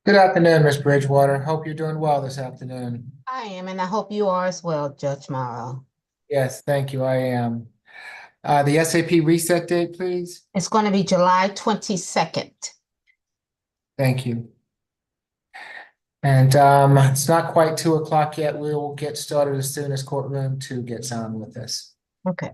Good afternoon, Miss Bridgewater. Hope you're doing well this afternoon. I am, and I hope you are as well, Judge Morrow. Yes, thank you. I am. The SAP reset date, please. It's going to be July 22nd. Thank you. And it's not quite 2 o'clock yet. We will get started as soon as courtroom 2 gets on with this. Okay.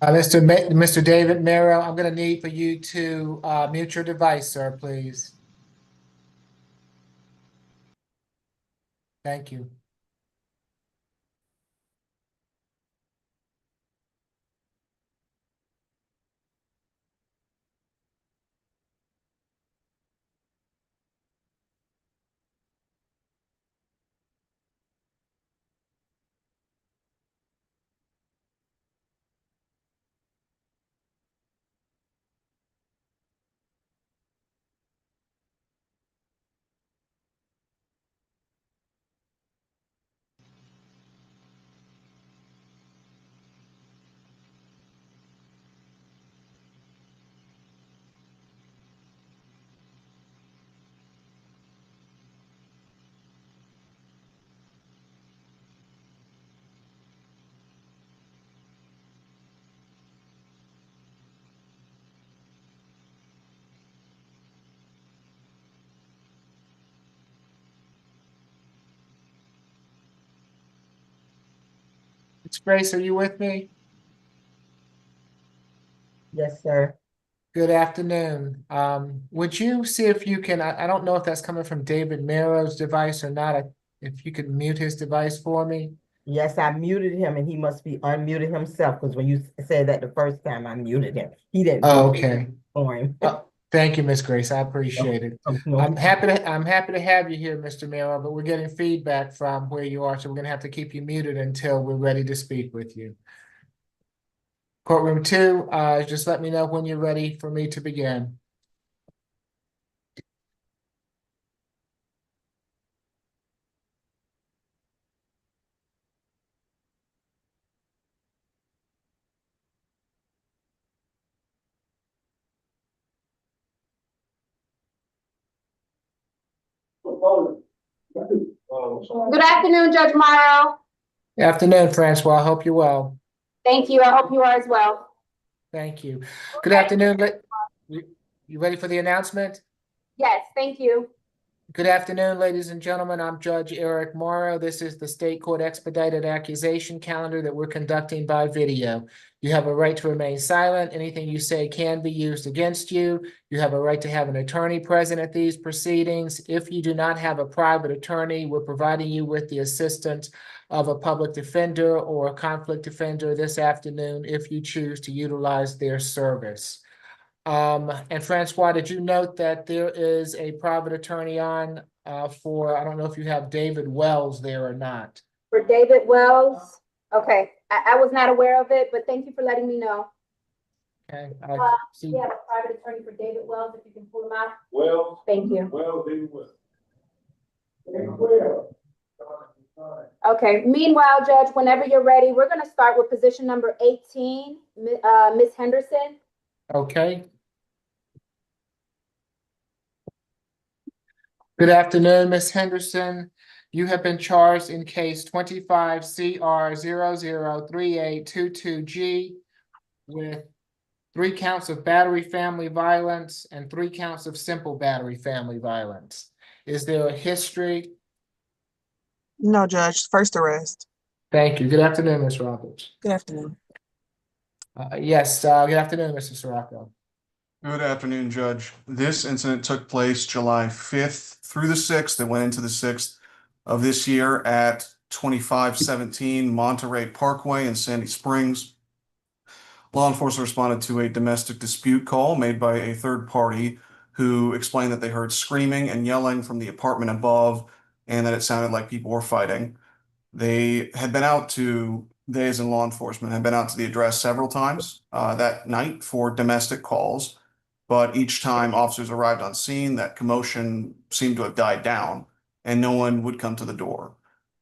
Mr. David Merrill, I'm going to need for you to mute your device, sir, please. Thank you. Ms. Grace, are you with me? Yes, sir. Good afternoon. Would you see if you can, I don't know if that's coming from David Merrill's device or not. If you could mute his device for me. Yes, I muted him and he must be unmuted himself because when you said that the first time I muted him, he didn't Oh, vote okay. for him. Thank you, Miss Grace. I appreciate it. No I'm happy to have you here, Mr. Miller, but we're getting feedback from where you are, so we're gonna have to keep you muted until we're ready to speak with you. Courtroom 2, just let me know when you're ready for me to begin. Good afternoon, Judge Morrow. Afternoon, Francois. I hope you're well. Thank you. I hope you are as well. Thank you. Good afternoon. You ready for the announcement? Yes, thank you. Good afternoon, ladies and gentlemen. I'm Judge Eric Morrow. This is the State Court Expedited Accusation Calendar that we're conducting by video. You have a right to remain silent. Anything you say can be used against you. You have a right to have an attorney present at these proceedings. If you do not have a private attorney, we're providing you with the assistance of a public defender or a conflict defender this afternoon if you choose to utilize their service. And Francois, did you note that there is a private attorney on for, I don't know if you have David Wells there or not. For David Wells. Okay, I was not aware of it, but thank you for letting me know. Okay, We have a private attorney for David Wells, if you can pull him out. Well, Thank you. well, David Wells. Okay, meanwhile, Judge, whenever you're ready, we're going to start with position number 18, Ms. Henderson. Okay. Good afternoon, Ms. Henderson. You have been charged in case 25 CR 003822G with 3 counts of battery family violence and 3 counts of simple battery family violence. Is there a history? No, Judge. First arrest. Thank you. Good afternoon, Ms. Roberts. Good afternoon. Yes, good afternoon, Mr. Sirocco. Good afternoon, Judge. This incident took place July 5th through the 6th. It went into the 6th of this year at 2517 Monterey Parkway in Sandy Springs. Law enforcement responded to a domestic dispute call made by a third party who explained that they heard screaming and yelling from the apartment above and that it sounded like people were fighting. They had been out to, they as in law enforcement, had been out to the address several times that night for domestic calls, but each time officers arrived on scene, that commotion seemed to have died down and no one would come to the door.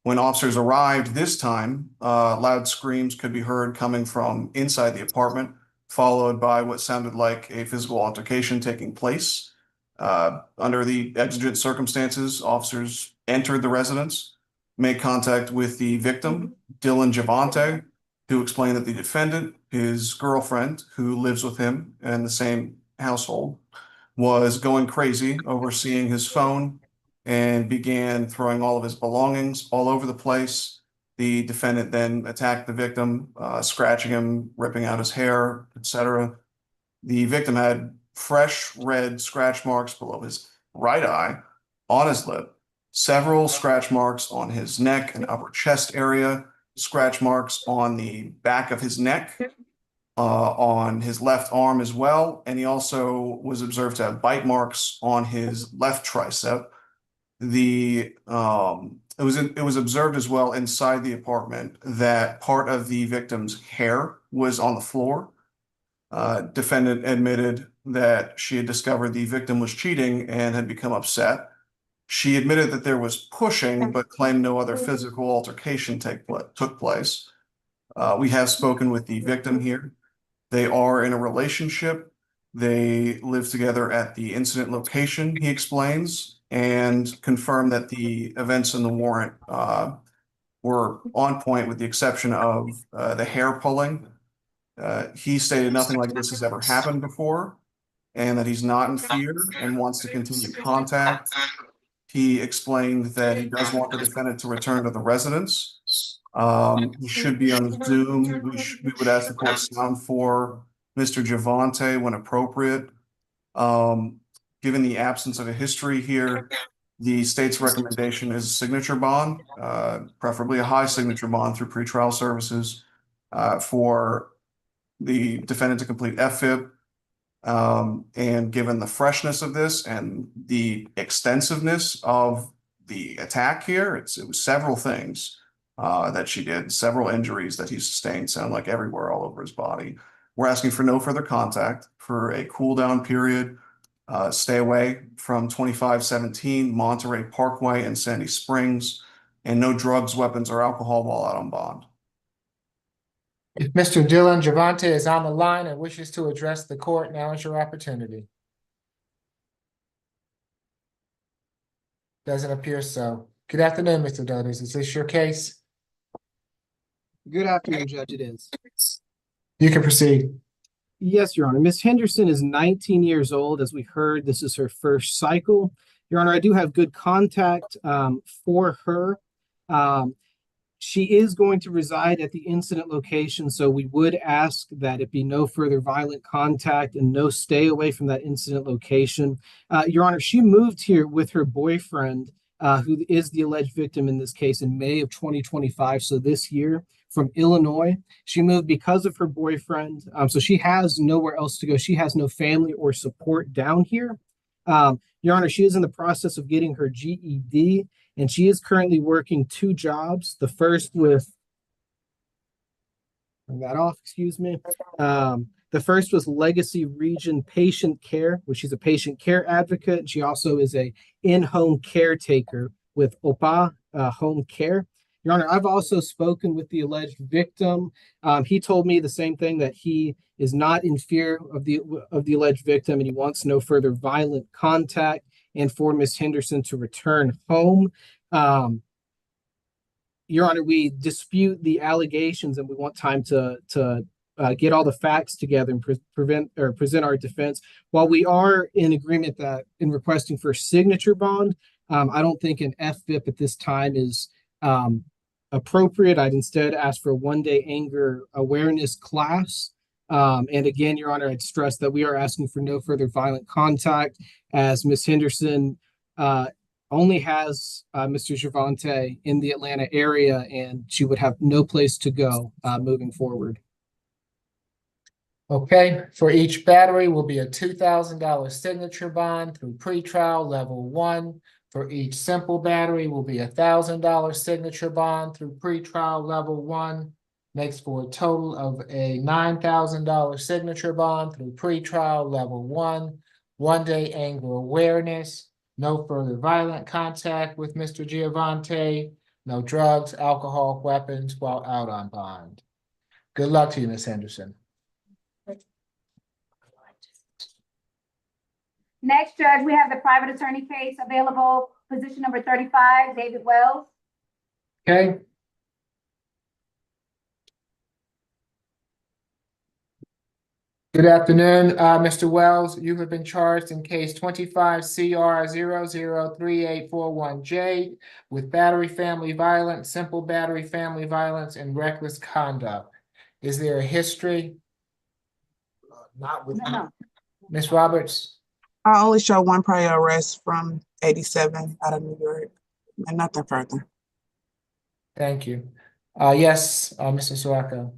When officers arrived this time, loud screams could be heard coming from inside the apartment, followed by what sounded like a physical altercation taking place. Under the exigent circumstances, officers entered the residence, made contact with the victim, Dylan Javante, who explained that the defendant, his girlfriend, who lives with him in the same household, was going crazy over seeing his phone and began throwing all of his belongings all over the place. The defendant then attacked the victim, scratching him, ripping out his hair, etc. The victim had fresh red scratch marks below his right eye, on his lip, several scratch marks on his neck and upper chest area, scratch marks on the back of his neck, on his left arm as well, and he also was observed to have bite marks on his left tricep. It was observed as well inside the apartment that part of the victim's hair was on the floor. Defendant admitted that she had discovered the victim was cheating and had become upset. She admitted that there was pushing, but claimed no other physical altercation took place. We have spoken with the victim here. They are in a relationship. They live together at the incident location, he explains, and confirmed that the events in the warrant were on point with the exception of the hair pulling. He stated nothing like this has ever happened before and that he's not in fear and wants to continue contact. He explained that he does want the defendant to return to the residence. He should be on Zoom. We would ask the court sound for Mr. Javante when appropriate. Given the absence of a history here, The state's recommendation is a signature bond, preferably a high signature bond through pretrial services, for the defendant to complete FFIB. And given the freshness of this and the extensiveness of the attack here, it was several things that she did, several injuries that he sustained, sound like everywhere all over his body. We're asking for no further contact, for a cool down period, stay away from 2517 Monterey Parkway and Sandy Springs, and no drugs, weapons, or alcohol while out on bond. If Mr. Dylan Javante is on the line and wishes to address the court, now is your opportunity. Doesn't appear so. Good afternoon, Mr. Douglas. Is this your case? Good afternoon, Judge. It is. You can proceed. Yes, Your Honor. Ms. Henderson is 19 years old. As we heard, this is her first cycle. Your Honor, I do have good contact for her. She is going to reside at the incident location, so we would ask that it be no further violent contact and no stay away from that incident location. Your Honor, she moved here with her boyfriend, who is the alleged victim in this case, in May of 2025, so this year, from Illinois. She moved because of her boyfriend, so she has nowhere else to go. She has no family or support down here. Your Honor, she is in the process of getting her GED, and she is currently working 2 jobs. The first with, turn that off, excuse me. The first was Legacy Region Patient Care, which she's a patient care advocate. She also is a in-home caretaker with OPA Home Care. Your Honor, I've also spoken with the alleged victim. He told me the same thing, that he is not in fear of the alleged victim, and he wants no further violent contact, and for Ms. Henderson to return home. Your Honor, we dispute the allegations, and we want time to get all the facts together and present our defense. While we are in agreement that in requesting for a signature bond, I don't think an FVIP at this time is appropriate. I'd instead ask for a 1-day anger awareness class. And again, Your Honor, I'd stress that we are asking for no further violent contact, as Ms. Henderson only has Mr. Javante in the Atlanta area, and she would have no place to go moving forward. Okay, for each battery will be a $2,000 signature bond through pretrial level 1. For each simple battery will be $1,000 signature bond through pretrial level 1. Makes for a total of a $9,000 signature bond through pretrial level 1. 1-day anger awareness. No further violent contact with Mr. Giovante. No drugs, alcohol, weapons while out on bond. Good luck to you, Ms. Henderson. Next, Judge, we have the private attorney case available, position number 35, David Wells. Okay. Good afternoon, Mr. Wells. You have been charged in case 25 CR 003841J with battery family violence, simple battery family violence, and reckless conduct. Is there a history? Not with Ms. Roberts. I only show one prior arrest from 87 out of New York, and nothing further. Thank you. Yes, Mr. Suarez.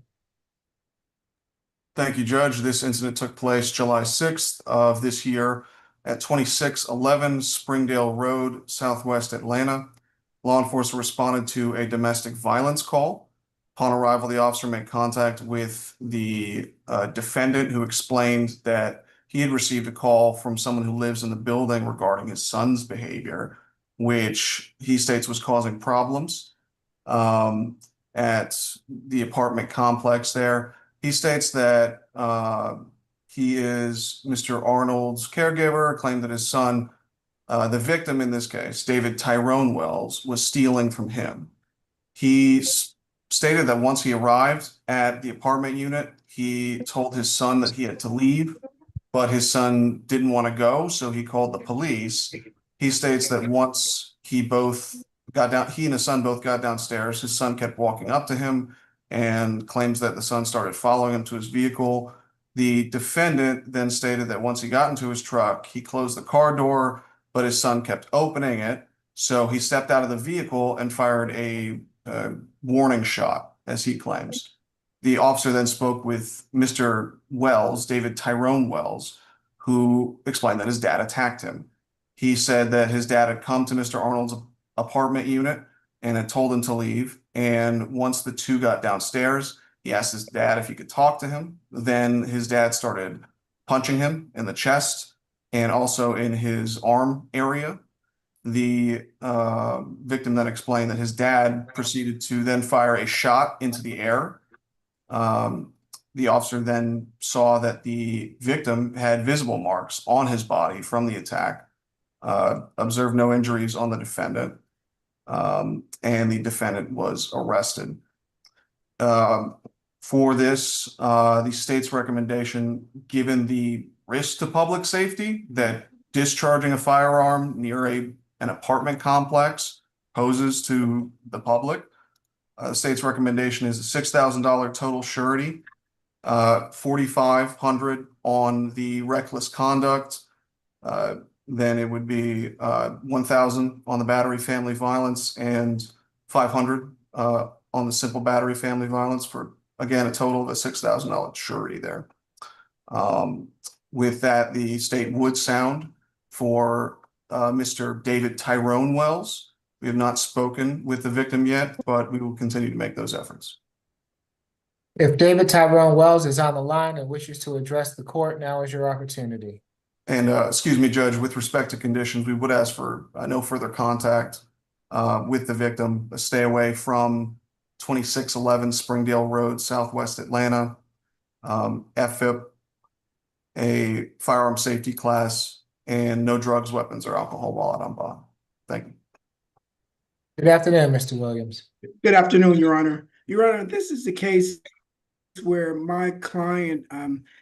Thank you, Judge. This incident took place July 6th of this year at 2611 Springdale Road, Southwest Atlanta. Law enforcement responded to a domestic violence call. Upon arrival, the officer made contact with the defendant, who explained that he had received a call from someone who lives in the building regarding his son's behavior, which he states was causing problems at the apartment complex there. He states that he is Mr. Arnold's caregiver, claimed that his son, the victim in this case, David Tyrone Wells, was stealing from him. He stated that once he arrived at the apartment unit, he told his son that he had to leave, but his son didn't want to go, so he called the police. He states that once he and his son both got downstairs, his son kept walking up to him and claims that the son started following him to his vehicle. The defendant then stated that once he got into his truck, he closed the car door, but his son kept opening it. So he stepped out of the vehicle and fired a warning shot, as he claims. The officer then spoke with Mr. Wells, David Tyrone Wells, who explained that his dad attacked him. He said that his dad had come to Mr. Arnold's apartment unit and had told him to leave. And once the two got downstairs, he asked his dad if he could talk to him. Then his dad started punching him in the chest and also in his arm area. The victim then explained that his dad proceeded to then fire a shot into the air. The officer then saw that the victim had visible marks on his body from the attack, observed no injuries on the defendant, and the defendant was arrested. For this, the state's recommendation, given the risk to public safety that discharging a firearm near an apartment complex poses to the public, the state's recommendation is a $6,000 total surety, $4,500 on the reckless conduct. Then it would be $1,000 on the battery family violence and $500 on the simple battery family violence, for again a total of a $6,000 surety there. With that, the state would sound for Mr. David Tyrone Wells. We have not spoken with the victim yet, but we will continue to make those efforts. If David Tyrone Wells is on the line and wishes to address the court, now is your opportunity. And excuse me, Judge, with respect to conditions, we would ask for no further contact with the victim, stay away from 2611 Springdale Road, Southwest Atlanta, FIP, a firearm safety class, and no drugs, weapons, or alcohol while out on bond. Thank you. Good afternoon, Mr. Williams. Good afternoon, Your Honor. Your Honor, this is the case where my client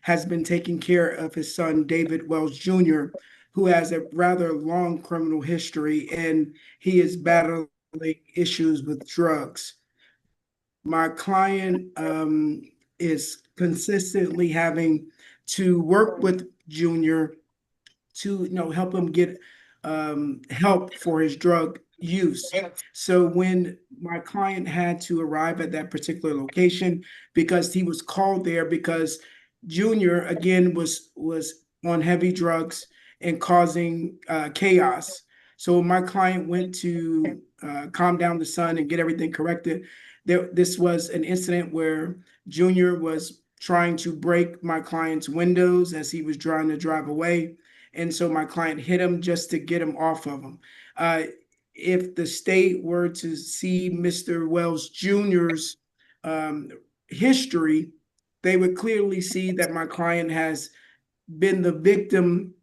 has been taking care of his son, David Wells Jr., who has a rather long criminal history, and he is battling issues with drugs. My client is consistently having to work with Junior to help him get help for his drug use. So when my client had to arrive at that particular location, because he was called there because Junior again was on heavy drugs and causing chaos. So my client went to calm down the son and get everything corrected. This was an incident where Junior was trying to break my client's windows as he was trying to drive away. And so my client hit him just to get him off of him. If the state were to see Mr. Wells Jr.'s history, they would clearly see that my client has been the victim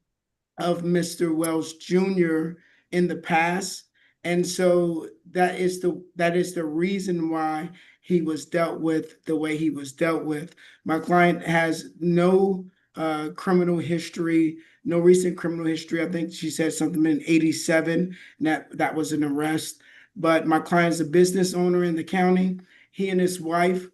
of Mr. Wells Jr. in the past. And so that is the reason why he was dealt with the way he was dealt with. My client has no criminal history, no recent criminal history. I think she said something in 87, and that was an arrest. But my client's a business owner in the county. He and his wife,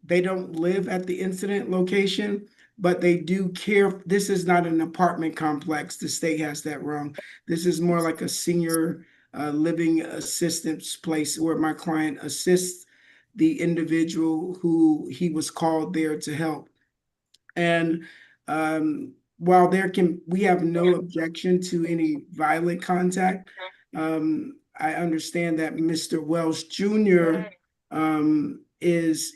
they don't live at the incident location, but they do care. This is not an apartment complex. The state has that wrong. This is more like a senior living assistance place where my client assists the individual who he was called there to help. And while we have no objection to any violent contact, I understand that Mr. Wells Jr. Is,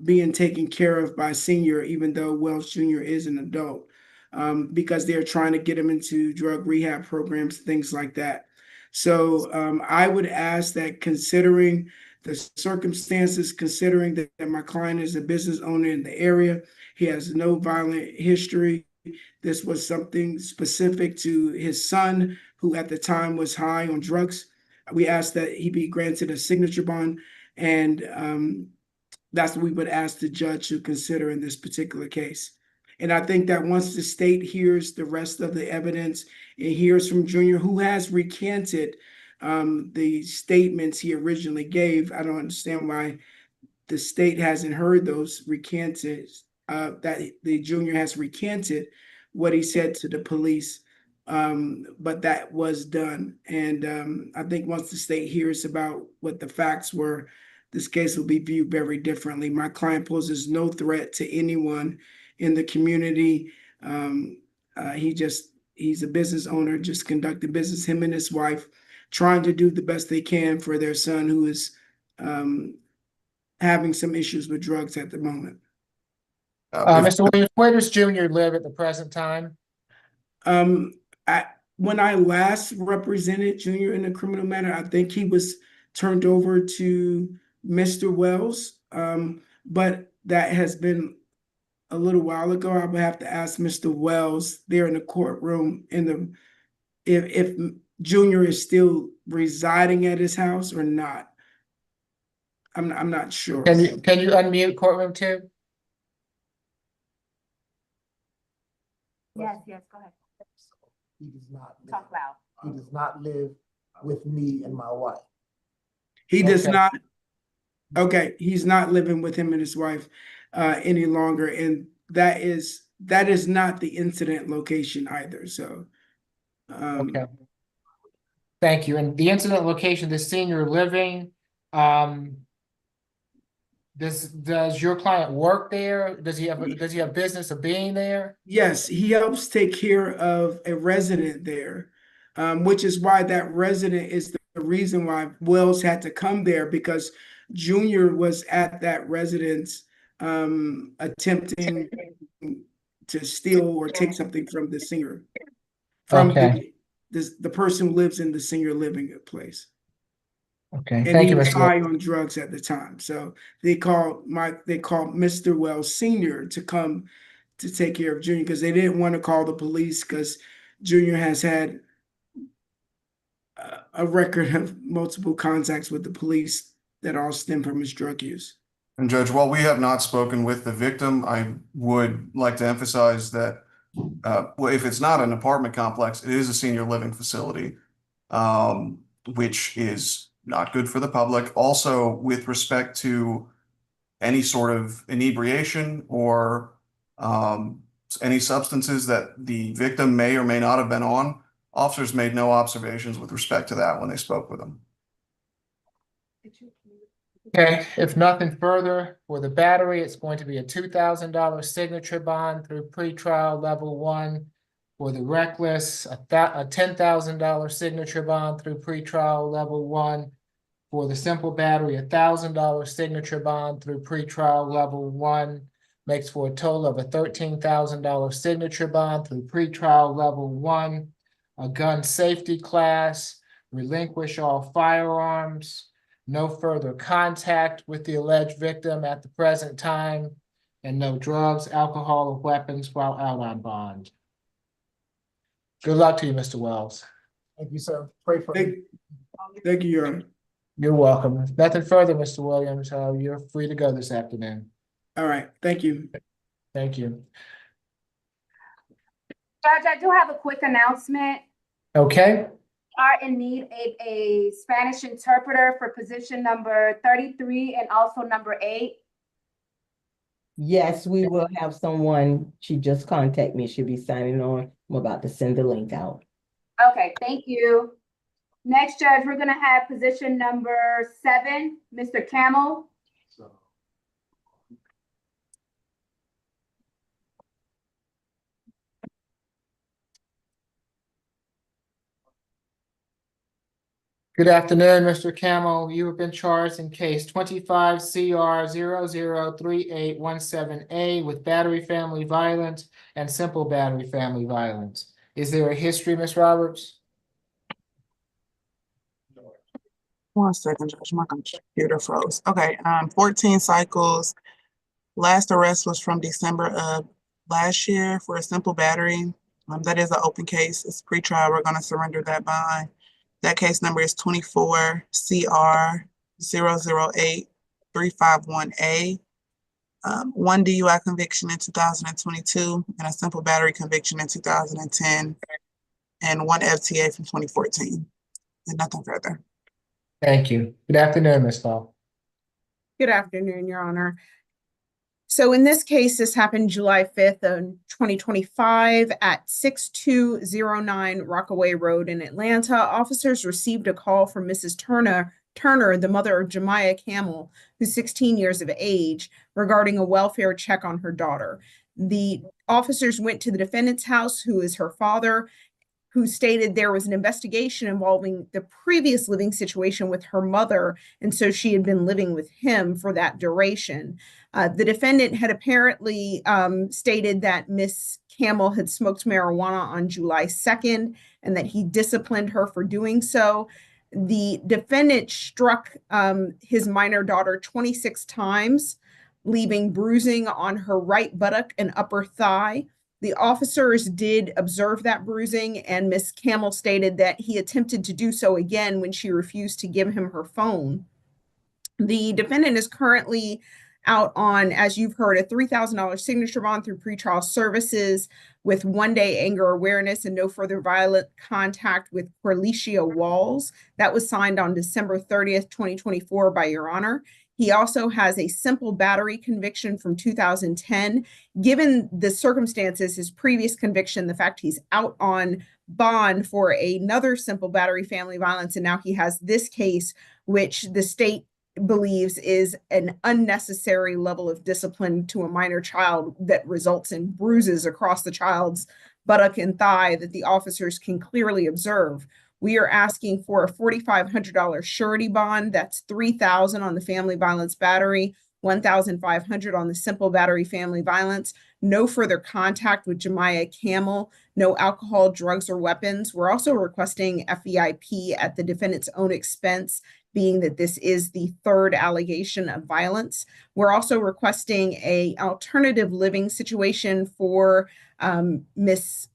being taken care of by senior, even though Wells Jr. is an adult, because they're trying to get him into drug rehab programs, things like that. So I would ask that, considering the circumstances, considering that my client is a business owner in the area, he has no violent history. This was something specific to his son, who at the time was high on drugs. We asked that he be granted a signature bond, and that's what we would ask the judge to consider in this particular case. And I think that once the state hears the rest of the evidence and hears from Junior, who has recanted the statements he originally gave, I don't understand why the state hasn't heard those recanted, that the Junior has recanted what he said to the police. But that was done. And I think once the state hears about what the facts were, this case will be viewed very differently. My client poses no threat to anyone in the community. He's a business owner, just conducting business, him and his wife, trying to do the best they can for their son, who is having some issues with drugs at the moment. Mr. Williams, where does Junior live at the present time? When I last represented Junior in a criminal matter, I think he was turned over to Mr. Wells. But that has been a little while ago. I would have to ask Mr. Wells there in the courtroom if Junior is still residing at his house or not. I'm not sure. Can you unmute courtroom 2? Yes, go ahead. He does not live, Talk loud. he does not live with me and my wife. He does Okay. not. Okay, he's not living with him and his wife any longer, and that is not the incident location either. So, Okay. Thank you. And the incident location, the senior living, does your client work there? Does he have business of being there? yes, he helps take care of a resident there, which is why that resident is the reason why Wells had to come there, because Junior was at that residence attempting to steal or take something from the singer, from Okay. the person who lives in the senior living place. Okay, And thank he you, was Mr. high on drugs at the time. So they called Mr. Wells Sr. to come to take care of Junior, because they didn't want to call the police, because Junior has had a record of multiple contacts with the police that all stem from his drug use. And Judge, while we have not spoken with the victim, I would like to emphasize that well, if it's not an apartment complex, it is a senior living facility, which is not good for the public. Also, with respect to any sort of inebriation or any substances that the victim may or may not have been on, officers made no observations with respect to that when they spoke with him. Okay, if nothing further, for the battery, it's going to be a $2,000 signature bond through pretrial level 1. For the reckless, a $10,000 signature bond through pretrial level 1. For the simple battery, $1,000 signature bond through pretrial level 1. Makes for a total of a $13,000 signature bond through pretrial level 1. A gun safety class, relinquish all firearms. No further contact with the alleged victim at the present time, and no drugs, alcohol, or weapons while out on bond. Good luck to you, Mr. Wells. Thank you, sir. Pray for me. Thank you, Your Honor. You're welcome. If nothing further, Mr. Williams, you're free to go this afternoon. All right, thank you. Thank you. Judge, I do have a quick announcement. Okay, Are in need of a Spanish interpreter for position number 33 and also number 8. Yes, we will have someone. She just contacted me. She'll be signing on. I'm about to send the link out. Okay, thank you. Next, Judge, we're gonna have position number 7, Mr. Camel. good afternoon, Mr. Camel. You have been charged in case 25 CR 003817A with battery family violence and simple battery family violence. Is there a history, Ms. Roberts? 1 second, Judge, my computer froze. Okay, 14 cycles. Last arrest was from December of last year for a simple battery. That is an open case. It's pretrial. We're gonna surrender that bond. That case number is 24 CR 008351A. 1 DUI conviction in 2022 and a simple battery conviction in 2010 and 1 FTA from 2014. And nothing further. Thank you. Good afternoon, Ms. Hall. Good afternoon, Your Honor. So in this case, this happened July 5th of 2025 at 6209 Rockaway Road in Atlanta. Officers received a call from Mrs. Turner, the mother of Jemiah Camel, who's 16 years of age, regarding a welfare check on her daughter. The officers went to the defendant's house, who is her father, who stated there was an investigation involving the previous living situation with her mother, and so she had been living with him for that duration. The defendant had apparently stated that Miss Camel had smoked marijuana on July 2nd and that he disciplined her for doing so. The defendant struck his minor daughter 26 times, leaving bruising on her right buttock and upper thigh. The officers did observe that bruising, and Miss Camel stated that he attempted to do so again when she refused to give him her phone. The defendant is currently out on, as you've heard, a $3,000 signature bond through pretrial services with 1-day anger awareness and no further violent contact with Corlicia Walls. That was signed on December 30th, 2024 by Your Honor. He also has a simple battery conviction from 2010. Given the circumstances, his previous conviction, the fact he's out on bond for another simple battery family violence, and now he has this case, which the state believes is an unnecessary level of discipline to a minor child that results in bruises across the child's buttock and thigh that the officers can clearly observe. We are asking for a $4,500 surety bond. That's $3,000 on the family violence battery, $1,500 on the simple battery family violence, no further contact with Jemiah Camel, no alcohol, drugs, or weapons. We're also requesting FEIP at the defendant's own expense, being that this is the third allegation of violence. We're also requesting an alternative living situation for Miss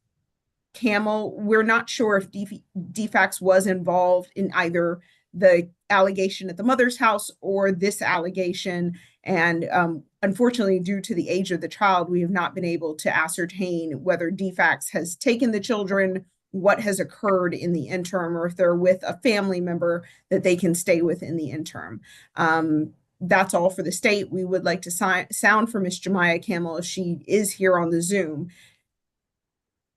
Camel. We're not sure if DFACS was involved in either the allegation at the mother's house or this allegation. And unfortunately, due to the age of the child, we have not been able to ascertain whether DFACS has taken the children, what has occurred in the interim, or if they're with a family member that they can stay with in the interim. That's all for the state. We would like to sound for Ms. Jemiah Camel if she is here on the Zoom.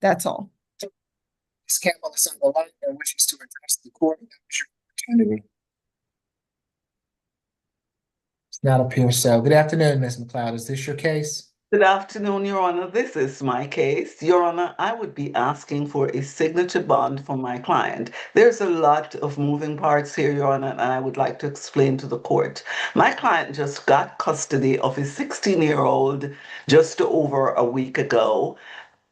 That's all. Ms. Camel is on the line and wishes to address the court. That was your opportunity. Does not appear so. Good afternoon, Ms. McLeod. Is this your case? Good afternoon, Your Honor. This is my case. Your Honor, I would be asking for a signature bond for my client. There's a lot of moving parts here, Your Honor, and I would like to explain to the court. My client just got custody of his 16-year-old just over a week ago.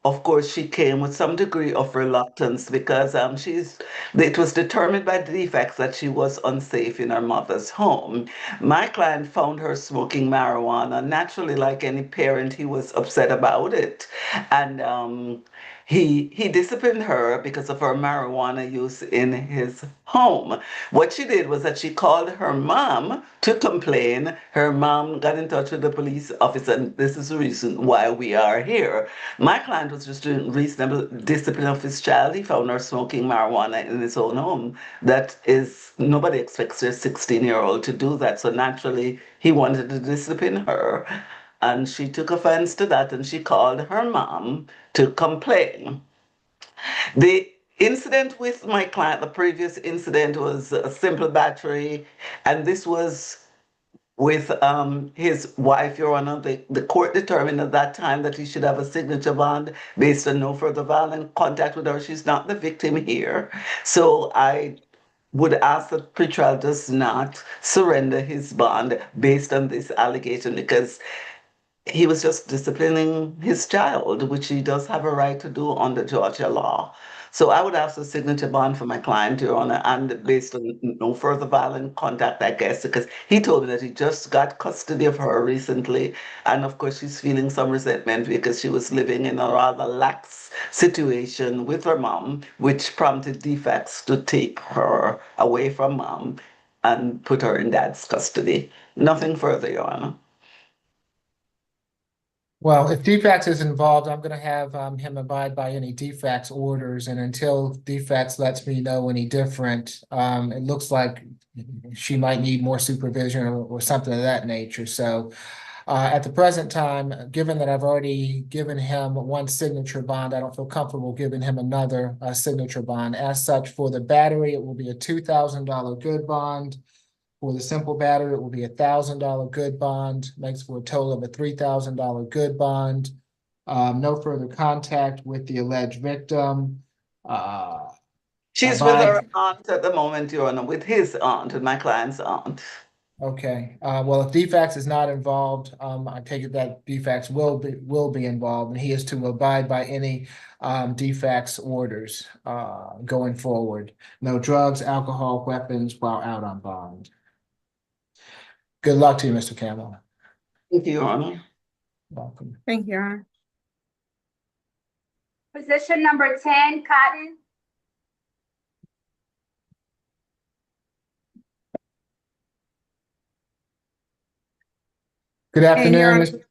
Of course, she came with some degree of reluctance because it was determined by the defects that she was unsafe in her mother's home. My client found her smoking marijuana. Naturally, like any parent, he was upset about it. And he disciplined her because of her marijuana use in his home. What she did was that she called her mom to complain. Her mom got in touch with the police officer, and this is the reason why we are here. My client was just doing reasonable discipline of his child. He found her smoking marijuana in his own home. That is, nobody expects their 16-year-old to do that. So naturally, he wanted to discipline her. And she took offense to that, and she called her mom to complain. The incident with my client, the previous incident, was a simple battery, and this was with his wife, Your Honor. The court determined at that time that he should have a signature bond based on no further violent contact with her. She's not the victim here. So I would ask that pretrial does not surrender his bond based on this allegation, because he was just disciplining his child, which he does have a right to do under Georgia law. So I would ask a signature bond for my client, Your Honor, and based on no further violent contact, I guess, because he told me that he just got custody of her recently. And of course, she's feeling some resentment because she was living in a rather lax situation with her mom, which prompted defects to take her away from mom and put her in dad's custody. Nothing further, Your Honor. Well, if DFACS is involved, I'm going to have him abide by any DFACS orders, and until DFACS lets me know any different, it looks like she might need more supervision or something of that nature. So At the present time, given that I've already given him one signature bond, I don't feel comfortable giving him another signature bond. As such, for the battery, it will be a $2,000 good bond. For the simple battery, it will be a $1,000 good bond, makes for a total of a $3,000 good bond. No further contact with the alleged victim. She's with her aunt at the moment, Your Honor, with his aunt, with my client's aunt. Okay, well, if DFAX is not involved, I take it that DFAX will be involved, and he is to abide by any DFAX orders going forward. No drugs, alcohol, weapons while out on bond. Good luck to you, Mr. Camel. Thank you, Your Honor. Welcome. Thank you, Your Honor. Position number 10, Cotton. Good And Your afternoon. Honor,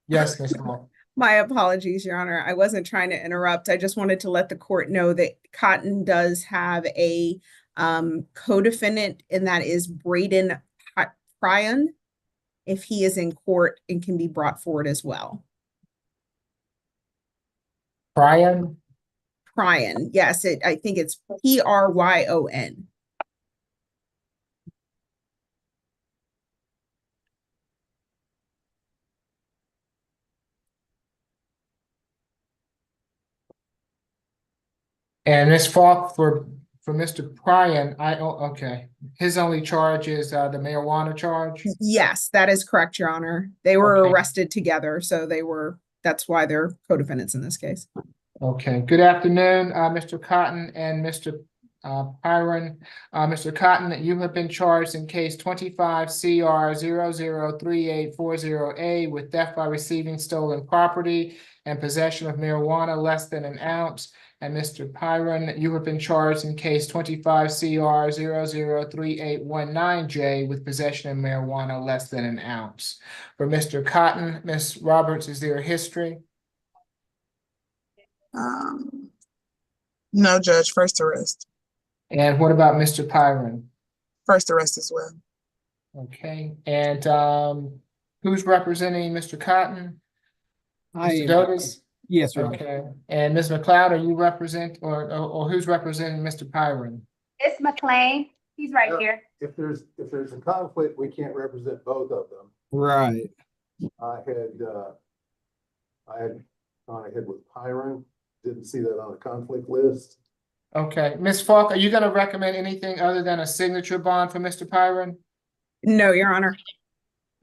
Yes, Ms. Hall. my apologies, Your Honor. I wasn't trying to interrupt. I just wanted to let the court know that Cotton does have a co-defendant, and that is Braden Pyron, if he is in court and can be brought forward as well. Brian? Pyron, yes, I think it's Pryon. And Ms. Falk, for Mr. Pryon, okay. His only charge is the marijuana charge? Yes, that is correct, Your Honor. They were Okay. arrested together, so that's why they're co-defendants in this case. Okay, good afternoon, Mr. Cotton and Mr. Pyron. Mr. Cotton, you have been charged in case 25 CR 003840A with theft by receiving stolen property and possession of marijuana less than an ounce. And Mr. Pyron, you have been charged in case 25 CR 003819J with possession of marijuana less than an ounce. For Mr. Cotton, Ms. Roberts, is there a history? No, Judge, first arrest. And what about Mr. Pyron? First arrest as well. Okay, and who's representing Mr. Cotton? Mr. am. Dotis? Yes, Your Honor. Okay, and Ms. McLeod, are you represent, or who's representing Mr. Pyron? It's McLean. He's right here. If there's a conflict, we can't represent both of them. Right. I had gone ahead with Pyron, didn't see that on the conflict list. Okay, Ms. Falk, are you gonna recommend anything other than a signature bond for Mr. Pyron? No, Your Honor.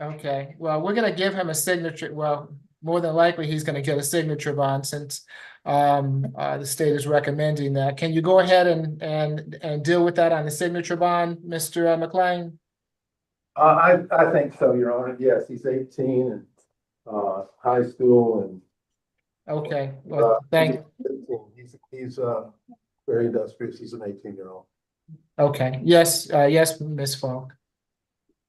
Okay, well, we're gonna give him a signature, well, more than likely, he's gonna get a signature bond since the state is recommending that. Can you go ahead and deal with that on the signature bond, Mr. McLean? I think so, Your Honor. Yes, he's 18 and high school and Okay, well, thank, he's very industrious. He's an 18-year-old. okay, yes, yes, Ms. Falk.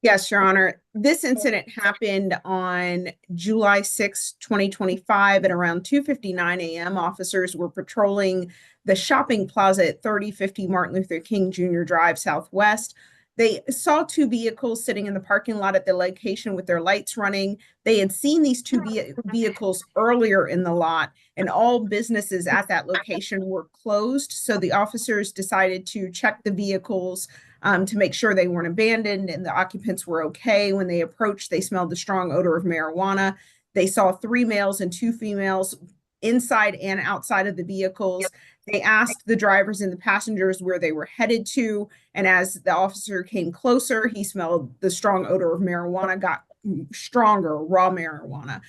Yes, Your Honor. This incident happened on July 6, 2025 at around 2:59 a.m. Officers were patrolling the shopping plaza at 3050 Martin Luther King Jr. Drive Southwest. They saw two vehicles sitting in the parking lot at the location with their lights running. They had seen these two vehicles earlier in the lot, and all businesses at that location were closed. So the officers decided to check the vehicles to make sure they weren't abandoned and the occupants were okay. When they approached, they smelled the strong odor of marijuana. They saw 3 males and 2 females inside and outside of the vehicles. They asked the drivers and the passengers where they were headed to. And as the officer came closer, he smelled the strong odor of marijuana, got stronger, raw marijuana.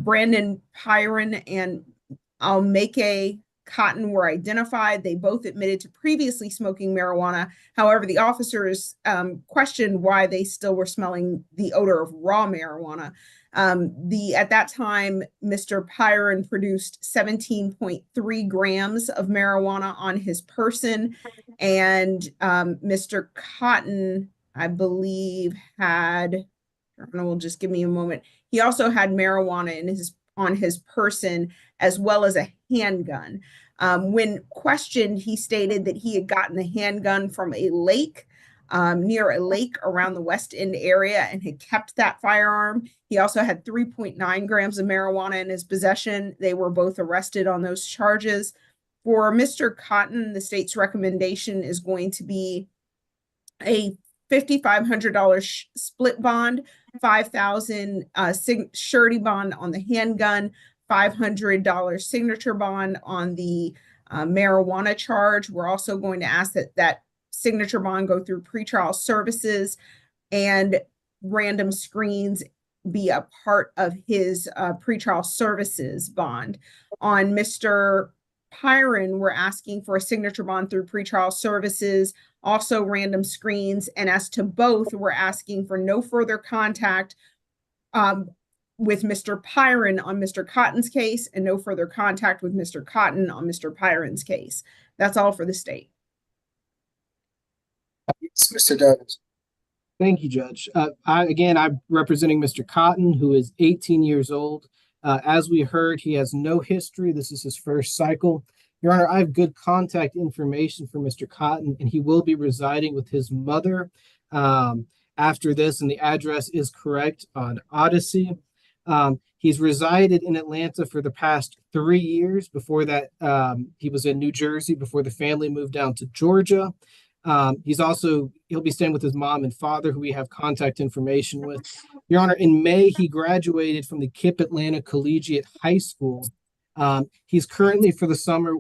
Brandon Pyron and Almeke Cotton were identified. They both admitted to previously smoking marijuana. However, the officers questioned why they still were smelling the odor of raw marijuana. At that time, Mr. Pyron produced 17.3 grams of marijuana on his person, and Mr. Cotton, I believe, had, will just give me a moment. He also had marijuana on his person, as well as a handgun. When questioned, he stated that he had gotten the handgun from a lake. near a lake around the West End area and had kept that firearm. He also had 3.9 grams of marijuana in his possession. They were both arrested on those charges. For Mr. Cotton, the state's recommendation is going to be a $5,500 split bond, $5,000 surety bond on the handgun, $500 signature bond on the marijuana charge. We're also going to ask that signature bond go through pretrial services and random screens be a part of his pretrial services bond. On Mr. Pyron, we're asking for a signature bond through pretrial services, also random screens. And as to both, we're asking for no further contact with Mr. Pyron on Mr. Cotton's case and no further contact with Mr. Cotton on Mr. Pyron's case. That's all for the state. Yes, Mr. Douglas. Thank you, Judge. I'm representing Mr. Cotton, who is 18 years old. As we heard, he has no history. This is his first cycle. Your Honor, I have good contact information for Mr. Cotton, and he will be residing with his mother after this, and the address is correct on Odyssey. He's resided in Atlanta for the past 3 years. Before that, he was in New Jersey before the family moved down to Georgia. He'll be staying with his mom and father, who we have contact information with. Your Honor, in May, he graduated from the KIPP Atlanta Collegiate High School. He's currently, for the summer,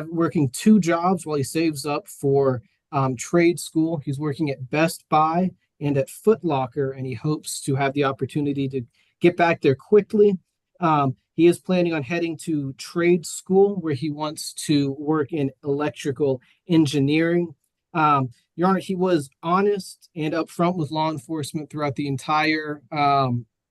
working 2 jobs while he saves up for trade school. He's working at Best Buy and at Foot Locker, and he hopes to have the opportunity to get back there quickly. He is planning on heading to trade school, where he wants to work in electrical engineering. Your Honor, he was honest and upfront with law enforcement throughout the entire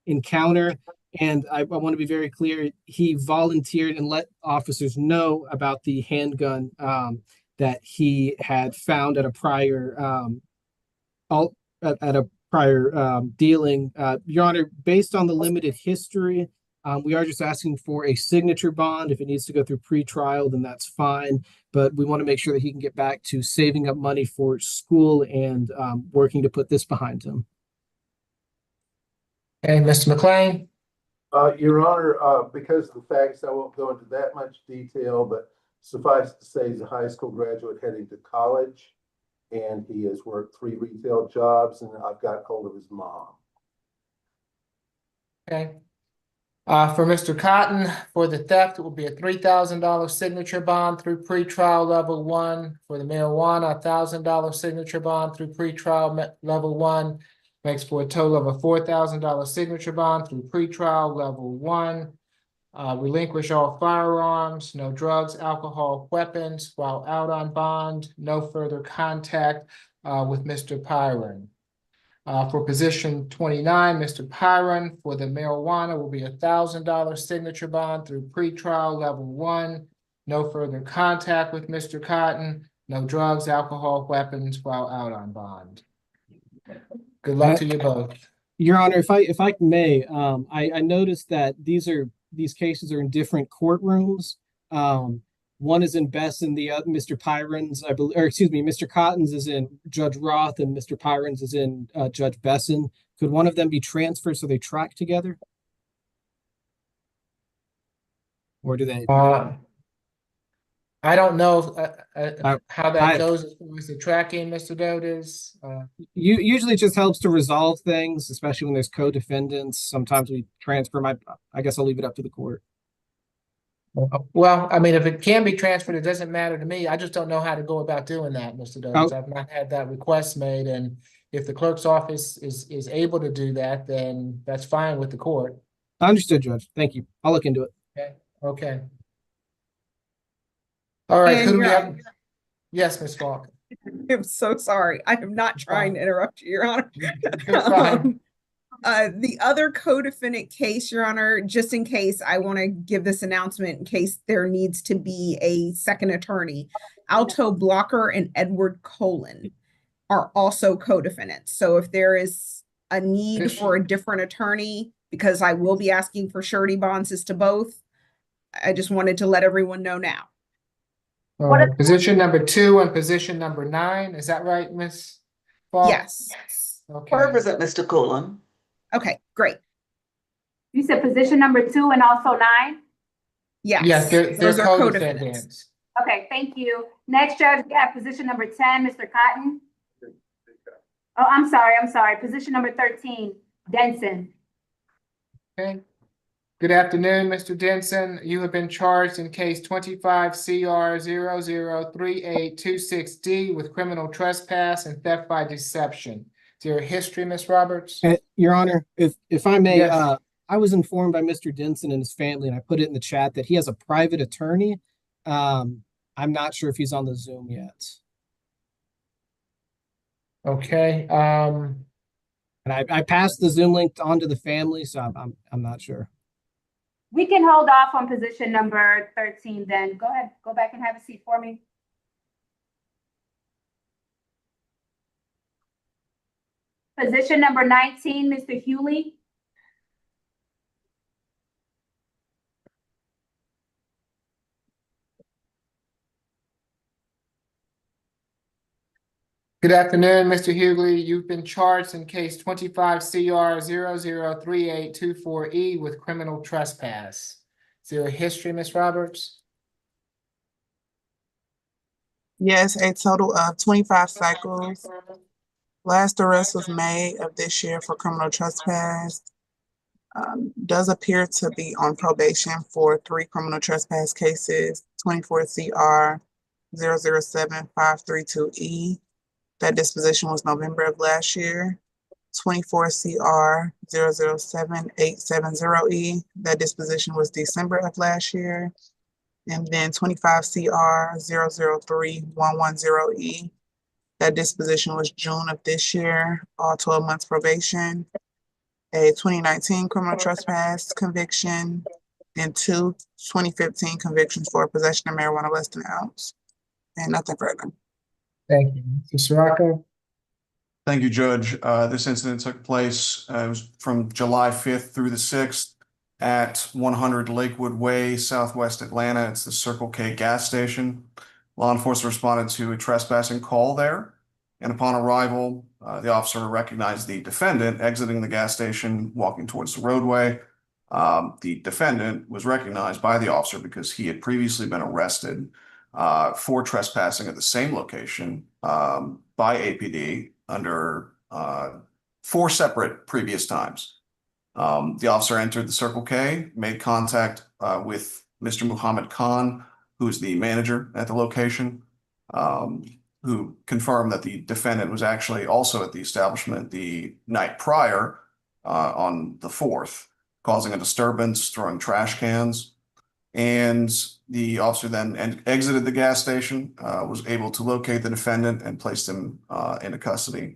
encounter. And I want to be very clear, he volunteered and let officers know about the handgun that he had found at a prior dealing. Your Honor, based on the limited history, we are just asking for a signature bond. If it needs to go through pretrial, then that's fine. But we want to make sure that he can get back to saving up money for school and working to put this behind him. Okay, Mr. McLean. Your Honor, because of the facts, I won't go into that much detail, but suffice to say he's a high school graduate heading to college, and he has worked 3 retail jobs, and I've got hold of his mom. Okay. For Mr. Cotton, for the theft, it will be a $3,000 signature bond through pretrial level 1. For the marijuana, $1,000 signature bond through pretrial level 1. Makes for a total of a $4,000 signature bond through pretrial level 1. Relinquish all firearms, no drugs, alcohol, weapons while out on bond. No further contact with Mr. Pyron. For position 29, Mr. Pyron, for the marijuana will be $1,000 signature bond through pretrial level 1. No further contact with Mr. Cotton. No drugs, alcohol, weapons while out on bond. Good luck to you both. Your Honor, if I may, I noticed that these cases are in different courtrooms. One is in Besson, the other, Mr. Pyron's, I believe, or excuse me, Mr. Cotton's is in Judge Roth, and Mr. Pyron's is in Judge Besson. Could one of them be transferred so they track together? Or do they? I don't know how that goes as far as the tracking, Mr. Dodes. Usually it just helps to resolve things, especially when there's co-defendants. Sometimes we transfer I guess I'll leave it up to the court. Well, I mean, if it can be transferred, it doesn't matter to me. I just don't know how to go about doing that, Mr. Dodes. I've not had that request made, and if the clerk's office is able to do that, then that's fine with the court. Understood, Judge. Thank you. I'll look into it. Okay. All right, And who do we have? Yes, Ms. Falk. I'm so sorry. I am not trying to interrupt you, Your Honor. You're fine. The other co-defendant case, Your Honor, just in case, I want to give this announcement in case there needs to be a second attorney. Alto Blocker and Edward Colin are also co-defendants. So if there is a need for a different attorney, because I will be asking for surety bonds as to both, I just wanted to let everyone know now. Position number 2 and position number 9. Is that right, Ms. Paul? Yes. Okay. Represent Mr. Colon. Okay, great. You said position number 2 and also 9? Yes, Yes, they're those are co-defendants. co-defendants. Okay, thank you. Next, Judge, we have position number 10, Mr. Cotton. Oh, I'm sorry. Position number 13, Densen. Okay. Good afternoon, Mr. Densen. You have been charged in case 25 CR 003826D with criminal trespass and theft by deception. Is there a history, Ms. Roberts? Your Honor, if I may, Yes. I was informed by Mr. Denson and his family, and I put it in the chat that he has a private attorney. I'm not sure if he's on the Zoom yet. Okay, And I passed the Zoom link on to the family, so I'm not sure. We can hold off on position number 13 then. Go ahead, go back and have a seat for me. Position number 19, Mr. Hewley. good afternoon, Mr. Hughley. You've been charged in case 25 CR 003824E with criminal trespass. Is there a history, Ms. Roberts? Yes, a total of 25 cycles. Last arrest was May of this year for criminal trespass. Does appear to be on probation for 3 criminal trespass cases, 24 CR 007532E. That disposition was November of last year. 24 CR 007870E. That disposition was December of last year. And then 25 CR 003110E. That disposition was June of this year, all 12 months probation. A 2019 criminal trespass conviction and 2 2015 convictions for possession of marijuana less than an ounce. And nothing further. Thank you. Mr. Sirocco? Thank you, Judge. This incident took place, it was from July 5th through the 6th at 100 Lakewood Way, Southwest Atlanta. It's the Circle K gas station. Law enforcement responded to a trespassing call there, and upon arrival, the officer recognized the defendant exiting the gas station, walking towards the roadway. The defendant was recognized by the officer because he had previously been arrested for trespassing at the same location by APD under 4 separate previous times. The officer entered the Circle K, made contact with Mr. Muhammad Khan, who's the manager at the location, who confirmed that the defendant was actually also at the establishment the night prior on the 4th, causing a disturbance, throwing trash cans. And the officer then exited the gas station, was able to locate the defendant and placed him into custody.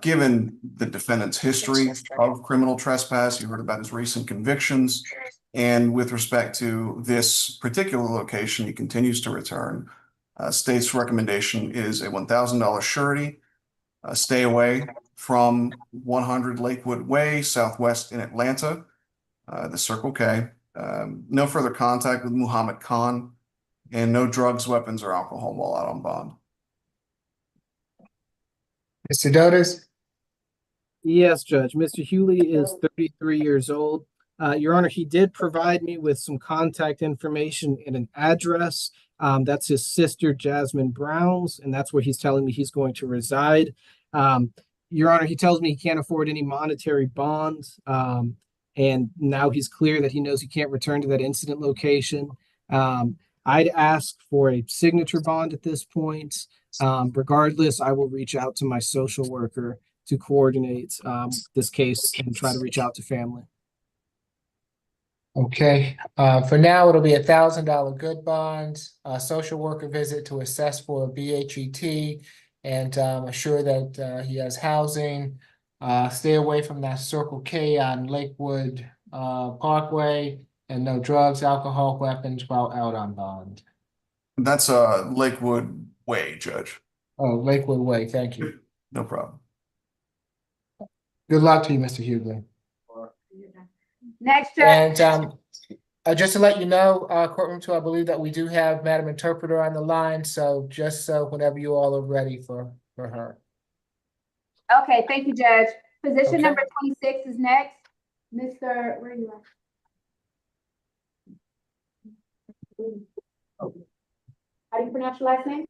Given the defendant's history of criminal trespass, you heard about his recent convictions, and with respect to this particular location, he continues to return. State's recommendation is a $1,000 surety, stay away from 100 Lakewood Way, Southwest in Atlanta, the Circle K. No further contact with Muhammad Khan, and no drugs, weapons, or alcohol while out on bond. Mr. Dotis? Yes, Judge. Mr. Hewley is 33 years old. Your Honor, he did provide me with some contact information and an address. That's his sister, Jasmine Brown's, and that's where he's telling me he's going to reside. Your Honor, he tells me he can't afford any monetary bonds, and now he's clear that he knows he can't return to that incident location. I'd ask for a signature bond at this point. Regardless, I will reach out to my social worker to coordinate this case and try to reach out to family. Okay, for now, it'll be $1,000 good bonds, a social worker visit to assess for a BHET and assure that he has housing. Stay away from that Circle K on Lakewood Parkway, and no drugs, alcohol, weapons while out on bond. That's Lakewood Way, Judge. Oh, Lakewood Way, thank you. No problem. Good luck to you, Mr. Hughley. Next, Judge. And just to let you know, courtroom 2, I believe that we do have Madam Interpreter on the line, so just so whenever you all are ready for her. Okay, thank you, Judge. Position Okay. number 26 is next. Mr. Where are you at? How do you pronounce your last name?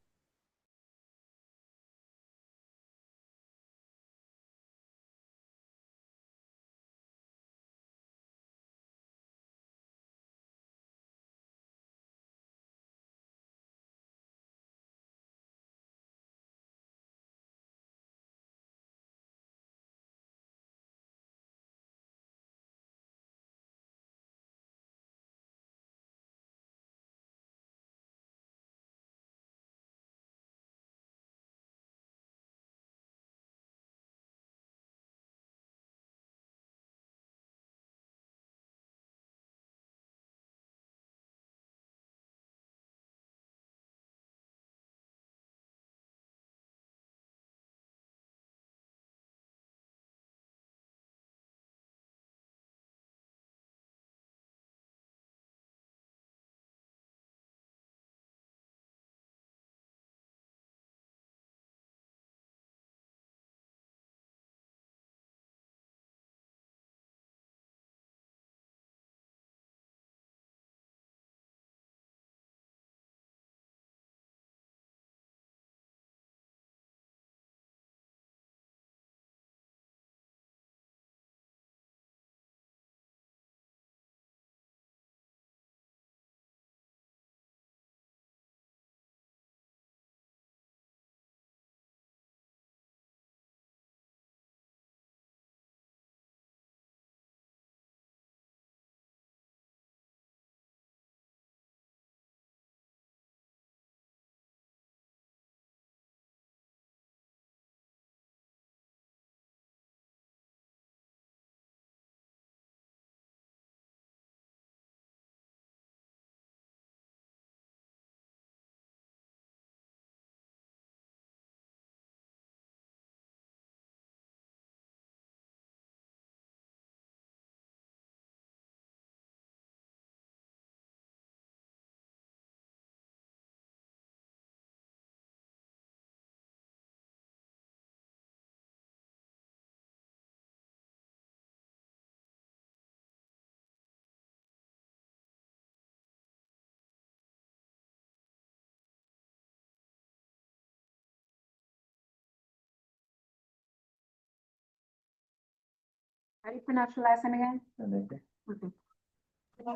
How do you pronounce your last name again? Okay.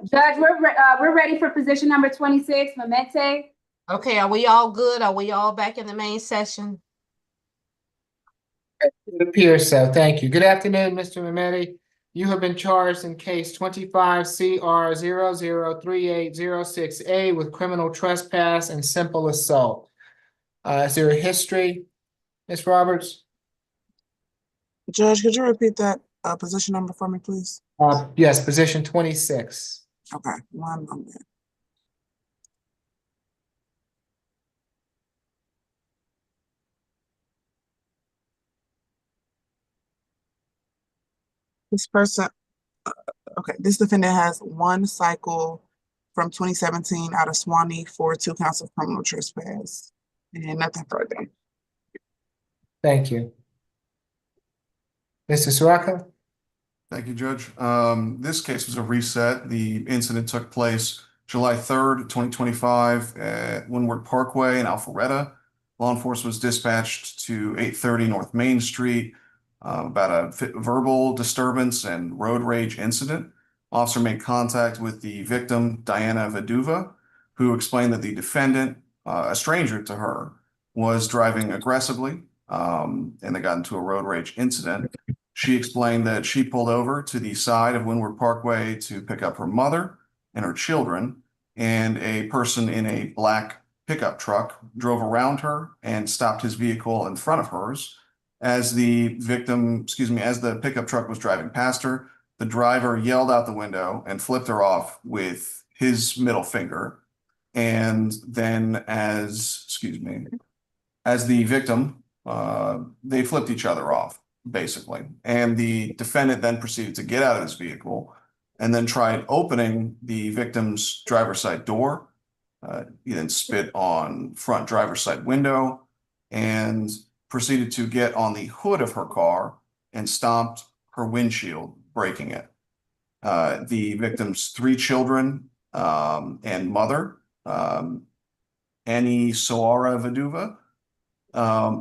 Judge, we're ready for position number 26, Mimedi. Okay, are we all good? Are we all back in the main session? It appears so. Thank you. Good afternoon, Mr. Mimedi. You have been charged in case 25 CR 003806A with criminal trespass and simple assault. Is there a history, Ms. Roberts? Judge, could you repeat that position number for me, please? Yes, position 26. Okay, one moment. This person, okay, this defendant has one cycle from 2017 out of Swanee for 2 counts of criminal trespass and nothing further. Thank you. Mr. Sirocco? Thank you, Judge. This case was a reset. The incident took place July 3rd, 2025 at Windward Parkway in Alpharetta. Law enforcement was dispatched to 830 North Main Street about a verbal disturbance and road rage incident. Officer made contact with the victim, Diana Vaduva, who explained that the defendant, a stranger to her, was driving aggressively, and they got into a road rage incident. She explained that she pulled over to the side of Windward Parkway to pick up her mother and her children, and a person in a black pickup truck drove around her and stopped his vehicle in front of hers. As the pickup truck was driving past her, the driver yelled out the window and flipped her off with his middle finger. And then as the victim, they flipped each other off, basically. And the defendant then proceeded to get out of his vehicle and then tried opening the victim's driver's side door. He then spit on front driver's side window. And proceeded to get on the hood of her car and stomped her windshield, breaking it. The victim's 3 children and mother, Annie Soara Vaduva,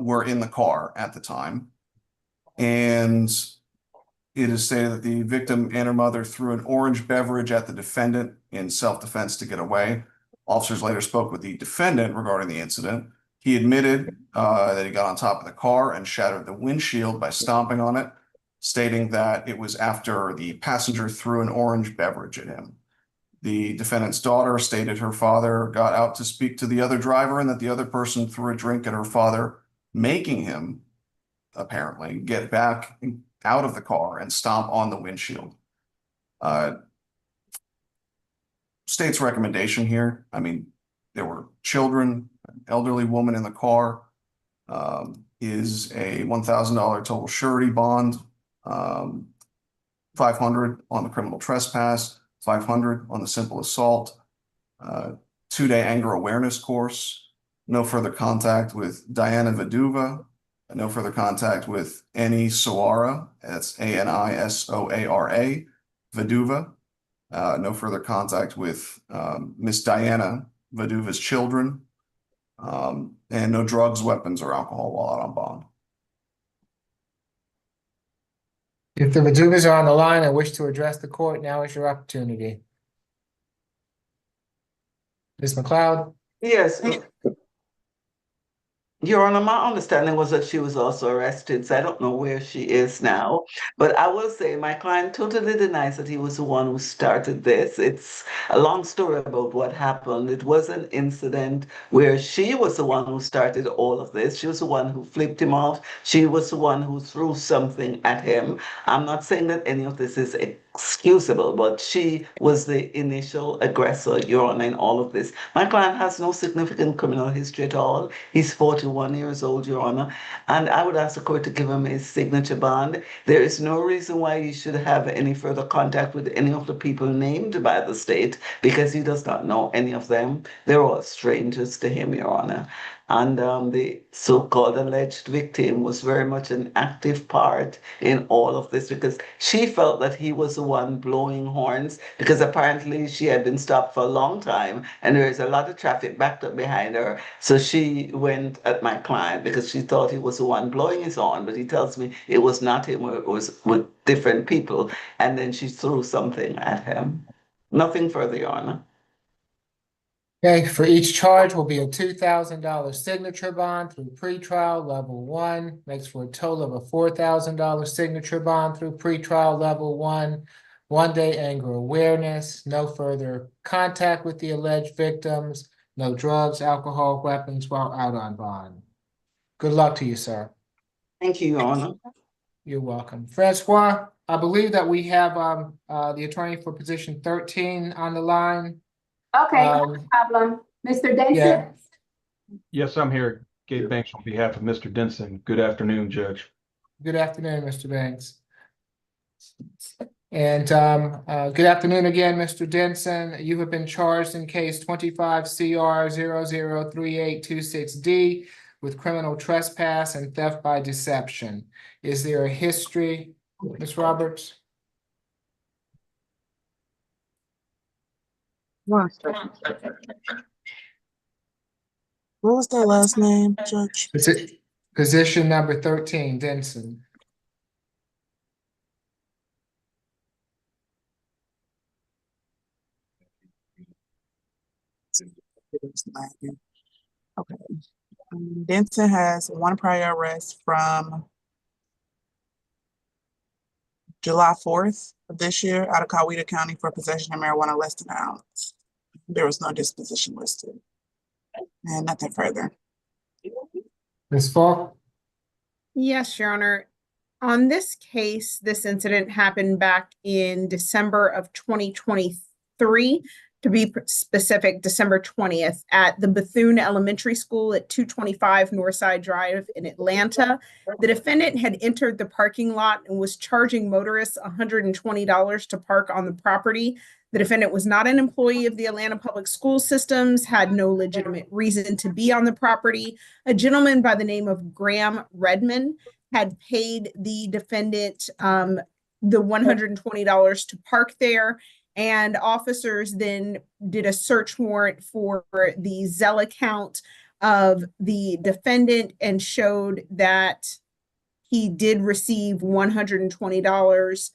were in the car at the time. And it is stated that the victim and her mother threw an orange beverage at the defendant in self-defense to get away. Officers later spoke with the defendant regarding the incident. He admitted that he got on top of the car and shattered the windshield by stomping on it, stating that it was after the passenger threw an orange beverage at him. The defendant's daughter stated her father got out to speak to the other driver and that the other person threw a drink at her father, making him apparently get back out of the car and stomp on the windshield. State's recommendation here, I mean, there were children, an elderly woman in the car, is a $1,000 total surety bond, $500 on the criminal trespass, $500 on the simple assault, 2-day anger awareness course, no further contact with Diana Vaduva, no further contact with Annie Soara, that's Anisoara, Vaduva, no further contact with Miss Diana Vaduva's children, and no drugs, weapons, or alcohol while out on bond. If the Vaduvas are on the line and wish to address the court, now is your opportunity. Ms. McLeod? Yes. Your Honor, my understanding was that she was also arrested, so I don't know where she is now. But I will say my client totally denies that he was the one who started this. It's a long story about what happened. It was an incident where she was the one who started all of this. She was the one who flipped him off. She was the one who threw something at him. I'm not saying that any of this is excusable, but she was the initial aggressor, Your Honor, in all of this. My client has no significant criminal history at all. He's 41 years old, Your Honor, and I would ask the court to give him his signature bond. There is no reason why he should have any further contact with any of the people named by the state, because he does not know any of them. They're all strangers to him, Your Honor. And the so-called alleged victim was very much an active part in all of this, because she felt that he was the one blowing horns, because apparently she had been stopped for a long time and there is a lot of traffic backed up behind her. So she went at my client because she thought he was the one blowing his horn, but he tells me it was not him, it was with different people. And then she threw something at him. Nothing further, Your Honor. Okay, for each charge will be a $2,000 signature bond through pretrial level 1, makes for a total of a $4,000 signature bond through pretrial level 1, 1-day anger awareness, no further contact with the alleged victims, no drugs, alcohol, weapons while out on bond. Good luck to you, sir. Thank you, Your Honor. You're welcome. Francois, I believe that we have the attorney for position 13 on the line. Okay, no problem. Mr. Denson? Yeah. Yes, I'm here. Gabe Banks on behalf of Mr. Densen. Good afternoon, Judge. Good afternoon, Mr. Banks. And good afternoon again, Mr. Denson. You have been charged in case 25 CR 003826D with criminal trespass and theft by deception. Is there a history, Ms. Roberts? What was that last name, Judge? Position number 13, Denson. Okay. Denson has 1 prior arrest from July 4th of this year out of Coweta County for possession of marijuana less than an ounce. There was no disposition listed. And nothing further. Ms. Falk? Yes, Your Honor. On this case, this incident happened back in December of 2023. to be specific, December 20th at the Bethune Elementary School at 225 Northside Drive in Atlanta. The defendant had entered the parking lot and was charging motorists $120 to park on the property. The defendant was not an employee of the Atlanta Public School Systems, had no legitimate reason to be on the property. A gentleman by the name of Graham Redmond had paid the defendant the $120 to park there. And officers then did a search warrant for the Zelle account of the defendant and showed that he did receive $120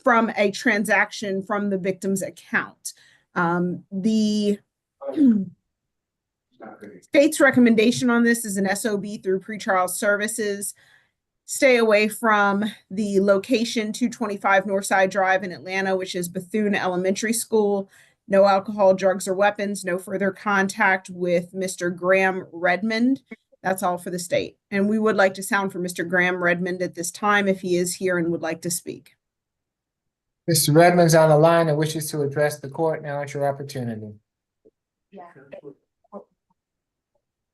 from a transaction from the victim's account. The state's recommendation on this is an SOB through pretrial services. Stay away from the location 225 Northside Drive in Atlanta, which is Bethune Elementary School. No alcohol, drugs, or weapons. No further contact with Mr. Graham Redmond. That's all for the state. And we would like to sound for Mr. Graham Redmond at this time if he is here and would like to speak. Mr. Redmond's on the line and wishes to address the court. Now is your opportunity. Yeah.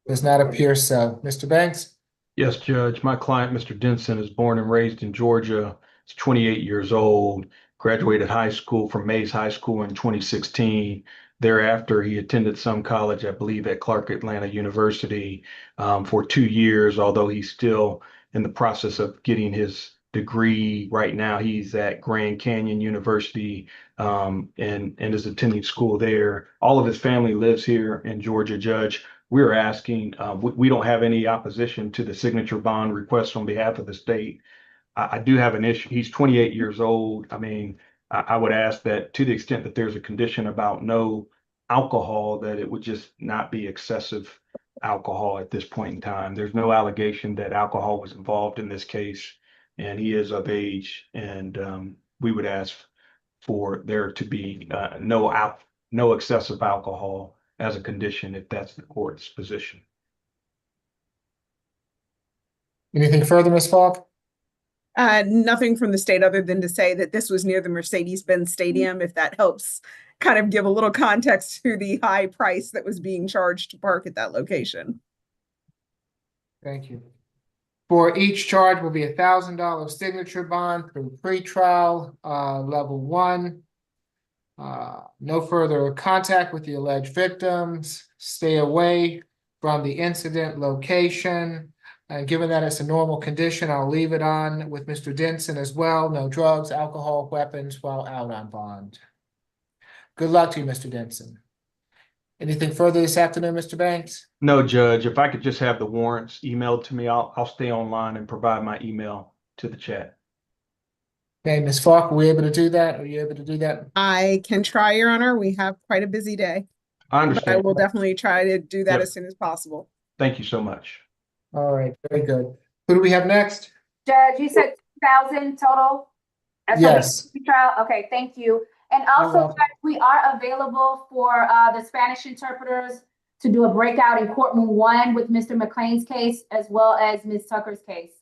Does not appear so. Mr. Banks? Yes, Judge. My client, Mr. Densen, is born and raised in Georgia. He's 28 years old, graduated high school from Mays High School in 2016. Thereafter, he attended some college, I believe, at Clark Atlanta University for 2 years, although he's still in the process of getting his degree. Right now, he's at Grand Canyon University and is attending school there. All of his family lives here in Georgia, Judge. We're asking, we don't have any opposition to the signature bond request on behalf of the state. I do have an issue. He's 28 years old. I mean, I would ask that to the extent that there's a condition about no alcohol, that it would just not be excessive alcohol at this point in time. There's no allegation that alcohol was involved in this case, and he is of age. And we would ask for there to be no excessive alcohol as a condition, if that's the court's position. Anything further, Ms. Falk? Nothing from the state other than to say that this was near the Mercedes-Benz Stadium, if that helps kind of give a little context to the high price that was being charged to park at that location. Thank you. For each charge will be $1,000 signature bond through pretrial, level 1. No further contact with the alleged victims. Stay away from the incident location. And given that it's a normal condition, I'll leave it on with Mr. Densen as well. No drugs, alcohol, weapons while out on bond. Good luck to you, Mr. Densen. Anything further this afternoon, Mr. Banks? No, Judge. If I could just have the warrants emailed to me, I'll stay online and provide my email to the chat. Okay, Ms. Falk, are we able to do that? Are you able to do that? I can try, Your Honor. We have quite a busy day. I But I understand. will definitely try to do that Yep. as soon as possible. Thank you so much. All right, very good. Who do we have next? Judge, you said 2,000 total? SOB Yes. Trial, okay, thank you. And also, welcome. Judge, we are available for the Spanish interpreters to do a breakout in courtroom 1 with Mr. McLean's case as well as Ms. Tucker's case.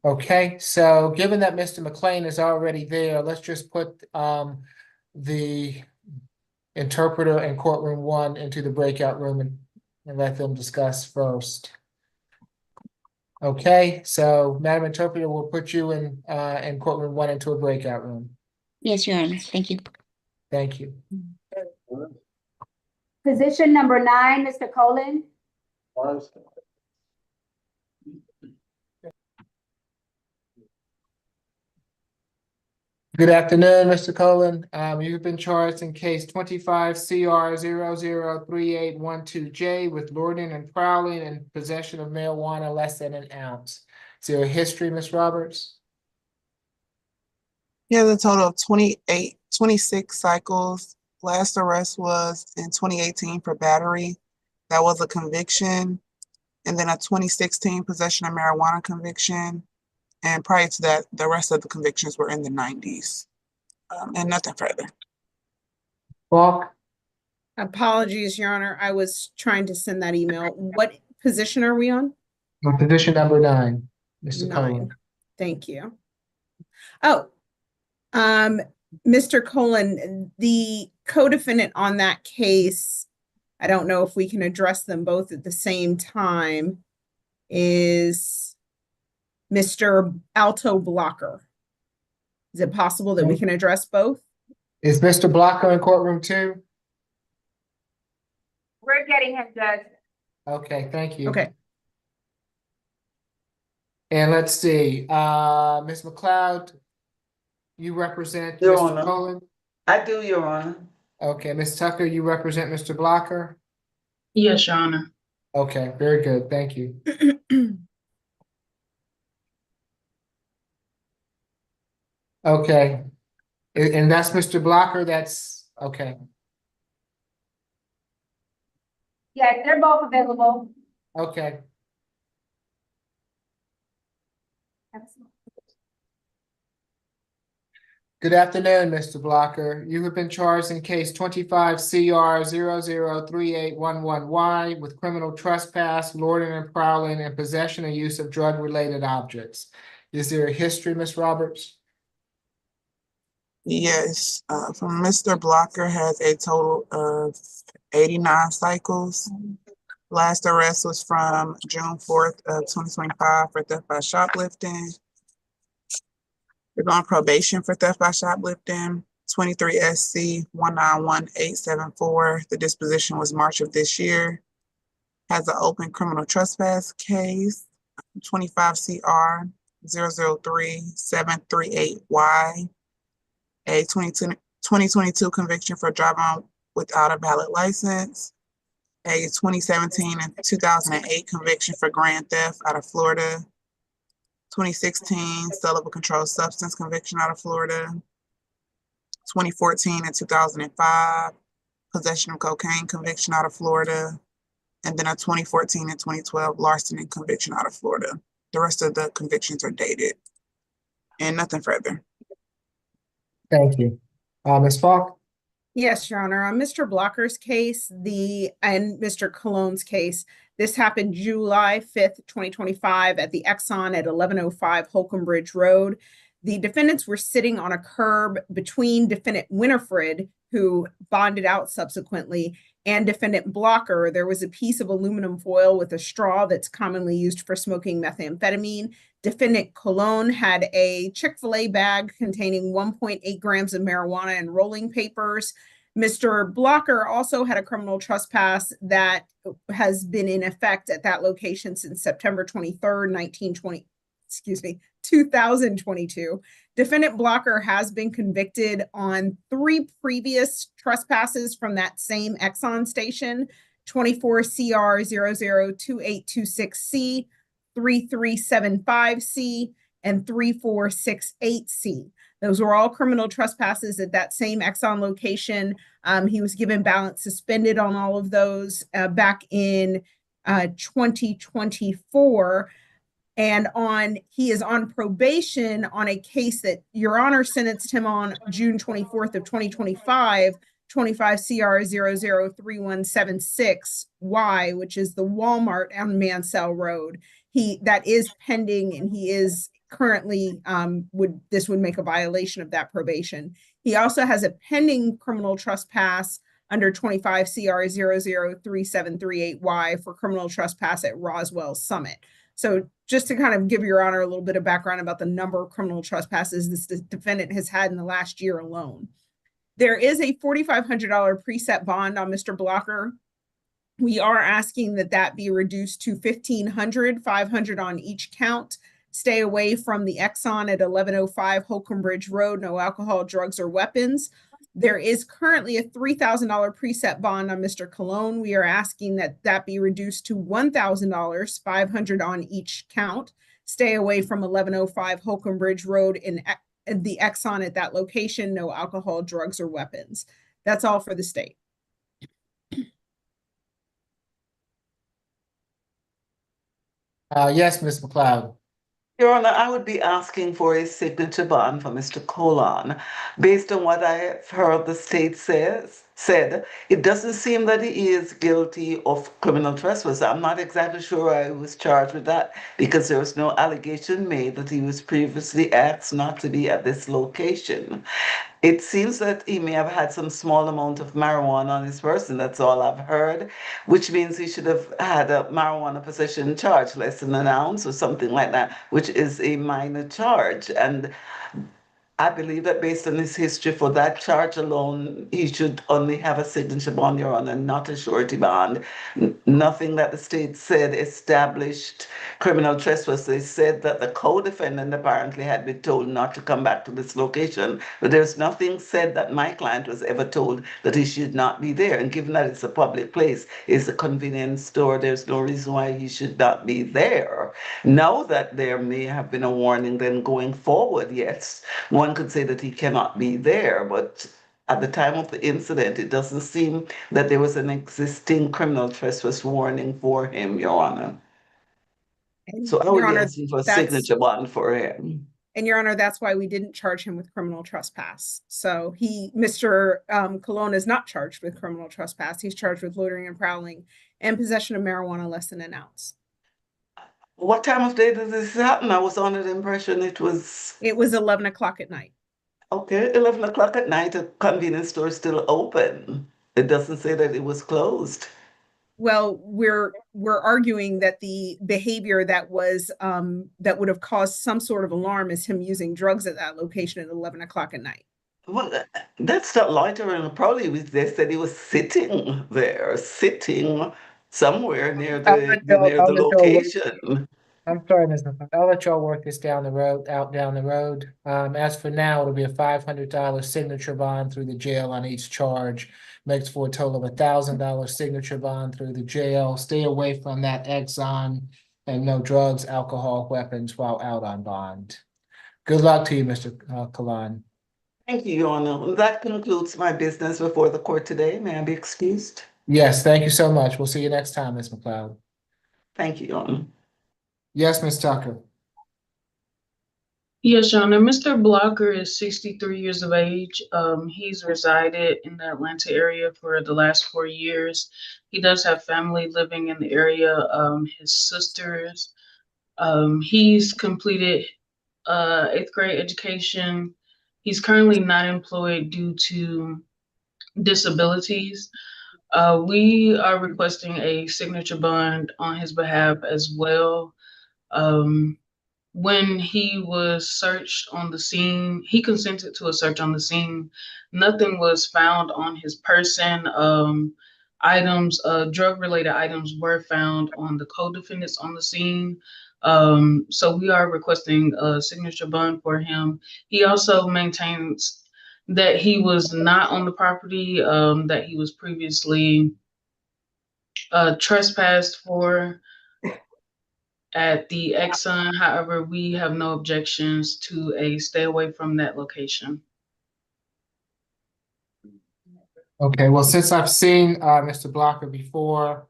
Okay, so given that Mr. McLean is already there, let's just put the interpreter in courtroom 1 into the breakout room and let them discuss first. Okay, so Madam Interpreter, we'll put you in courtroom 1 into a breakout room. Yes, Your Honor. Thank you. Thank you. Position number 9, Mr. Colin. Good afternoon, Mr. Colin. You've been charged in case 25 CR 003812J with loitering and prowling and possession of marijuana less than an ounce. Is there a history, Ms. Roberts? He has a total of 26 cycles. Last arrest was in 2018 for battery. That was a conviction. And then a 2016 possession of marijuana conviction. And prior to that, the rest of the convictions were in the 90s. And nothing further. Falk? Apologies, Your Honor. I was trying to send that email. What position are we on? Position number 9, Mr. 9. Colin. Thank you. Oh, Mr. Colon, the co-defendant on that case, I don't know if we can address them both at the same time, is Mr. Alto Blocker. Is it possible that we can address both? Is Mr. Blocker in courtroom too? We're getting him, Judge. Okay, thank you. Okay. And let's see, Ms. McLeod, you represent Your Mr. Honor. Cullen? I do, Your Honor. Okay, Ms. Tucker, you represent Mr. Blocker? Yes, Your Honor. Okay, very good, thank you. Okay, and that's Mr. Blocker, that's, okay, Yeah, they're both available. okay. Good afternoon, Mr. Blocker. You have been charged in case 25 CR 003811Y with criminal trespass, loitering and prowling, and possession and use of drug-related objects. Is there a history, Ms. Roberts? Yes, from Mr. Blocker has a total of 89 cycles. Last arrest was from June 4th of 2025 for theft by shoplifting. He's on probation for theft by shoplifting, 23 SC 191874. The disposition was March of this year. Has an open criminal trespass case, 25 CR 003738Y. A 2022 conviction for driving without a valid license. A 2017 and 2008 conviction for grand theft out of Florida. 2016 sale of a controlled substance conviction out of Florida. 2014 and 2005 possession of cocaine conviction out of Florida. And then a 2014 and 2012 larceny conviction out of Florida. The rest of the convictions are dated. And nothing further. Thank you. Ms. Falk? Yes, Your Honor. On Mr. Blocker's case, and Mr. Cologne's case, this happened July 5th, 2025 at the Exxon at 1105 Holcomb Bridge Road. The defendants were sitting on a curb between defendant Winifred, who bonded out subsequently, and defendant Blocker. There was a piece of aluminum foil with a straw that's commonly used for smoking methamphetamine. Defendant Cologne had a Chick-fil-A bag containing 1.8 grams of marijuana and rolling papers. Mr. Blocker also had a criminal trespass that has been in effect at that location since September 23rd, 2022. Defendant Blocker has been convicted on 3 previous trespasses from that same Exxon station, 24 CR 002826C, 3375C, and 3468C. Those were all criminal trespasses at that same Exxon location. He was given balance suspended on all of those back in 2024. And he is on probation on a case that Your Honor sentenced him on June 24th of 2025, 25 CR 003176Y, which is the Walmart on Mansell Road. That is pending, and he is currently this would make a violation of that probation. He also has a pending criminal trespass under 25 CR 003738Y for criminal trespass at Roswell Summit. So just to kind of give Your Honor a little bit of background about the number of criminal trespasses this defendant has had in the last year alone. There is a $4,500 preset bond on Mr. Blocker. We are asking that be reduced to $1,500, $500 on each count. Stay away from the Exxon at 1105 Holcomb Bridge Road, no alcohol, drugs, or weapons. There is currently a $3,000 preset bond on Mr. Cologne. We are asking that be reduced to $1,000, $500 on each count. Stay away from 1105 Holcomb Bridge Road in the Exxon at that location, no alcohol, drugs, or weapons. That's all for the state. Yes, Ms. McLeod. Your Honor, I would be asking for a signature bond for Mr. Colon. Based on what I have heard the state said, it doesn't seem that he is guilty of criminal trespass. I'm not exactly sure why he was charged with that because there was no allegation made that he was previously asked not to be at this location. It seems that he may have had some small amount of marijuana on his person. That's all I've heard, which means he should have had a marijuana possession charge, less than an ounce or something like that, which is a minor charge. And I believe that based on his history for that charge alone, he should only have a signature bond, Your Honor, not a surety bond. Nothing that the state said established criminal trespass. They said that the co-defendant apparently had been told not to come back to this location, but there's nothing said that my client was ever told that he should not be there. And given that it's a public place, it's a convenience store, there's no reason why he should not be there. Now that there may have been a warning, then going forward, yes, one could say that he cannot be there, but at the time of the incident, it doesn't seem that there was an existing criminal trespass warning for him, Your Honor. So I Your would be Honor, asking for a that's, signature bond for him. and Your Honor, that's why we didn't charge him with criminal trespass. So Mr. Colon is not charged with criminal trespass. He's charged with loitering and prowling and possession of marijuana less than an ounce. What time of day did this happen? I was under the impression it was... It was 11 o'clock at night. Okay, 11 o'clock at night, a convenience store is still open. It doesn't say that it was closed. Well, we're arguing that the behavior that was that would have caused some sort of alarm is him using drugs at that location at 11 o'clock at night. Well, that's not loitering. Probably they said he was sitting there, sitting somewhere near the location. I'm sorry, Ms. McClung. I'll let y'all work this down the road. As for now, it'll be a $500 signature bond through the jail on each charge. Makes for a total of $1,000 signature bond through the jail. Stay away from that Exxon and no drugs, alcohol, weapons while out on bond. Good luck to you, Mr. Kalan. Thank you, Your Honor. That concludes my business before the court today. May I be excused? Yes, thank you so much. We'll see you next time, Ms. McLeod. Thank you, Your Honor. Yes, Ms. Tucker. Yes, Your Honor. Mr. Blocker is 63 years of age. He's resided in the Atlanta area for the last 4 years. He does have family living in the area, his sisters. He's completed 8th grade education. He's currently not employed due to disabilities. We are requesting a signature bond on his behalf as well. When he was searched on the scene, he consented to a search on the scene. Nothing was found on his person. Drug-related items were found on the co-defendants on the scene. So we are requesting a signature bond for him. He also maintains that he was not on the property, that he was previously trespassed for at the Exxon. However, we have no objections to a stay away from that location. Okay, well, since I've seen Mr. Blocker before,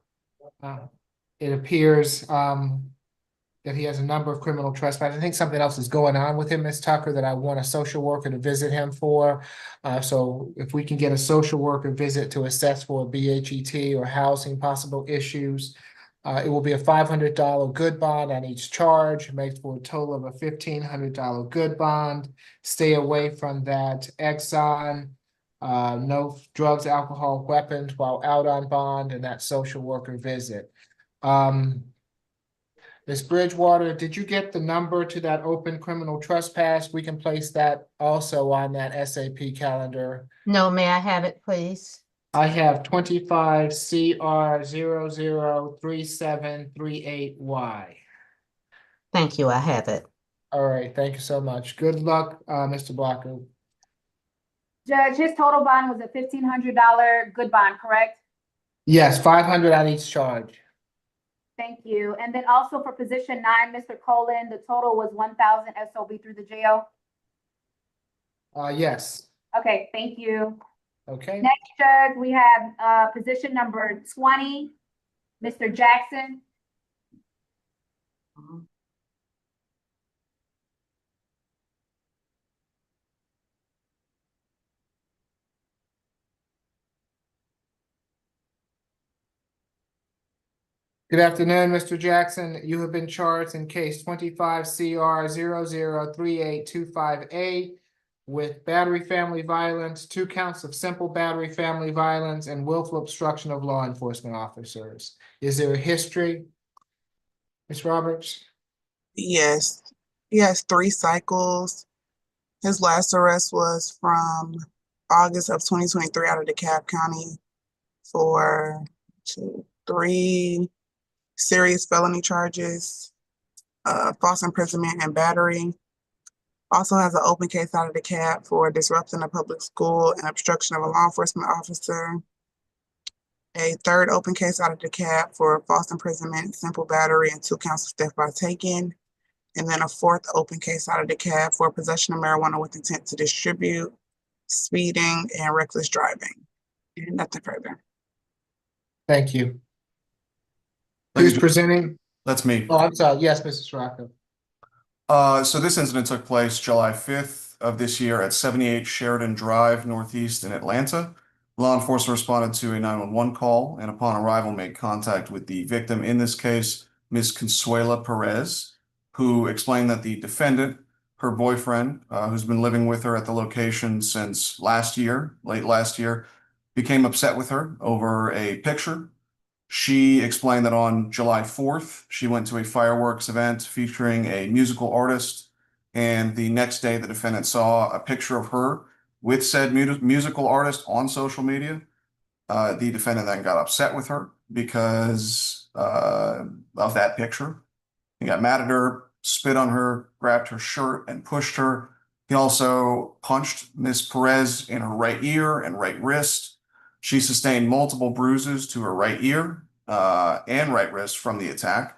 it appears that he has a number of criminal trespasses. I think something else is going on with him, Ms. Tucker, that I want a social worker to visit him for. So if we can get a social worker visit to assess for BHET or housing possible issues, it will be a $500 good bond on each charge, makes for a total of a $1,500 good bond. Stay away from that Exxon, no drugs, alcohol, weapons while out on bond, and that social worker visit. Ms. Bridgewater, did you get the number to that open criminal trespass? We can place that also on that SAP calendar. No, may I have it, please? I have 25 CR 003738Y. Thank you, I have it. All right, thank you so much. Good luck, Mr. Blocker. Judge, his total bond was a $1,500 good bond, correct? Yes, 500 on each charge. Thank you. And then also for position 9, Mr. Colon, the total was 1,000 SOB through the jail? Yes. Okay, thank you. Okay. Next, Judge, we have position number 20, Mr. Jackson. Good afternoon, Mr. Jackson. You have been charged in case 25 CR 003825A with battery family violence, 2 counts of simple battery family violence, and willful obstruction of law enforcement officers. Is there a history, Ms. Roberts? Yes, he has 3 cycles. His last arrest was from August of 2023 out of DeKalb County for 3 serious felony charges, false imprisonment and battery. Also has an open case out of DeKalb for disrupting a public school and obstruction of a law enforcement officer. A 3rd open case out of DeKalb for false imprisonment, simple battery, and 2 counts of theft by taking. And then a 4th open case out of DeKalb for possession of marijuana with intent to distribute, speeding, and reckless driving. And nothing further. Thank you. Thank Who's you. presenting? That's me. Oh, I'm sorry. Yes, Mrs. Rocco. So this incident took place July 5th of this year at 78 Sheridan Drive, Northeast in Atlanta. Law enforcement responded to a 911 call and upon arrival made contact with the victim, in this case, Ms. Consuela Perez, who explained that the defendant, her boyfriend, who's been living with her at the location since late last year, became upset with her over a picture. She explained that on July 4th, she went to a fireworks event featuring a musical artist, and the next day the defendant saw a picture of her with said musical artist on social media. The defendant then got upset with her because of that picture. He got mad at her, spit on her, grabbed her shirt, and pushed her. He also punched Ms. Perez in her right ear and right wrist. She sustained multiple bruises to her right ear and right wrist from the attack.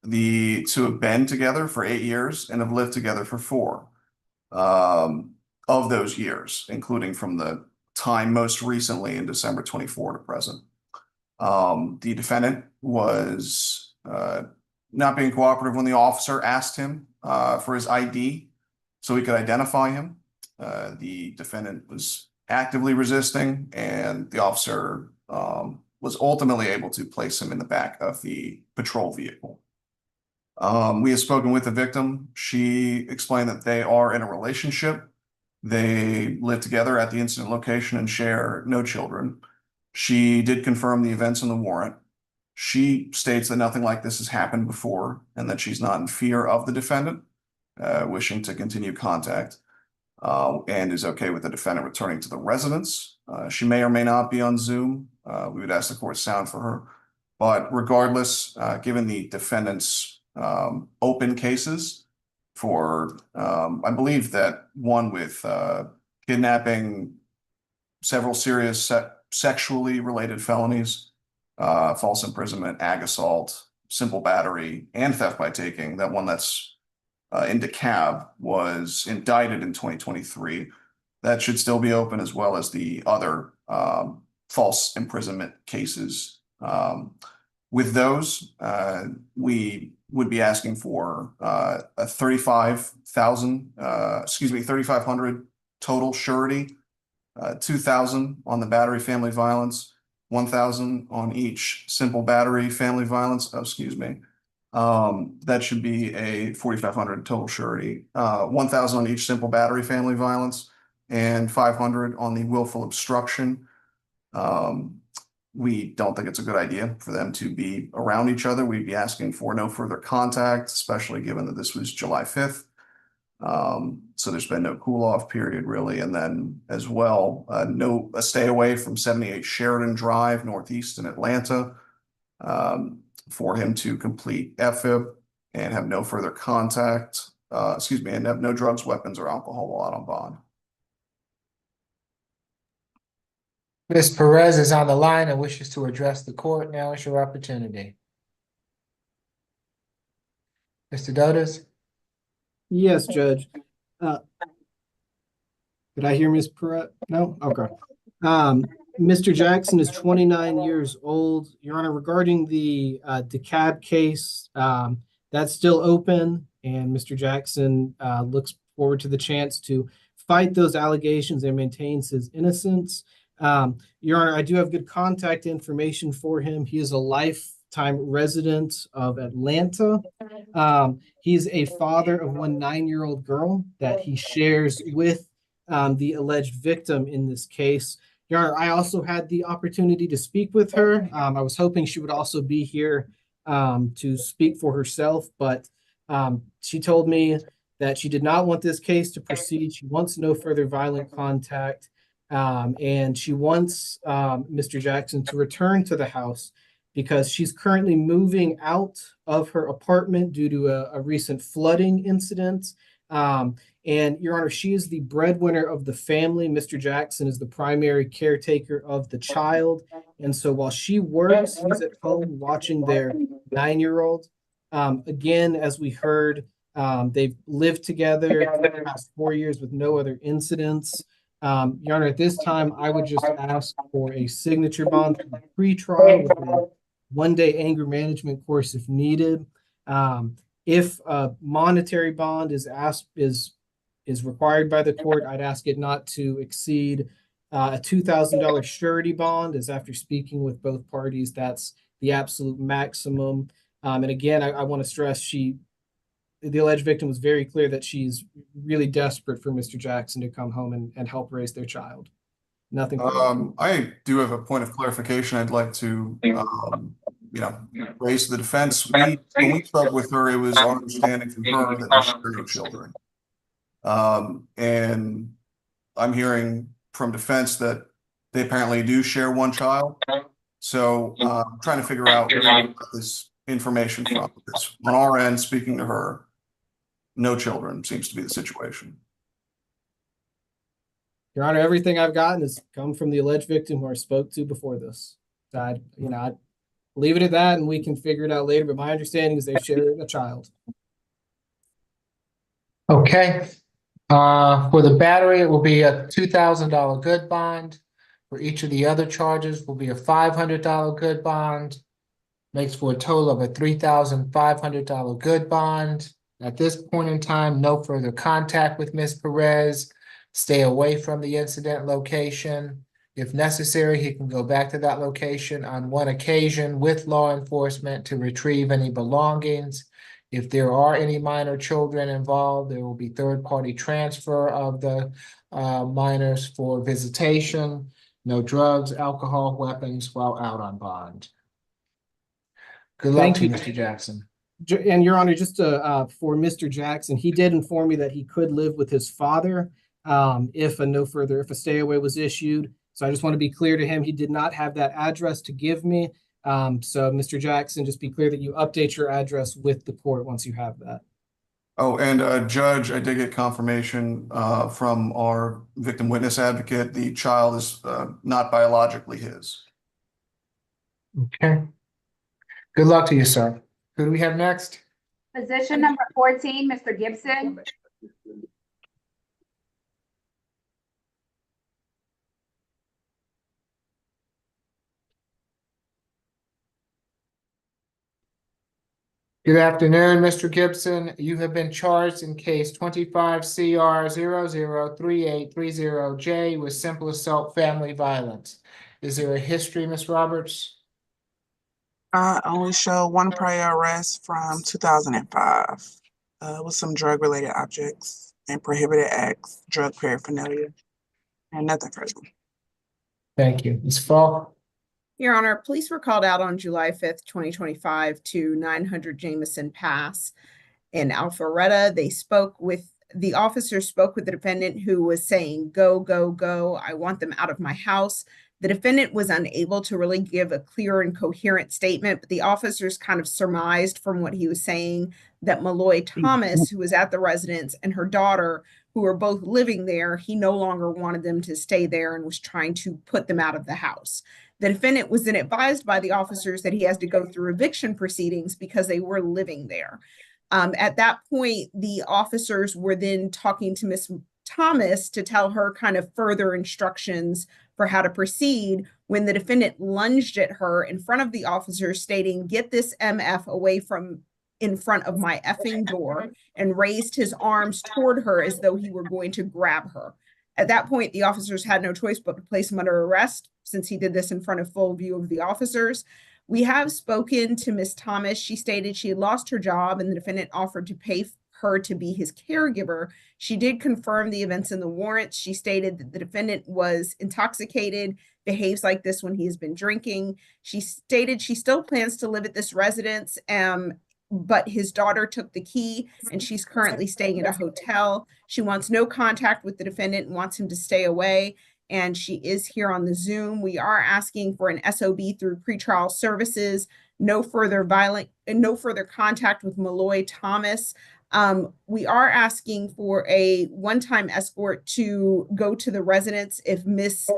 The 2 have been together for 8 years and have lived together for 4 of those years, including from the time most recently in December 24 to present. The defendant was not being cooperative when the officer asked him for his ID so he could identify him. The defendant was actively resisting, and the officer was ultimately able to place him in the back of the patrol vehicle. We have spoken with the victim. She explained that they are in a relationship. They live together at the incident location and share no children. She did confirm the events in the warrant. She states that nothing like this has happened before and that she's not in fear of the defendant, wishing to continue contact, and is okay with the defendant returning to the residence. She may or may not be on Zoom. We would ask the court sound for her. But regardless, given the defendant's open cases for, I believe that one with kidnapping, several serious sexually related felonies, false imprisonment, ag assault, simple battery, and theft by taking, that one that's in DeKalb was indicted in 2023. That should still be open, as well as the other false imprisonment cases. With those, we would be asking for a 3,500 total surety, 2,000 on the battery family violence, 1,000 on each simple battery family violence. That should be a 4,500 total surety, 1,000 on each simple battery family violence, and 500 on the willful obstruction. We don't think it's a good idea for them to be around each other. We'd be asking for no further contact, especially given that this was July 5th. So there's been no cool off period really. And then as well, a stay away from 78 Sheridan Drive, Northeast in Atlanta, for him to complete FIB and have no further contact, and have no drugs, weapons, or alcohol while out on bond. Ms. Perez is on the line and wishes to address the court. Now is your opportunity. Mr. Dodas? Yes, Judge. Did I hear Ms. Perez? No? Okay. Mr. Jackson is 29 years old. Your Honor, regarding the DeKalb case, that's still open, and Mr. Jackson looks forward to the chance to fight those allegations and maintains his innocence. Your Honor, I do have good contact information for him. He is a lifetime time resident of Atlanta. He's a father of one 9-year-old girl that he shares with the alleged victim in this case. Your Honor, I also had the opportunity to speak with her. I was hoping she would also be here to speak for herself, but she told me that she did not want this case to proceed. She wants no further violent contact, and she wants Mr. Jackson to return to the house because she's currently moving out of her apartment due to a recent flooding incident. And Your Honor, she is the breadwinner of the family. Mr. Jackson is the primary caretaker of the child. And so while she works, he's at home watching their 9-year-old. Again, as we heard, they've lived together for the past 4 years with no other incidents. Your Honor, at this time, I would just ask for a signature bond for the pre-trial with a one-day anger management course if needed. If a monetary bond is required by the court, I'd ask it not to exceed a $2,000 surety bond, as after speaking with both parties, that's the absolute maximum. And again, I want to stress the alleged victim was very clear that she's really desperate for Mr. Jackson to come home and help raise their child. Nothing. I do have a point of clarification I'd like to, raise to the defense. When we spoke with her, it was our understanding from her that she had no children. And I'm hearing from defense that they apparently do share one child. So I'm trying to figure out where this information from. Because on our end, speaking to her, no children seems to be the situation. Your Honor, everything I've gotten has come from the alleged victim who I spoke to before this. So I'd leave it at that and we can figure it out later. But my understanding is they share a child. Okay. For the battery, it will be a $2,000 good bond. For each of the other charges will be a $500 good bond. Makes for a total of a $3,500 good bond. At this point in time, no further contact with Ms. Perez. Stay away from the incident location. If necessary, he can go back to that location on one occasion with law enforcement to retrieve any belongings. If there are any minor children involved, there will be third-party transfer of the minors for visitation. No drugs, alcohol, weapons while out on bond. Good luck to you, Mr. Jackson. And Your Honor, just for Mr. Jackson, he did inform me that he could live with his father if a stay away was issued. So I just want to be clear to him, he did not have that address to give me. So Mr. Jackson, just be clear that you update your address with the court once you have that. Oh, and Judge, I did get confirmation from our victim witness advocate. The child is not biologically his. Okay. Good luck to you, sir. Who do we have next? Position number 14, Mr. Gibson. Good afternoon, Mr. Gibson. You have been charged in case 25 CR 003830J with simple assault family violence. Is there a history, Ms. Roberts? I only show one prior arrest from 2005 with some drug-related objects and prohibited acts, drug paraphernalia, and nothing further. Thank you. Ms. Falk? Your Honor, police were called out on July 5th, 2025 to 900 Jameson Pass in Alpharetta. The officer spoke with the defendant who was saying, go, go, go. I want them out of my house. The defendant was unable to really give a clear and coherent statement, but the officers kind of surmised from what he was saying that Malloy Thomas, who was at the residence, and her daughter, who were both living there, he no longer wanted them to stay there and was trying to put them out of the house. The defendant was then advised by the officers that he has to go through eviction proceedings because they were living there. At that point, the officers were then talking to Miss Thomas to tell her kind of further instructions for how to proceed when the defendant lunged at her in front of the officers stating, "Get this MF away from in front of my effing door," and raised his arms toward her as though he were going to grab her. At that point, the officers had no choice but to place him under arrest since he did this in front of full view of the officers. We have spoken to Ms. Thomas. She stated she had lost her job and the defendant offered to pay her to be his caregiver. She did confirm the events in the warrants. She stated that the defendant was intoxicated, behaves like this when he has been drinking. She stated she still plans to live at this residence, but his daughter took the key and she's currently staying at a hotel. She wants no contact with the defendant and wants him to stay away. And she is here on the Zoom. We are asking for an SOB through pretrial services, no further contact with Malloy Thomas. We are asking for a one-time escort to go to the residence. If Miss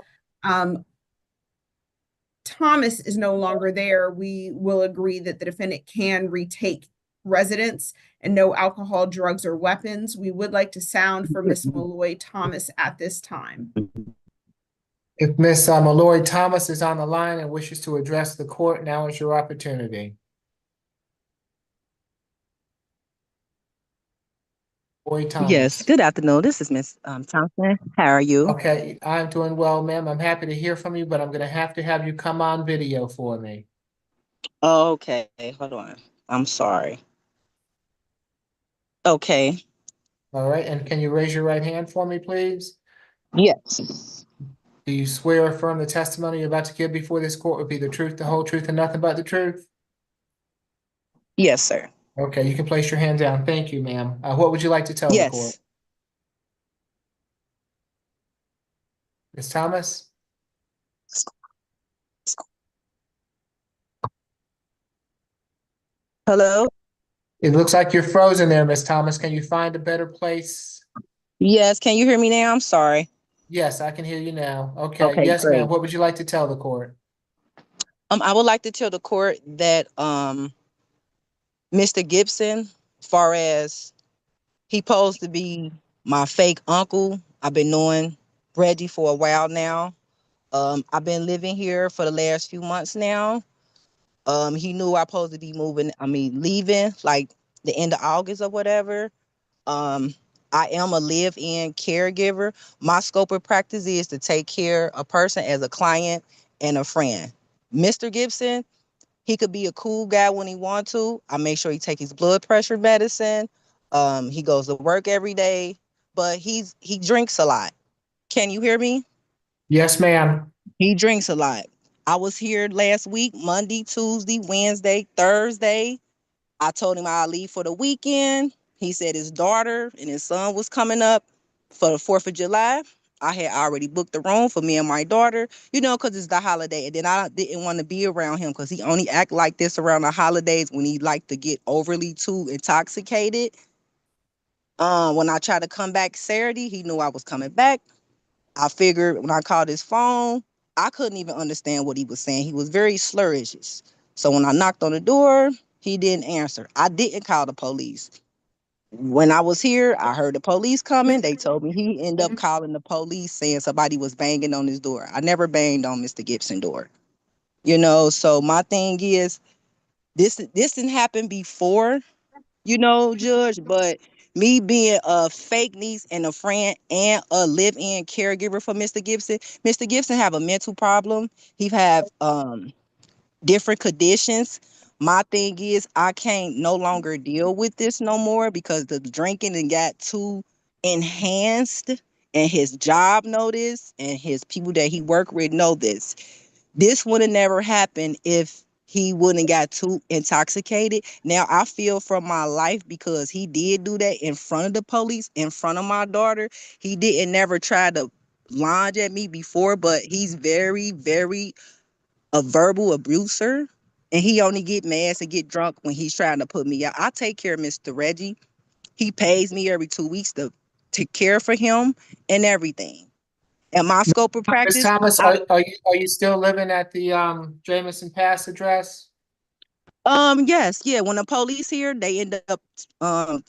Thomas is no longer there, we will agree that the defendant can retake residence and no alcohol, drugs, or weapons. We would like to sound for Miss Malloy Thomas at this time. If Miss Malloy Thomas is on the line and wishes to address the court, now is your opportunity. Malloy Thomas. Yes, good afternoon. This is Miss Thompson. How are you? Okay, I'm doing well, ma'am. I'm happy to hear from you, but I'm going to have you come on video for me. Okay, hold on. I'm sorry. Okay. All right, and can you raise your right hand for me, please? Yes. Do you swear or affirm the testimony you're about to give before this court will be the truth, the whole truth, and nothing but the truth? Yes, sir. Okay, you can place your hand down. Thank you, ma'am. What would you like to tell the court? Yes. Ms. Thomas? Hello? It looks like you're frozen there, Ms. Thomas. Can you find a better place? Yes, can you hear me now? I'm sorry. Yes, I can hear you now. Okay, Okay, yes, great. ma'am. What would you like to tell the court? I would like to tell the court that Mr. Gibson, far as he posed to be my fake uncle. I've been knowing Reggie for a while now. I've been living here for the last few months now. He knew I supposed to be leaving like the end of August or whatever. I am a live-in caregiver. My scope of practice is to take care of a person as a client and a friend. Mr. Gibson, he could be a cool guy when he wants to. I make sure he take his blood pressure medicine. He goes to work every day, but he drinks a lot. Can you hear me? Yes, ma'am. He drinks a lot. I was here last week, Monday, Tuesday, Wednesday, Thursday. I told him I'll leave for the weekend. He said his daughter and his son was coming up for the 4th of July. I had already booked the room for me and my daughter, because it's the holiday. And then I didn't want to be around him because he only act like this around the holidays when he like to get overly too intoxicated. When I tried to come back Saturday, he knew I was coming back. I figured when I called his phone, I couldn't even understand what he was saying. He was very slurricious. So when I knocked on the door, he didn't answer. I didn't call the police. When I was here, I heard the police coming. They told me he ended up calling the police saying somebody was banging on his door. I never banged on Mr. Gibson's door. So my thing is, this didn't happen before, Judge, but me being a fake niece and a friend and a live-in caregiver for Mr. Gibson have a mental problem. He have different conditions. My thing is, I can't no longer deal with this no more because the drinking and got too enhanced, and his job know this, and his people that he work with know this. This would have never happened if he wouldn't got too intoxicated. Now I feel for my life because he did do that in front of the police, in front of my daughter. He didn't never try to lunge at me before, but he's very, very a verbal abuser, and he only get mad and get drunk when he's trying to put me out. I take care of Mr. Reggie. He pays me every 2 weeks to take care for him and everything. And my scope of Ms. practice, Thomas, are you still living at the Jamison Pass address? yes, yeah. When the police here, they end up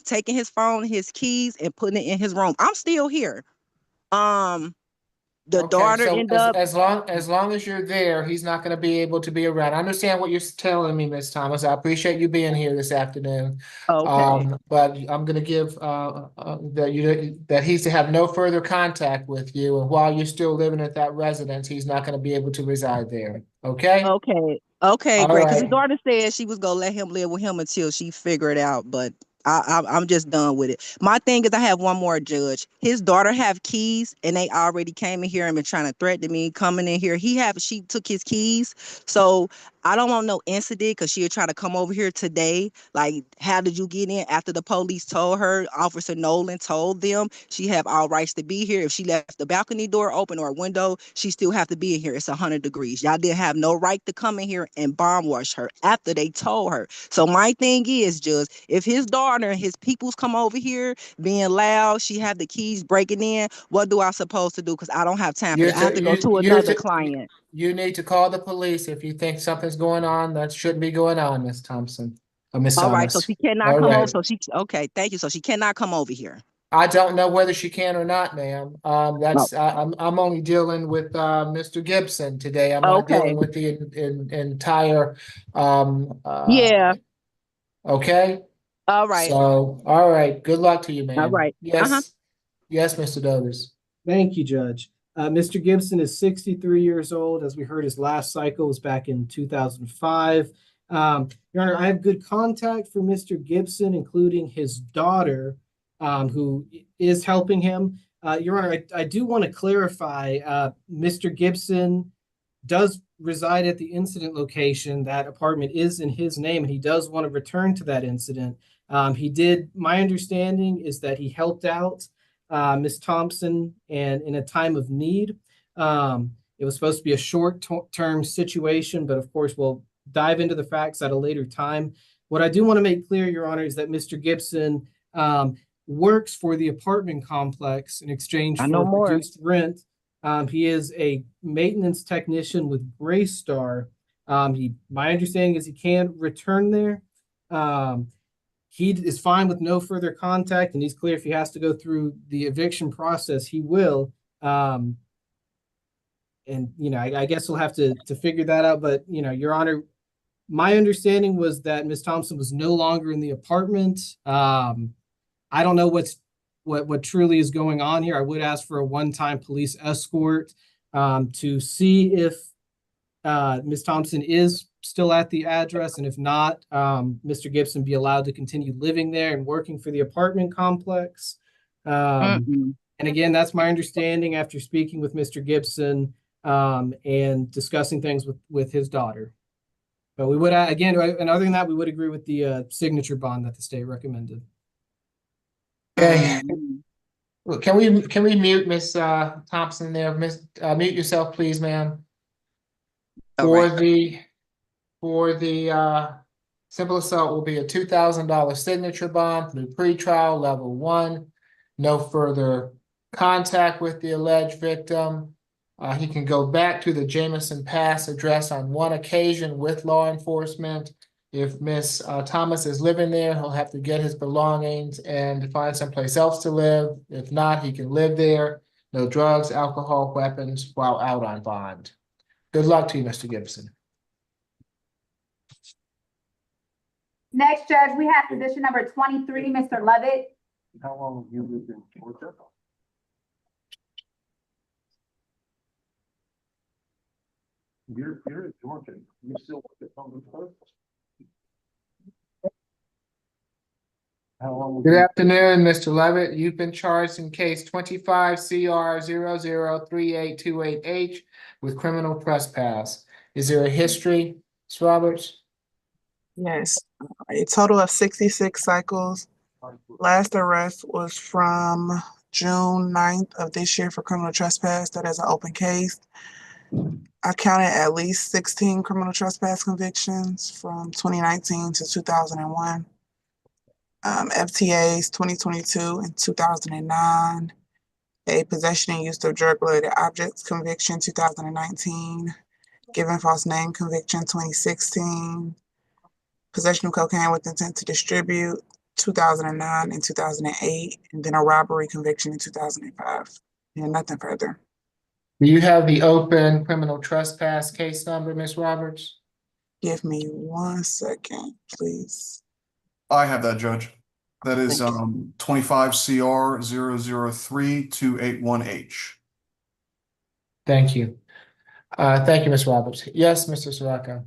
taking his phone, his keys, and putting it in his room. I'm still here. The daughter so end up. as long as you're there, he's not going to be able to be around. I understand what you're telling me, Ms. Thomas. I appreciate you being here this afternoon. Okay. But I'm going to give that he's to have no further contact with you, and while you're still living at that residence, he's not going to be able to reside there. Okay. Okay. Okay, All great. Because his right. daughter said she was gonna let him live with him until she figured it out, but I'm just done with it. My thing is, I have one more, Judge. His daughter have keys, and they already came in here and been trying to threaten me coming in here. She took his keys, so I don't want no incident because she'll try to come over here today. Like, how did you get in? After the police told her, Officer Nolan told them she have all rights to be here. If she left the balcony door open or a window, she still have to be in here. It's 100 degrees. Y'all didn't have no right to come in here and bomb rush her after they told her. So my thing is, just if his daughter and his peoples come over here being loud, she have the keys breaking in, what do I supposed to do? Because I don't have time for You that. I have to go to you another client. you need to call the police if you think something's going on that shouldn't be going on, Miss Thompson. Or Miss All right, so Thomas. she cannot All come over. right. So okay, thank you. So she cannot come over here. I don't know whether she can or not, ma'am. No. I'm only dealing with Mr. Gibson today. I'm not Okay. dealing with the entire Yeah. okay. All right. So, all right. Good luck to you, All ma'am. right. Yes. Yes, Mr. Dovers. Thank you, Judge. Mr. Gibson is 63 years old. As we heard, his last cycle was back in 2005. Your Honor, I have good contact for Mr. Gibson, including his daughter, who is helping him. Your Honor, I do want to clarify, Mr. Gibson does reside at the incident location. That apartment is in his name, and he does want to return to that incident. My understanding is that he helped out Miss Thompson and in a time of need. It was supposed to be a short-term situation, but of course, we'll dive into the facts at a later time. What I do want to make clear, Your Honor, is that Mr. Gibson works for the apartment complex in exchange for reduced rent. He is a maintenance technician with Greystar. My understanding is he can return there. He is fine with no further contact, and he's clear if he has to go through the eviction process, he will. And I guess we'll have to figure that out. But Your Honor, my understanding was that Miss Thompson was no longer in the apartment. I don't know what truly is going on here. I would ask for a one-time police escort to see if Ms. Thompson is still at the address, and if not, Mr. Gibson be allowed to continue living there and working for the apartment complex. And again, that's my understanding after speaking with Mr. Gibson and discussing things with his daughter. But we would, again, and other than that, we would agree with the signature bond that the state recommended. Okay. Well, can we mute Miss Thompson there? Mute yourself, please, ma'am. For the simple assault will be a $2,000 signature bond through pretrial level 1. No further contact with the alleged victim. He can go back to the Jameson Pass address on one occasion with law enforcement. If Miss Thomas is living there, he'll have to get his belongings and find someplace else to live. If not, he can live there. No drugs, alcohol, weapons while out on bond. Good luck to you, Mr. Gibson. Next, Judge, we have position number 23, Mr. Levitt. How long have you lived in Georgia? You're in Georgia. You still work at Public Works? How long? Good afternoon, Mr. Levitt. You've been charged in case 25 CR 003828H with criminal trespass. Is there a history, Ms. Roberts? Yes, a total of 66 cycles. Last arrest was from June 9th of this year for criminal trespass. That is an open case. I counted at least 16 criminal trespass convictions from 2019 to 2001. FTAs 2022 and 2009. A possession and use of drug-related objects conviction 2019. Given false name conviction 2016. Possession of cocaine with intent to distribute 2009 and 2008, and then a robbery conviction in 2005. And nothing further. Do you have the open criminal trespass case number, Ms. Roberts? Give me 1 second, please. I have that, Judge. That is 25 CR 003281H. Thank you. Thank you, Ms. Roberts. Yes, Mr. Sirocco.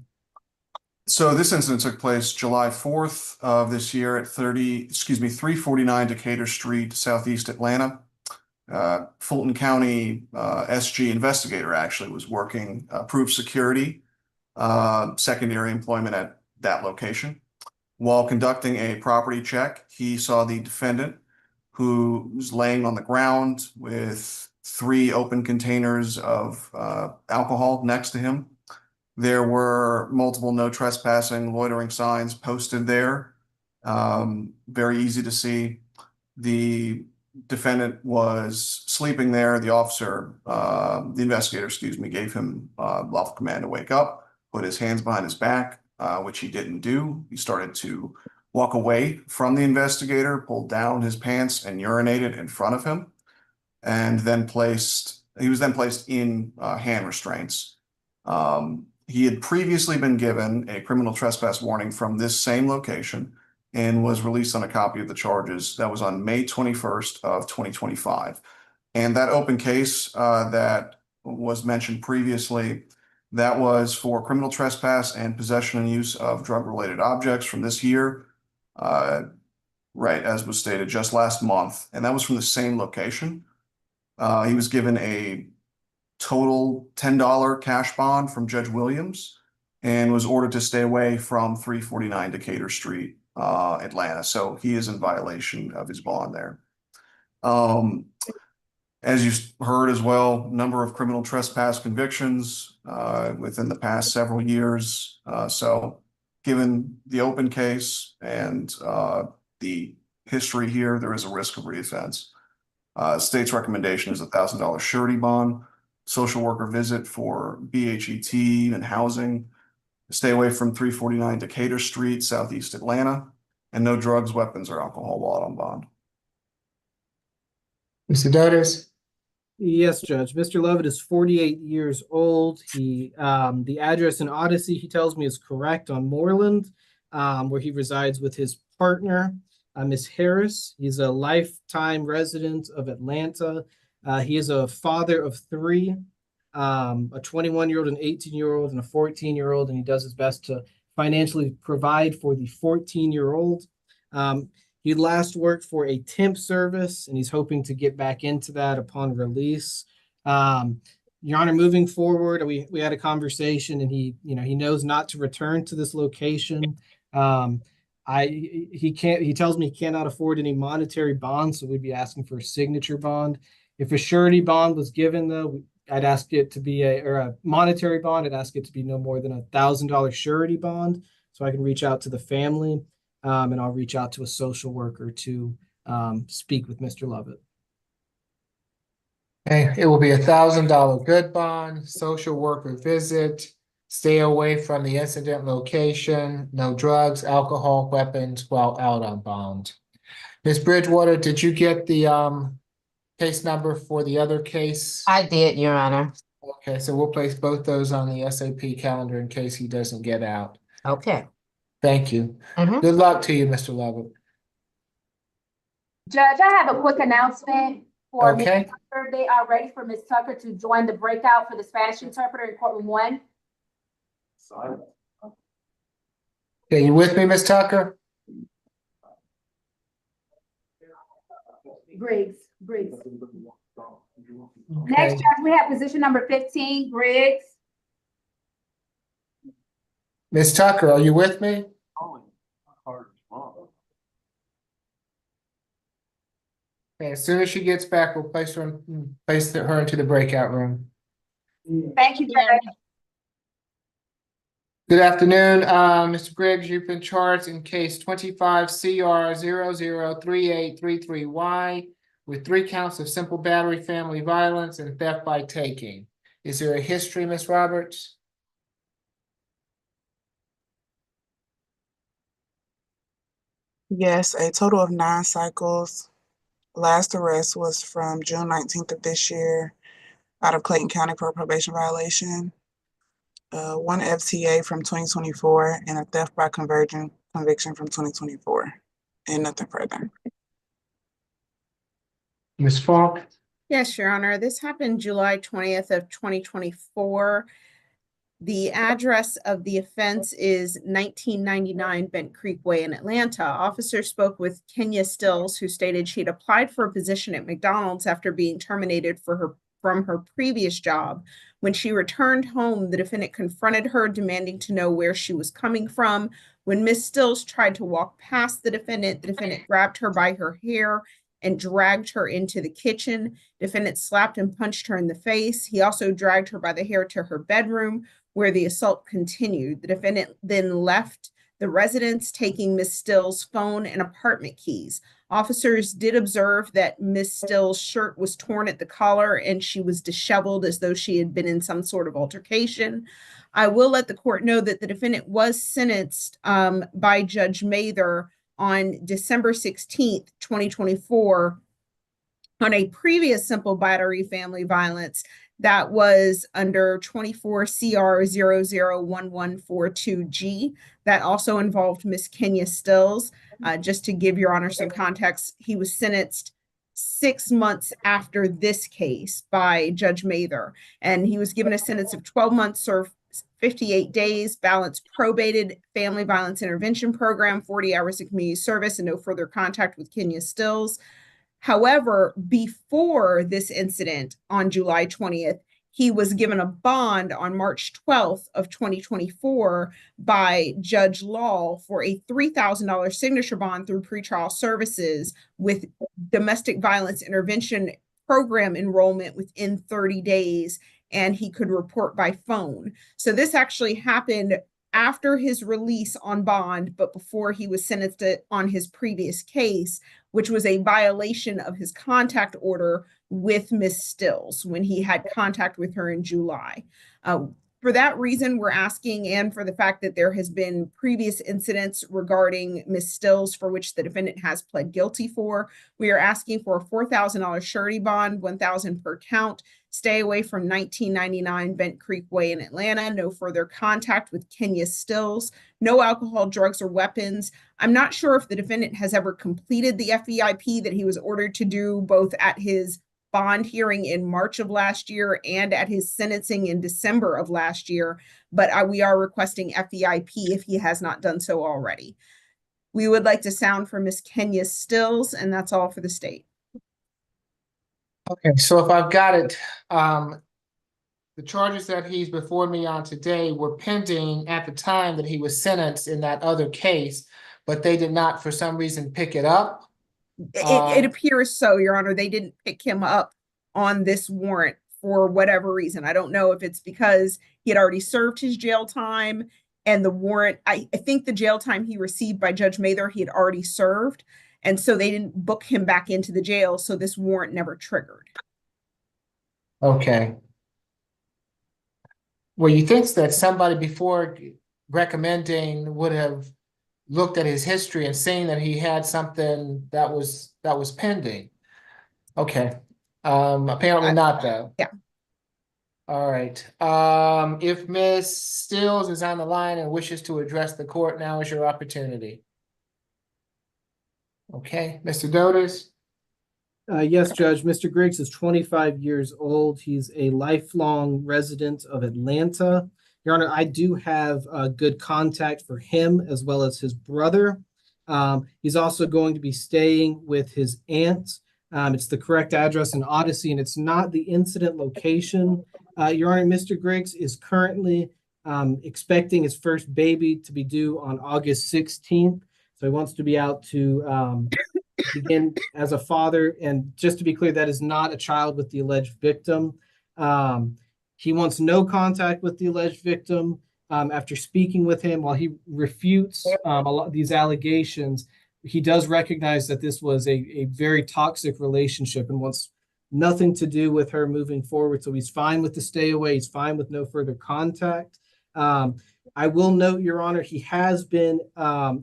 So this incident took place July 4th of this year at 349 Decatur Street, Southeast Atlanta. Fulton County SG investigator actually was working approved security, secondary employment at that location. While conducting a property check, he saw the defendant who was laying on the ground with 3 open containers of alcohol next to him. There were multiple no trespassing, loitering signs posted there. Very easy to see. The defendant was sleeping there. The investigator, gave him lawful command to wake up, put his hands behind his back, which he didn't do. He started to walk away from the investigator, pulled down his pants and urinated in front of him, and he was then placed in hand restraints. He had previously been given a criminal trespass warning from this same location and was released on a copy of the charges. That was on May 21st of 2025. And that open case that was mentioned previously, that was for criminal trespass and possession and use of drug-related objects from this year, right, as was stated just last month. And that was from the same location. He was given a total $10 cash bond from Judge Williams and was ordered to stay away from 349 Decatur Street, Atlanta. So he is in violation of his bond there. As you heard as well, number of criminal trespass convictions within the past several years. So given the open case and the history here, there is a risk of reoffense. State's recommendation is a $1,000 surety bond, social worker visit for BHET and housing, stay away from 349 Decatur Street, Southeast Atlanta, and no drugs, weapons, or alcohol while on bond. Mr. Dotis? Yes, Judge. Mr. Lovett is 48 years old. The address in Odyssey, he tells me, is correct on Moreland, where he resides with his partner, Miss Harris. He's a lifetime resident of Atlanta. He is a father of 3, a 21-year-old, an 18-year-old, and a 14-year-old, and he does his best to financially provide for the 14-year-old. He last worked for a temp service, and he's hoping to get back into that upon release. Your Honor, moving forward, we had a conversation, and he knows not to return to this location. He tells me he cannot afford any monetary bonds, so we'd be asking for a signature bond. If a surety bond was given, though, I'd ask it to be a monetary bond. I'd ask it to be no more than $1,000 surety bond, so I can reach out to the family, and I'll reach out to a social worker to speak with Mr. Lovett. Okay, it will be $1,000 good bond, social worker visit, stay away from the incident location, no drugs, alcohol, weapons while out on bond. Ms. Bridgewater, did you get the case number for the other case? I did, Your Honor. Okay, so we'll place both those on the SAP calendar in case he doesn't get out. Okay. Thank you. Good luck to you, Mr. Lovett. Judge, I have a quick announcement for Ms. Okay. Tucker. They are ready for Ms. Tucker to join the breakout for the Spanish interpreter in courtroom 1. Okay, you with me, Ms. Tucker? Griggs. Okay. Next, Judge, we have position number 15, Griggs. Ms. Tucker, are you with me? Okay, as soon as she gets back, we'll place her into the breakout room. Thank you, Judge. Good afternoon, Mr. Griggs. You've been charged in case 25 CR 003833Y with 3 counts of simple battery, family violence, and theft by taking. Is there a history, Ms. Roberts? Yes, a total of 9 cycles. Last arrest was from June 19th of this year out of Clayton County for a probation violation. 1 FTA from 2024 and a theft by conversion conviction from 2024, and nothing further. Ms. Falk? Yes, Your Honor. This happened July 20th of 2024. The address of the offense is 1999 Bent Creek Way in Atlanta. Officers spoke with Kenya Stills, who stated she had applied for a position at McDonald's after being terminated from her previous job. When she returned home, the defendant confronted her, demanding to know where she was coming from. When Ms. Stills tried to walk past the defendant grabbed her by her hair and dragged her into the kitchen. Defendant slapped and punched her in the face. He also dragged her by the hair to her bedroom, where the assault continued. The defendant then left the residence, taking Ms. Stills' phone and apartment keys. Officers did observe that Ms. Stills' shirt was torn at the collar and she was disheveled as though she had been in some sort of altercation. I will let the court know that the defendant was sentenced by Judge Mather on December 16th, 2024, on a previous simple battery family violence that was under 24 CR 001142G. That also involved Miss Kenya Stills. Just to give Your Honor some context, he was sentenced 6 months after this case by Judge Mather, and he was given a sentence of 12 months served 58 days, balanced probated family violence intervention program, 40 hours of community service, and no further contact with Kenya Stills. However, before this incident on July 20th, he was given a bond on March 12th of 2024 by Judge Law for a $3,000 signature bond through pretrial services with domestic violence intervention program enrollment within 30 days, and he could report by phone. So this actually happened after his release on bond, but before he was sentenced on his previous case, which was a violation of his contact order with Ms. Stills when he had contact with her in July. For that reason, we're asking, and for the fact that there has been previous incidents regarding Ms. Stills for which the defendant has pled guilty for, we are asking for a $4,000 surety bond, $1,000 per count, stay away from 1999 Bent Creek Way in Atlanta, no further contact with Kenya Stills, no alcohol, drugs, or weapons. I'm not sure if the defendant has ever completed the FEIP that he was ordered to do both at his bond hearing in March of last year and at his sentencing in December of last year, but we are requesting FEIP if he has not done so already. We would like to sound for Ms. Kenya Stills, and that's all for the state. Okay, so if I've got it, the charges that he's before me on today were pending at the time that he was sentenced in that other case, but they did not, for some reason, pick it up. It appears so, Your Honor. They didn't pick him up on this warrant for whatever reason. I don't know if it's because he had already served his jail time and the warrant, I think the jail time he received by Judge Mather, he had already served. And so they didn't book him back into the jail. So this warrant never triggered. Okay. Well, you think that somebody before recommending would have looked at his history and seen that he had something that was pending. Okay. Apparently not though. Yeah. All right. If Ms. Stills is on the line and wishes to address the court, now is your opportunity. Okay, Mr. Dotis. Yes, Judge. Mr. Griggs is 25 years old. He's a lifelong resident of Atlanta. Your Honor, I do have good contact for him as well as his brother. He's also going to be staying with his aunt. It's the correct address in Odyssey, and it's not the incident location. Your Honor, Mr. Griggs is currently expecting his first baby to be due on August 16th. So he wants to be out to begin as a father. And just to be clear, that is not a child with the alleged victim. He wants no contact with the alleged victim. After speaking with him, while he refutes a lot of these allegations, he does recognize that this was a very toxic relationship and wants nothing to do with her moving forward. So he's fine with the stay away. He's fine with no further contact. I will note, Your Honor, he has been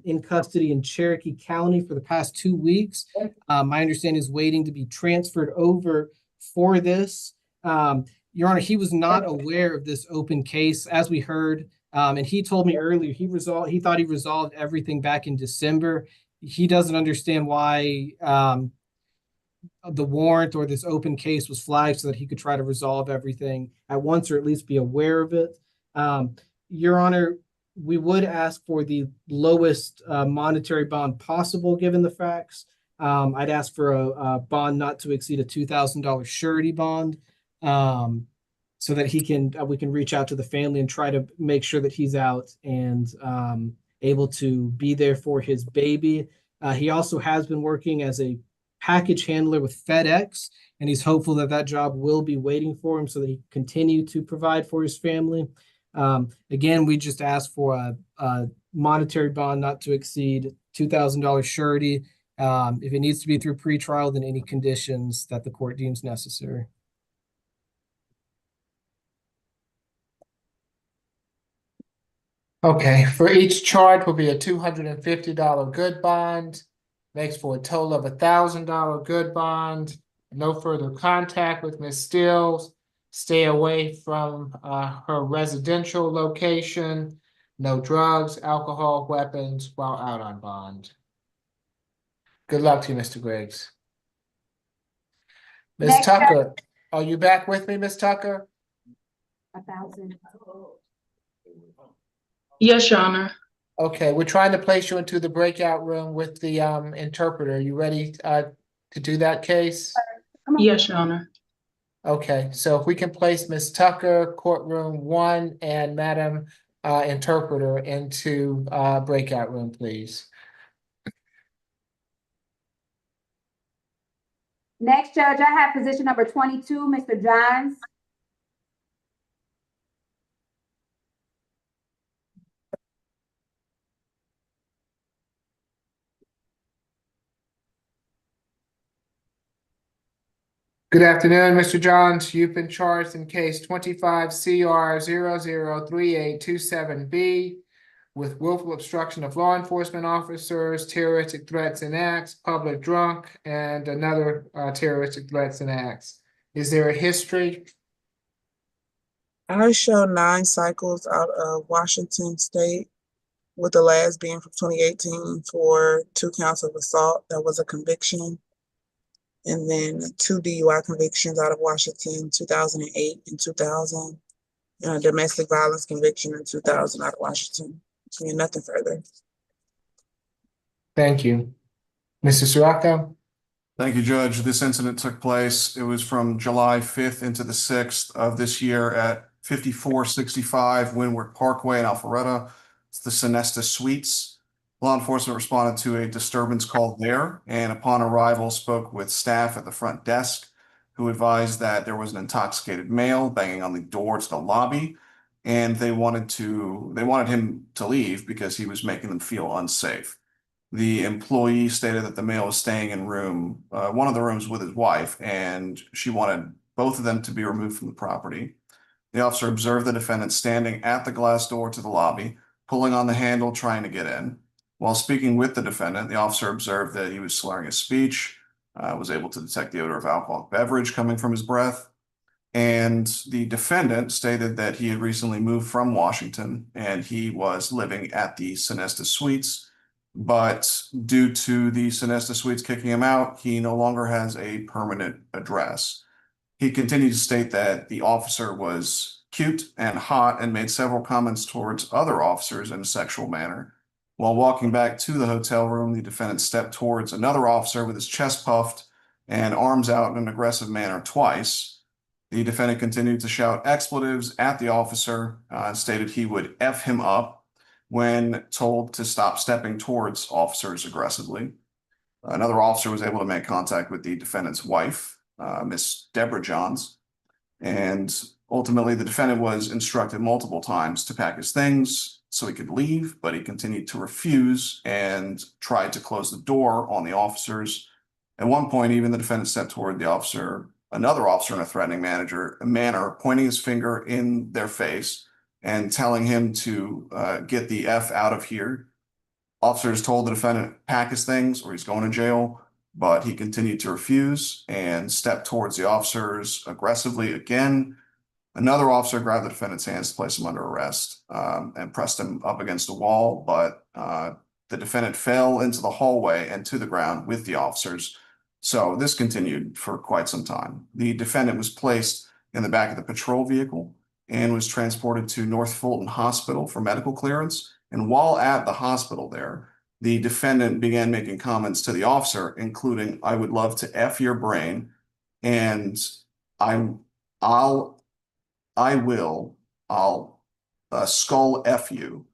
in custody in Cherokee County for the past 2 weeks. My understanding is waiting to be transferred over for this. Your Honor, he was not aware of this open case, as we heard. And he told me earlier he thought he resolved everything back in December. He doesn't understand why the warrant or this open case was flagged so that he could try to resolve everything at once or at least be aware of it. Your Honor, we would ask for the lowest monetary bond possible, given the facts. I'd ask for a bond not to exceed a $2,000 surety bond, so that we can reach out to the family and try to make sure that he's out and able to be there for his baby. He also has been working as a package handler with FedEx, and he's hopeful that that job will be waiting for him so that he can continue to provide for his family. Again, we just ask for a monetary bond not to exceed $2,000 surety. If it needs to be through pretrial, then any conditions that the court deems necessary. Okay, for each charge will be a $250 good bond. Makes for a total of $1,000 good bond. No further contact with Ms. Stills. Stay away from her residential location. No drugs, alcohol, weapons while out on bond. Good luck to you, Mr. Griggs. Ms. Next, Tucker, are you back with me, Ms. Tucker? 1,000. Yes, Your Honor. Okay, we're trying to place you into the breakout room with the interpreter. Are you ready to do that case? Yes, Your Honor. Okay, so if we can place Ms. Tucker, courtroom 1, and Madam Interpreter into breakout room, please. Next, Judge, I have position number 22, Mr. Johns. Good afternoon, Mr. Johns. You've been charged in case 25 CR 003827B with willful obstruction of law enforcement officers, terroristic threats and acts, public drunk, and another terroristic threats and acts. Is there a history? I show 9 cycles out of Washington State, with the last being from 2018 for 2 counts of assault. That was a conviction. And then 2 DUI convictions out of Washington, 2008 and 2000. And a domestic violence conviction in 2000 out of Washington. And nothing further. Thank you. Mr. Sirocco? Thank you, Judge. This incident took place. It was from July 5th into the 6th of this year at 5465 Windward Parkway in Alpharetta. It's the Sonesta Suites. Law enforcement responded to a disturbance call there, and upon arrival spoke with staff at the front desk, who advised that there was an intoxicated male banging on the door to the lobby, and they wanted him to leave because he was making them feel unsafe. The employee stated that the male was staying in one of the rooms with his wife, and she wanted both of them to be removed from the property. The officer observed the defendant standing at the glass door to the lobby, pulling on the handle, trying to get in. While speaking with the defendant, the officer observed that he was slurring his speech, was able to detect the odor of alcoholic beverage coming from his breath. And the defendant stated that he had recently moved from Washington and he was living at the Sonesta Suites. But due to the Sonesta Suites kicking him out, he no longer has a permanent address. He continued to state that the officer was cute and hot and made several comments towards other officers in a sexual manner. While walking back to the hotel room, the defendant stepped towards another officer with his chest puffed and arms out in an aggressive manner twice. The defendant continued to shout expletives at the officer and stated he would F him up when told to stop stepping towards officers aggressively. Another officer was able to make contact with the defendant's wife, Miss Deborah Johns, and ultimately the defendant was instructed multiple times to pack his things so he could leave, but he continued to refuse and tried to close the door on the officers. At one point, even the defendant stepped toward another officer in a threatening manner, pointing his finger in their face and telling him to get the F out of here. Officers told the defendant pack his things or he's going to jail, but he continued to refuse and stepped towards the officers aggressively again. Another officer grabbed the defendant's hands to place him under arrest and pressed him up against a wall, but the defendant fell into the hallway and to the ground with the officers. So this continued for quite some time. The defendant was placed in the back of the patrol vehicle, and was transported to North Fulton Hospital for medical clearance. And while at the hospital there, the defendant began making comments to the officer, including, "I would love to F your brain," and I'll skull F you.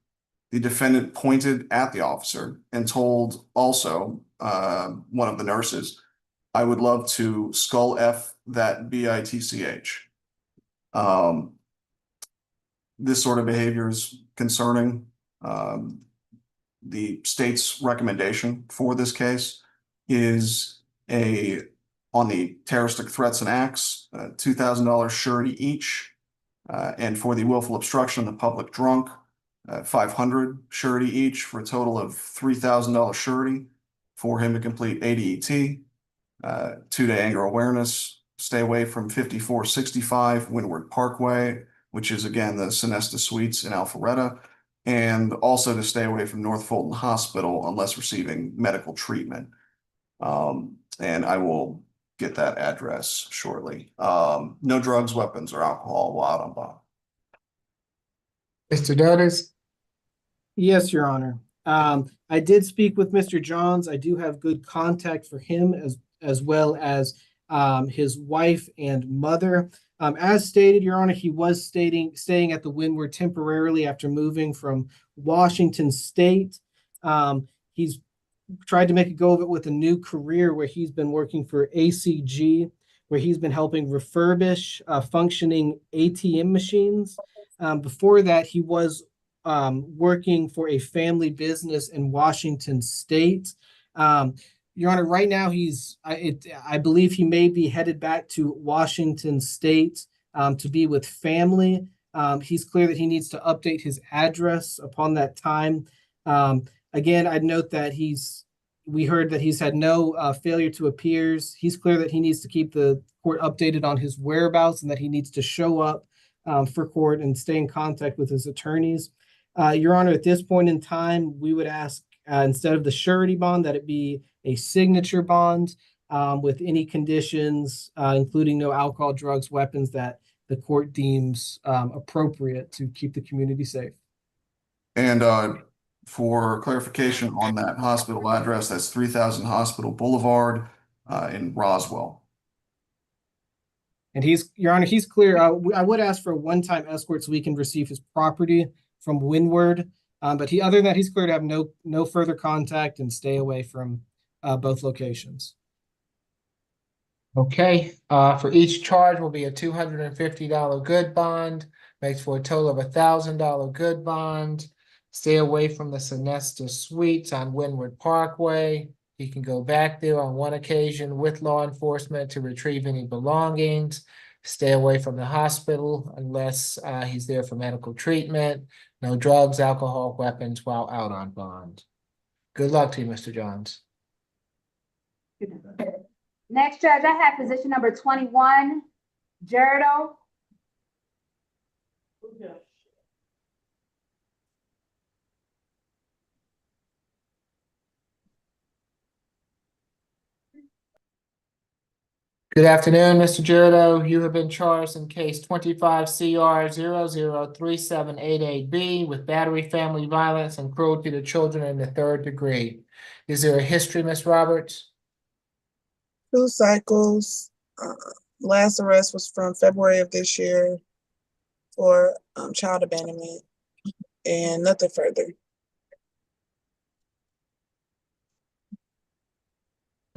The defendant pointed at the officer and told also one of the nurses, "I would love to skull F that bitch." This sort of behavior is concerning. The state's recommendation for this case is on the terroristic threats and acts, $2,000 surety each, and for the willful obstruction of the public drunk, 500 surety each, for a total of $3,000 surety for him to complete ADET, 2-day anger awareness, stay away from 5465 Windward Parkway, which is again the Sonesta Suites in Alpharetta, and also to stay away from North Fulton Hospital unless receiving medical treatment. And I will get that address shortly. No drugs, weapons, or alcohol while out on bond. Mr. Dotis? Yes, Your Honor. I did speak with Mr. Johns. I do have good contact for him as well as his wife and mother. As stated, Your Honor, he was staying at the Windward temporarily after moving from Washington State. He's tried to make a go of it with a new career where he's been working for ACG, where he's been helping refurbish functioning ATM machines. Before that, he was working for a family business in Washington State. Your Honor, right now I believe he may be headed back to Washington State to be with family. He's clear that he needs to update his address upon that time. Again, I'd note that we heard that he's had no failure to appears. He's clear that he needs to keep the court updated on his whereabouts and that he needs to show up for court and stay in contact with his attorneys. Your Honor, at this point in time, we would ask instead of the surety bond that it be a signature bond with any conditions, including no alcohol, drugs, weapons that the court deems appropriate to keep the community safe. And for clarification on that hospital address, that's 3000 Hospital Boulevard in Roswell. And Your Honor, he's clear. I would ask for a one-time escort so we can receive his property from Windward. But other than that, he's clear to have no further contact and stay away from both locations. Okay, for each charge will be a $250 good bond, makes for a total of $1,000 good bond. Stay away from the Sonesta Suites on Windward Parkway. He can go back there on one occasion with law enforcement to retrieve any belongings. Stay away from the hospital unless he's there for medical treatment. No drugs, alcohol, weapons while out on bond. Good luck to you, Mr. Johns. Next, Judge, I have position number 21, Geraldo. Good afternoon, Mr. Geraldo. You have been charged in case 25 CR 003788B with battery, family violence, and cruelty to children in the 3rd degree. Is there a history, Ms. Roberts? 2 cycles. Last arrest was from February of this year for child abandonment and nothing further.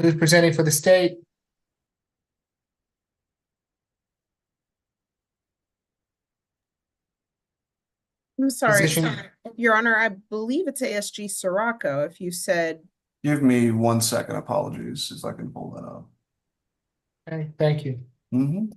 Who's presenting for the state? I'm sorry, Position- Your Honor, I believe it's ASG Sirocco. If you said, Give me 1 second. Apologies if I can pull that up. Okay, thank you. Mm-hmm.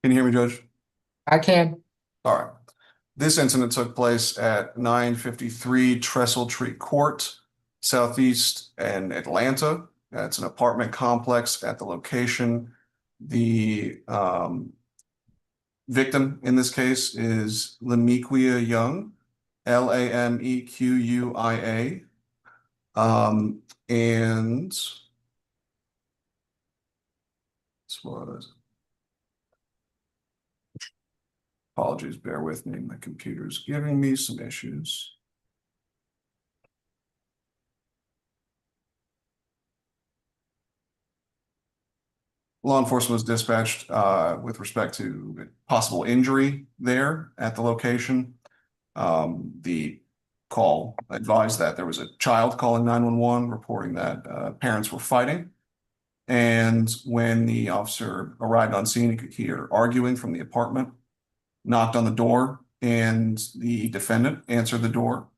Can you hear me, Judge? I can. All right. This incident took place at 953 Trestle Tree Court, southeast in Atlanta. It's an apartment complex at the location. The victim in this case is Lamequia Young, Lamequia. And this was, apologies, bear with me. My computer's giving me some issues. Law enforcement was dispatched with respect to possible injury there at the location. The call advised that there was a child calling 911 reporting that parents were fighting. And when the officer arrived on scene, he could hear arguing from the apartment, knocked on the door, and the defendant answered the door.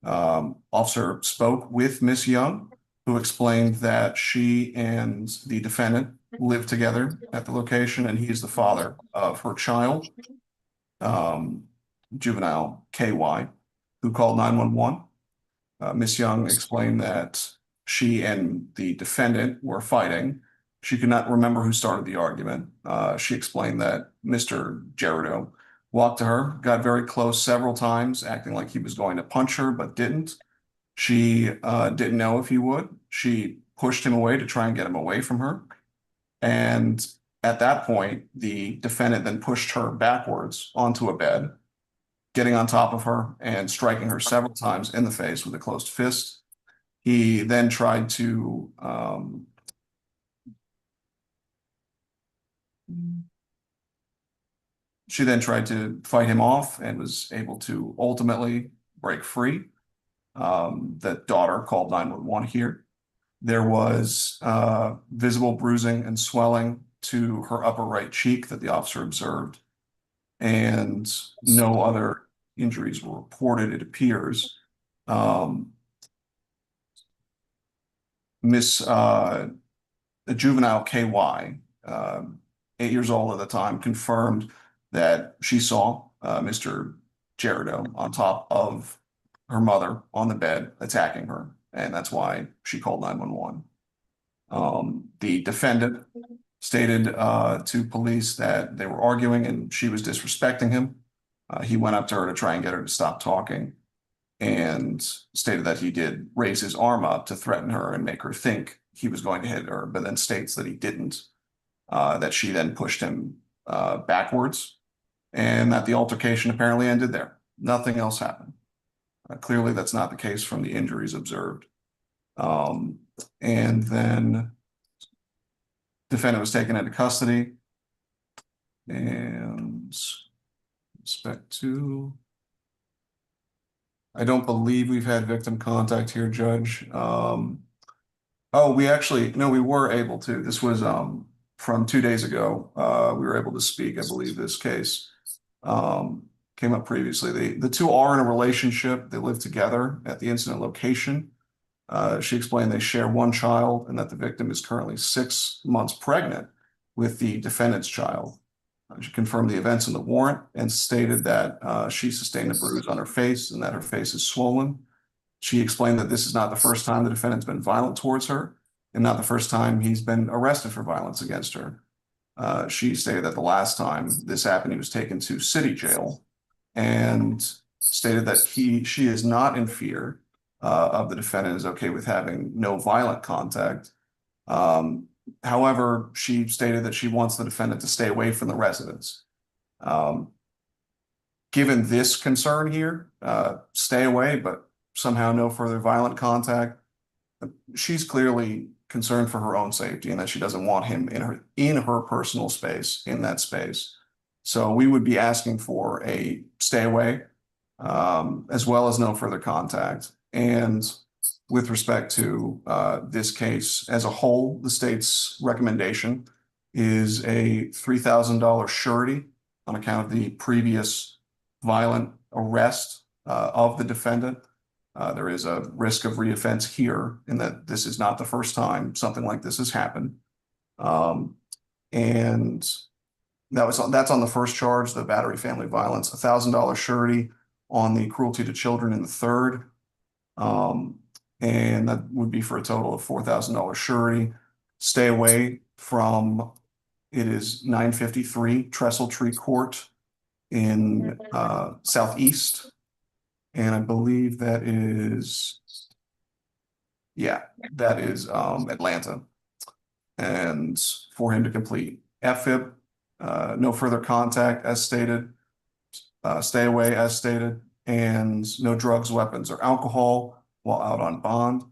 Officer spoke with Miss Young, who explained that she and the defendant live together at the location, and he is the father of her child, juvenile KY, who called 911. Miss Young explained that she and the defendant were fighting. She could not remember who started the argument. She explained that Mr. Geraldo walked to her, got very close several times, acting like he was going to punch her, but didn't. She didn't know if he would. She pushed him away to try and get him away from her. And at that point, the defendant then pushed her backwards onto a bed, getting on top of her and striking her several times in the face with a closed fist. He then tried to she then tried to fight him off and was able to ultimately break free. The daughter called 911 here. There was visible bruising and swelling to her upper right cheek that the officer observed, and no other injuries were reported, it appears. Miss a juvenile KY, 8 years old at the time, confirmed that she saw Mr. Geraldo on top of her mother on the bed attacking her, and that's why she called 911. The defendant stated to police that they were arguing and she was disrespecting him. He went up to her to try and get her to stop talking and stated that he did raise his arm up to threaten her and make her think he was going to hit her, but then states that he didn't, that she then pushed him backwards, and that the altercation apparently ended there. Nothing else happened. Clearly, that's not the case from the injuries observed. And then defendant was taken into custody. And respect to, I don't believe we've had victim contact here, Judge. Oh, we actually, no, we were able to. This was from 2 days ago. We were able to speak, I believe this case came up previously. The two are in a relationship. They live together at the incident location. She explained they share one child and that the victim is currently 6 months pregnant with the defendant's child. She confirmed the events in the warrant and stated that she sustained a bruise on her face and that her face is swollen. She explained that this is not the first time the defendant's been violent towards her and not the first time he's been arrested for violence against her. She stated that the last time this happened, he was taken to city jail and stated that she is not in fear of the defendant, is okay with having no violent contact. However, she stated that she wants the defendant to stay away from the residence. Given this concern here, stay away, but somehow no further violent contact, she's clearly concerned for her own safety and that she doesn't want him in her personal space, in that space. So we would be asking for a stay away, as well as no further contact. And with respect to this case as a whole, the state's recommendation is a $3,000 surety on account of the previous violent arrest of the defendant. There is a risk of reoffense here in that this is not the first time something like this has happened. And That's on the first charge, the battery family violence, $1,000 surety on the cruelty to children in the third. And that would be for a total of $4,000 surety. Stay away from, it is 953 Trestle Tree Court in Southeast. And I believe that is, yeah, that is Atlanta. And for him to complete FIP, no further contact as stated, stay away as stated, and no drugs, weapons, or alcohol while out on bond.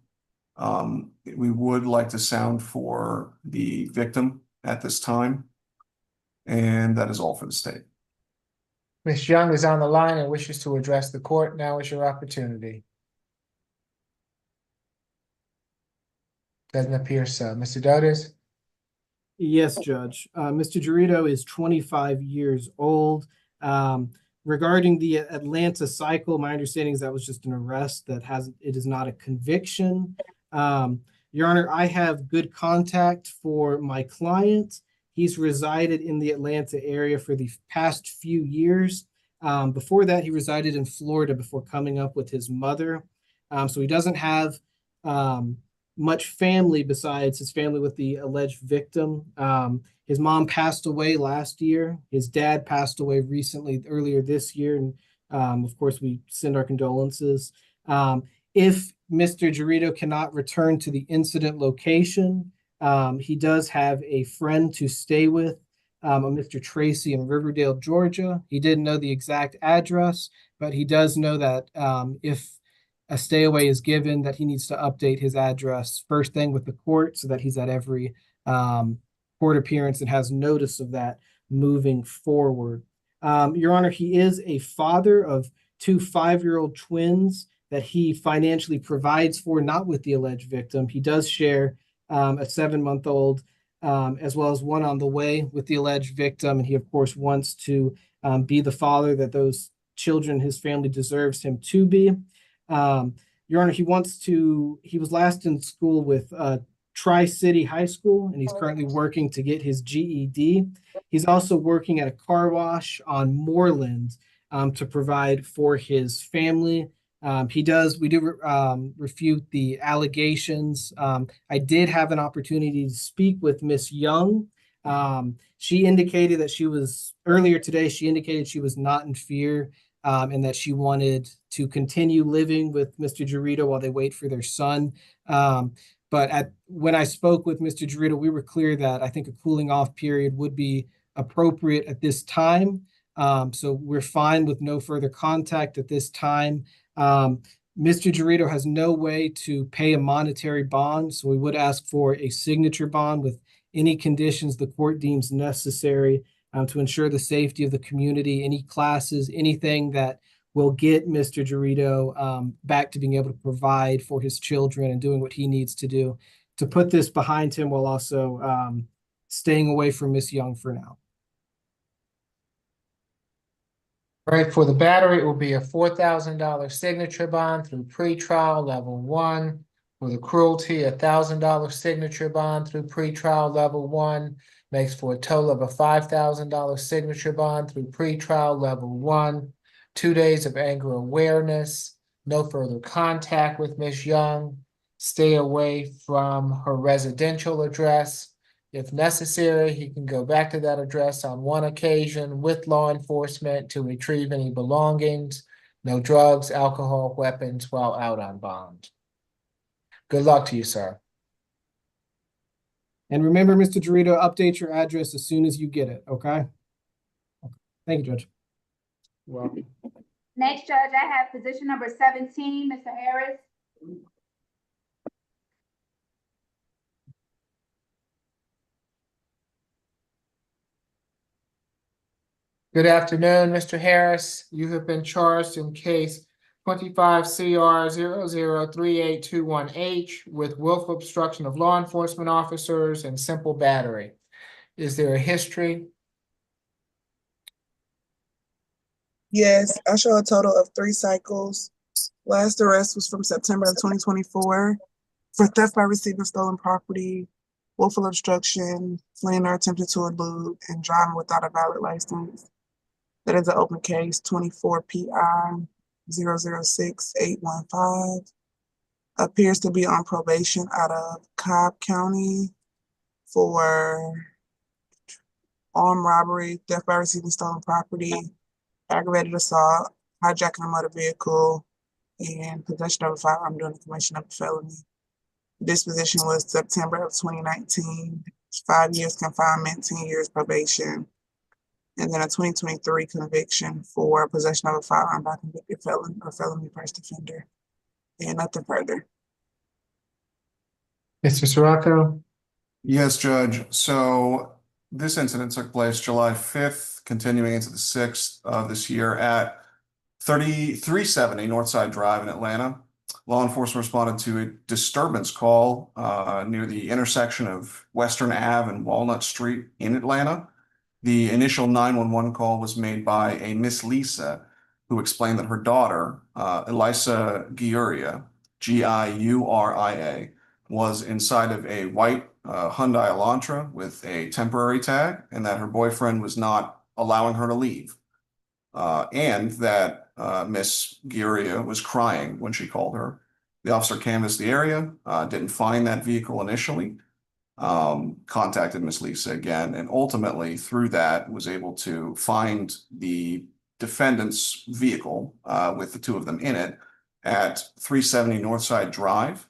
We would like to sound for the victim at this time. And that is all for the state. Ms. Young is on the line and wishes to address the court. Now is your opportunity. Doesn't appear so. Mr. Dotis? Yes, Judge. Mr. Geraldo is 25 years old. Regarding the Atlanta cycle, my understanding is that was just an arrest it is not a conviction. Your Honor, I have good contact for my client. He's resided in the Atlanta area for the past few years. Before that, he resided in Florida before coming up with his mother. So he doesn't have much family besides his family with the alleged victim. His mom passed away last year. His dad passed away earlier this year. And of course, we send our condolences. If Mr. Geraldo cannot return to the incident location, he does have a friend to stay with, a Mr. Tracy in Riverdale, Georgia. He didn't know the exact address, but he does know that if a stay away is given, that he needs to update his address first thing with the court so that he's at every court appearance and has notice of that moving forward. Your Honor, he is a father of 2 5-year-old twins that he financially provides for, not with the alleged victim. He does share a 7-month-old as well as one on the way with the alleged victim. And he, of course, wants to be the father that those children, his family deserves him to be. Your Honor, he was last in school with Tri-City High School, and he's currently working to get his GED. He's also working at a car wash on Moreland to provide for his family. We do refute the allegations. I did have an opportunity to speak with Miss Young. She indicated that earlier today, she indicated she was not in fear and that she wanted to continue living with Mr. Geraldo while they wait for their son. But when I spoke with Mr. Geraldo, we were clear that I think a cooling off period would be appropriate at this time. So we're fine with no further contact at this time. Mr. Geraldo has no way to pay a monetary bond, so we would ask for a signature bond with any conditions the court deems necessary to ensure the safety of the community, any classes, anything that will get Mr. Geraldo back to being able to provide for his children and doing what he needs to do to put this behind him while also staying away from Miss Young for now. Right, for the battery, it will be a $4,000 signature bond through pretrial level 1. For the cruelty, $1,000 signature bond through pretrial level 1. Makes for a total of a $5,000 signature bond through pretrial level 1. 2 days of anger awareness. No further contact with Ms. Young. Stay away from her residential address. If necessary, he can go back to that address on one occasion with law enforcement to retrieve any belongings. No drugs, alcohol, weapons while out on bond. Good luck to you, sir. And remember, Mr. Geraldo, update your address as soon as you get it, okay? Thank you, Judge. Welcome. Next, Judge, I have position number 17, Mr. Harris. Good afternoon, Mr. Harris. You have been charged in case 25 CR 003821H with willful obstruction of law enforcement officers and simple battery. Is there a history? Yes, I show a total of 3 cycles. Last arrest was from September of 2024 for theft by receiving stolen property. willful obstruction, fleeing or attempting to elude, and driving without a valid license. That is an open case, 24 PI 006815. Appears to be on probation out of Cobb County for armed robbery, theft by receiving stolen property, aggravated assault, hijacking a motor vehicle, and possession of a firearm during the commission of a felony. Disposition was September of 2019, 5 years confinement, 10 years probation, and then a 2023 conviction for possession of a firearm by convicted felon or felony first offender, and nothing further. Mr. Sirocco? Yes, Judge. So this incident took place July 5th, continuing into the 6th of this year at 3370 Northside Drive in Atlanta. Law enforcement responded to a disturbance call near the intersection of Western Ave and Walnut Street in Atlanta. The initial 911 call was made by a Miss Lisa, who explained that her daughter, Elisa Giuria, Giuria, was inside of a white Hyundai Elantra with a temporary tag, and that her boyfriend was not allowing her to leave. And that Miss Giuria was crying when she called her. The officer canvassed the area, didn't find that vehicle initially, contacted Miss Lisa again, and ultimately through that was able to find the defendant's vehicle with the two of them in it at 370 Northside Drive.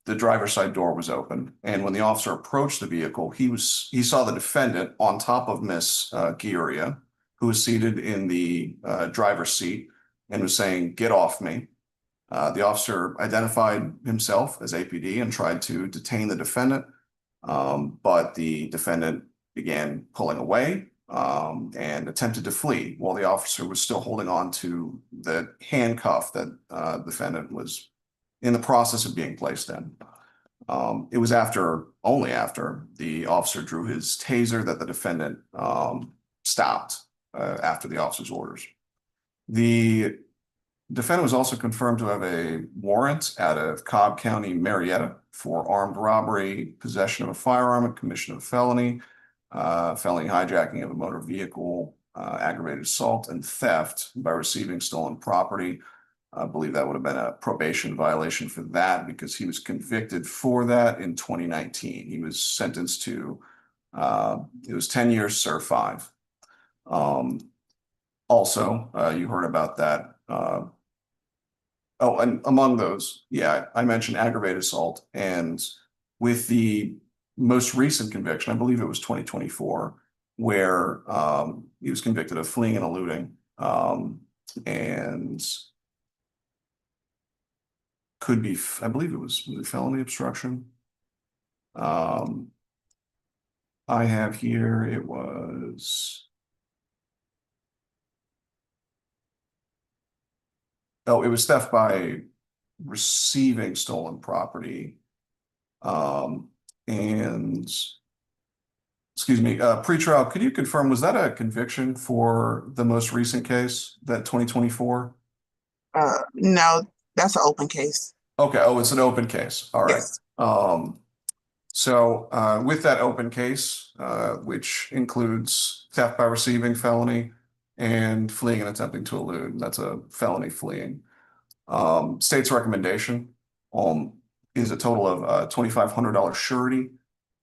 The driver's side door was open, and when the officer approached the vehicle, he saw the defendant on top of Miss Giuria, who was seated in the driver's seat and was saying, "Get off me." The officer identified himself as APD and tried to detain the defendant, but the defendant began pulling away and attempted to flee while the officer was still holding on to the handcuff that the defendant was in the process of being placed in. It was only after the officer drew his taser that the defendant stopped after the officer's orders. The defendant was also confirmed to have a warrant out of Cobb County, Marietta, for armed robbery, possession of a firearm, and commission of a felony, felony hijacking of a motor vehicle, aggravated assault, and theft by receiving stolen property. I believe that would have been a probation violation for that because he was convicted for that in 2019. He was sentenced to, it was 10 years, serve 5. Also, you heard about that. Oh, and among those, yeah, I mentioned aggravated assault, and with the most recent conviction, I believe it was 2024, where he was convicted of fleeing and eluding, and could be, I believe it was felony obstruction. I have here, it was, oh, it was theft by receiving stolen property. And excuse me, pretrial, could you confirm, was that a conviction for the most recent case, that 2024? No, that's an open case. Okay, oh, it's an open case. All right. Yes. So with that open case, which includes theft by receiving felony and fleeing and attempting to elude, that's a felony fleeing. State's recommendation is a total of $2,500 surety,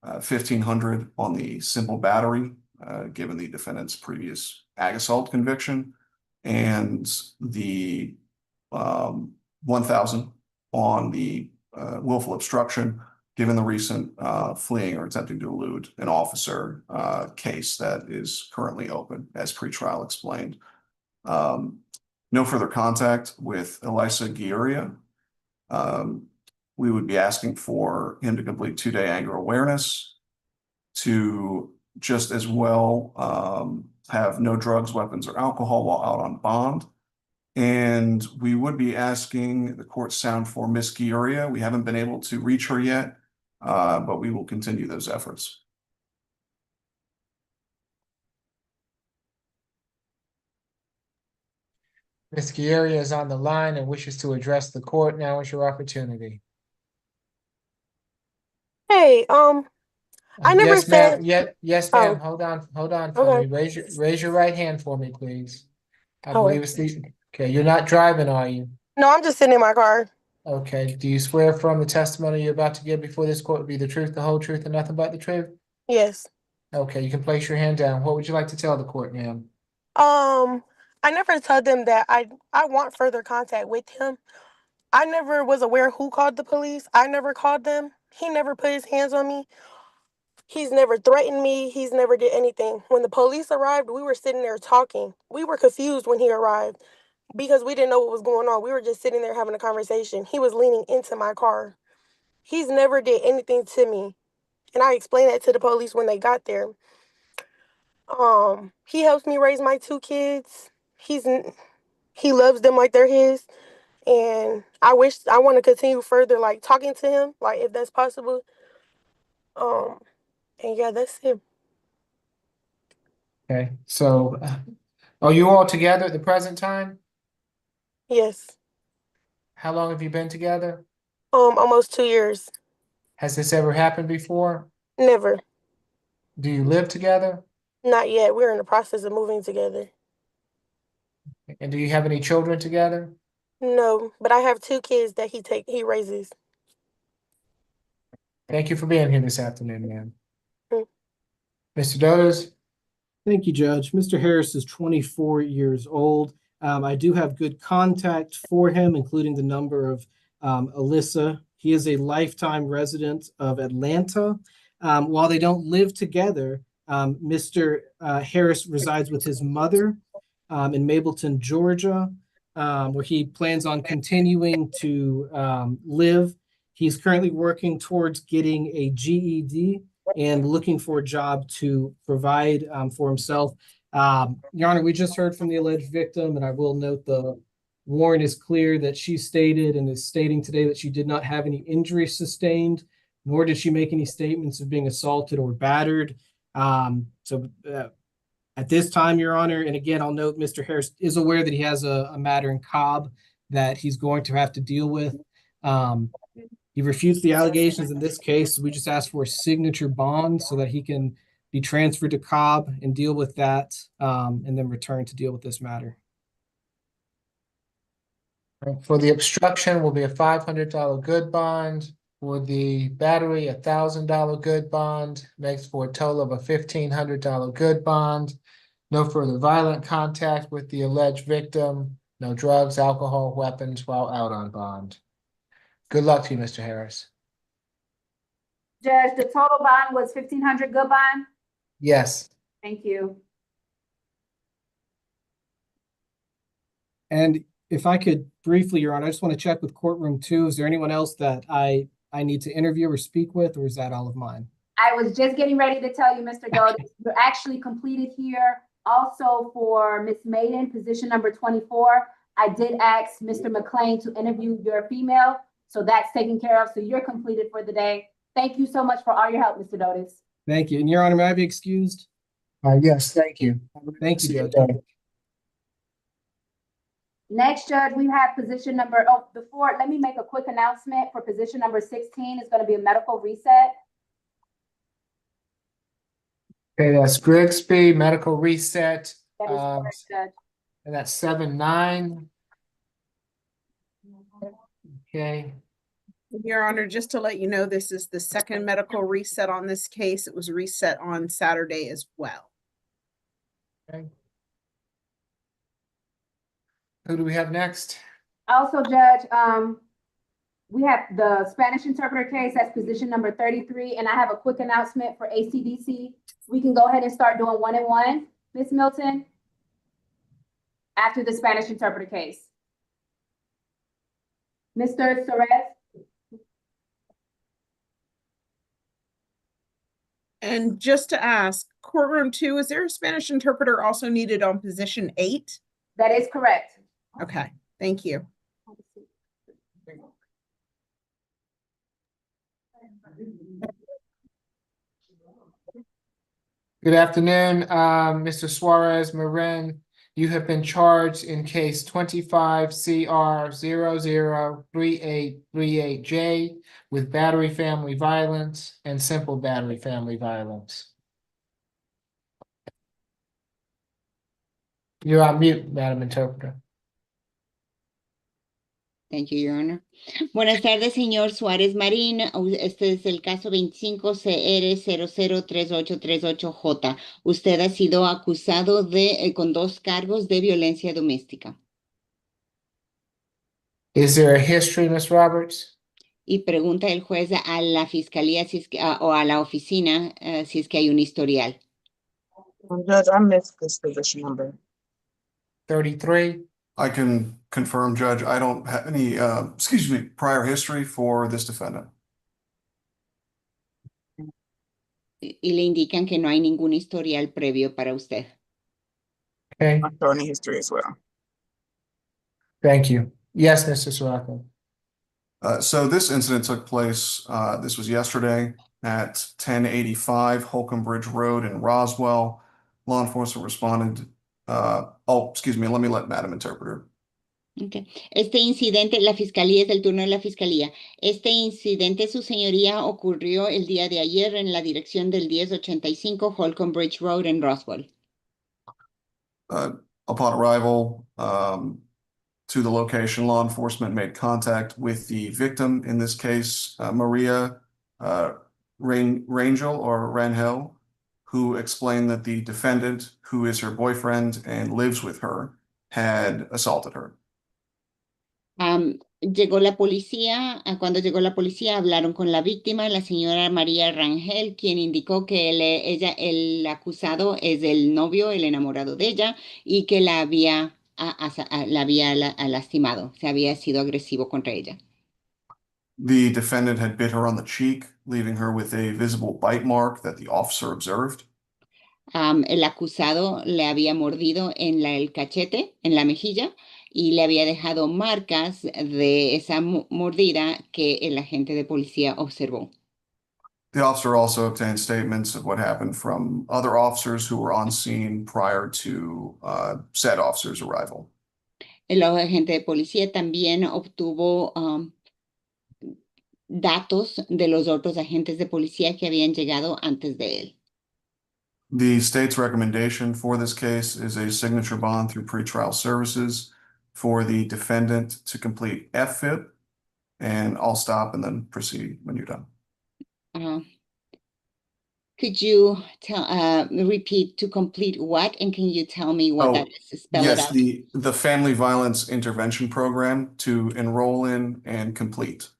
$1,500 on the simple battery, given the defendant's previous ag assault conviction, and the $1,000 on the willful obstruction, given the recent fleeing or attempting to elude an officer case that is currently open, as pretrial explained. No further contact with Elisa Giuria. We would be asking for him to complete 2-day anger awareness, to just as well have no drugs, weapons, or alcohol while out on bond. And we would be asking the court sound for Miss Giuria. We haven't been able to reach her yet, but we will continue those efforts. Ms. Giuria is on the line and wishes to address the court. Now is your opportunity. Hey, Hey, I never Yes, ma'am. said. Yes, Oh, ma'am. Hold on for me. okay. Raise your right hand for me, please. I Oh, believe wait. it's the, okay, you're not driving, are you? No, I'm just sitting in my car. Okay, do you swear from the testimony you're about to give before this court will be the truth, the whole truth, and nothing but the truth? Yes. Okay, you can place your hand down. What would you like to tell the court, ma'am? I never told them that I want further contact with him. I never was aware who called the police. I never called them. He never put his hands on me. He's never threatened me. He's never did anything. When the police arrived, we were sitting there talking. We were confused when he arrived because we didn't know what was going on. We were just sitting there having a conversation. He was leaning into my car. He's never did anything to me. And I explained that to the police when they got there. He helps me raise my two kids. He loves them like they're his. And I want to continue further like talking to him, like if that's possible. Um, and yeah, that's it. Okay, so are you all together at the present time? Yes. How long have you been together? Almost 2 years. Has this ever happened before? Never. Do you live together? Not yet. We're in the process of moving together. And do you have any children together? No, but I have two kids that he raises. Thank you for being here this afternoon, ma'am. Mm. Mr. Dodos? Thank you, Judge. Mr. Harris is 24 years old. I do have good contact for him, including the number of Alyssa. He is a lifetime resident of Atlanta. While they don't live together, Mr. Harris resides with his mother in Mableton, Georgia, where he plans on continuing to live. He's currently working towards getting a GED and looking for a job to provide for himself. Your Honor, we just heard from the alleged victim, and I will note the warrant is clear that she stated and is stating today that she did not have any injuries sustained, nor did she make any statements of being assaulted or battered. At this time, Your Honor, and again, I'll note Mr. Harris is aware that he has a matter in Cobb that he's going to have to deal with. He refutes the allegations in this case. We just asked for a signature bond so that he can be transferred to Cobb and deal with that, and then return to deal with this matter. For the obstruction will be a $500 good bond. For the battery, $1,000 good bond, makes for a total of a $1,500 good bond. No further violent contact with the alleged victim, no drugs, alcohol, weapons while out on bond. Good luck to you, Mr. Harris. Judge, the total bond was 1,500 good bond? Yes. Thank you. And if I could briefly, Your Honor, I just want to check with courtroom 2. Is there anyone else that I need to interview or speak with, or is that all of mine? I was just getting ready to tell you, Mr. Gold, you're actually completed here. Also for Miss Maiden, position number 24, I did ask Mr. McLean to interview your female, so that's taken care of. So you're completed for the day. Thank you so much for all your help, Mr. Dotis. Thank you. And Your Honor, may I be excused? Yes, thank you. Thank you, Judge. Next, Judge, we have position number, before, let me make a quick announcement for position number 16. It's going to be a medical reset. Okay, that's Grigsby, medical reset. That is correct, Judge. And that's 7-9. Okay. Your Honor, just to let you know, this is the second medical reset on this case. It was reset on Saturday as well. Okay. Who do we have next? Also, Judge, we have the Spanish interpreter case, that's position number 33, and I have a quick announcement for ACDC. We can go ahead and start doing 1-and-1, Ms. Milton, after the Spanish interpreter case. Mr. Suarez? And just to ask, courtroom 2, is there a Spanish interpreter also needed on position 8? That is correct. Okay, thank you. Good afternoon, Mr. Suarez, Maren, You have been charged in case 25 CR 003838J with battery family violence and simple battery family violence. You're on mute, Madam Interpreter. Thank you, Your Honor. Buenas tardes, señor Suarez Marín. Este es el caso 25CR003838J. Usted ha sido acusado con 2 cargos de violencia doméstica. Is there a history, Ms. Roberts? Y pregunta el juez a la fiscalía si es que, o a la oficina si es que hay un historial. Judge, I missed this position number. 33. I can confirm, Judge, I don't have any, prior history for this defendant. Y le indican que no hay ningún historial previo para usted. Okay, I'm showing history as well. thank you. Yes, Mr. Soroka. So this incident took place, this was yesterday at 1085 Holcomb Bridge Road in Roswell. Law enforcement responded, let me let Madam Interpreter. Okay. Este incidente, la fiscalía es del turno de la fiscalía. Este incidente, su señoría, ocurrió el día de ayer en la dirección del 1085 Holcomb Bridge Road en Roswell. Upon arrival to the location, law enforcement made contact with the victim, in this case, Maria Rangel or Rangel, who explained that the defendant, who is her boyfriend and lives with her, had assaulted her. Llegó la policía, cuando llegó la policía hablaron con la víctima, la señora María Rangel, quien indicó que el acusado es el novio, el enamorado de ella, y que la había lastimado, se había sido agresivo contra ella. The defendant had bit her on the cheek, leaving her with a visible bite mark that the officer observed. El acusado le había mordido en el cachete, en la mejilla, y le había dejado marcas de esa mordida que el agente de policía observó. The officer also obtained statements of what happened from other officers who were on scene prior to said officer's arrival. El agente de policía también obtuvo datos de los otros agentes de policía que habían llegado antes de él. The state's recommendation for this case is a signature bond through pretrial services for the defendant to complete FFIP, and I'll stop and then proceed when you're done. Could you repeat to complete what, and can you tell me what that is? Spell it out. Yes, the Family Violence Intervention Program to enroll in and complete.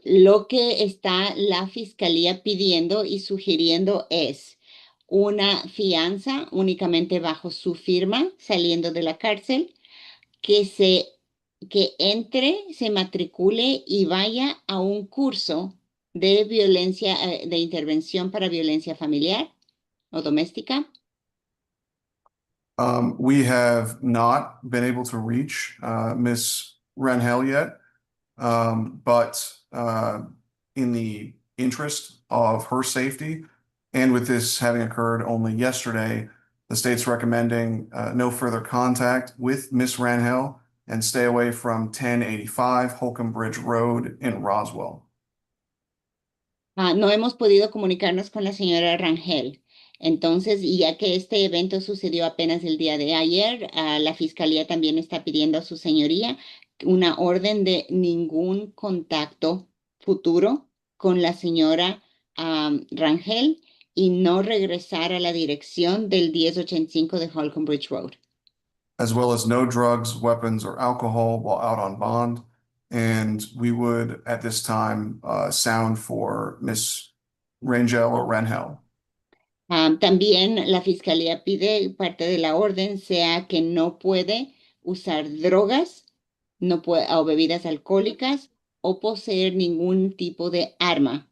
Lo que está la fiscalía pidiendo y sugiriendo es una fianza únicamente bajo su firma saliendo de la cárcel, que entre, se matricule y vaya a un curso de violencia, de intervención para violencia familiar o doméstica. We have not been able to reach Ms. Rangel yet, but in the interest of her safety, and with this having occurred only yesterday, the state's recommending no further contact with Ms. Rangel and stay away from 1085 Holcomb Bridge Road in Roswell. No hemos podido comunicarnos con la señora Rangel. Entonces, y ya que este evento sucedió apenas el día de ayer, la fiscalía también está pidiendo a su señoría una orden de ningún contacto futuro con la señora Rangel y no regresar a la dirección del 1085 de Holcomb Bridge Road. As well as no drugs, weapons, or alcohol while out on bond. And we would, at this time, sound for Ms. Rangel or Rangel. También la fiscalía pide, parte de la orden, sea que no puede usar drogas, no puede, o bebidas alcohólicas, o poseer ningún tipo de arma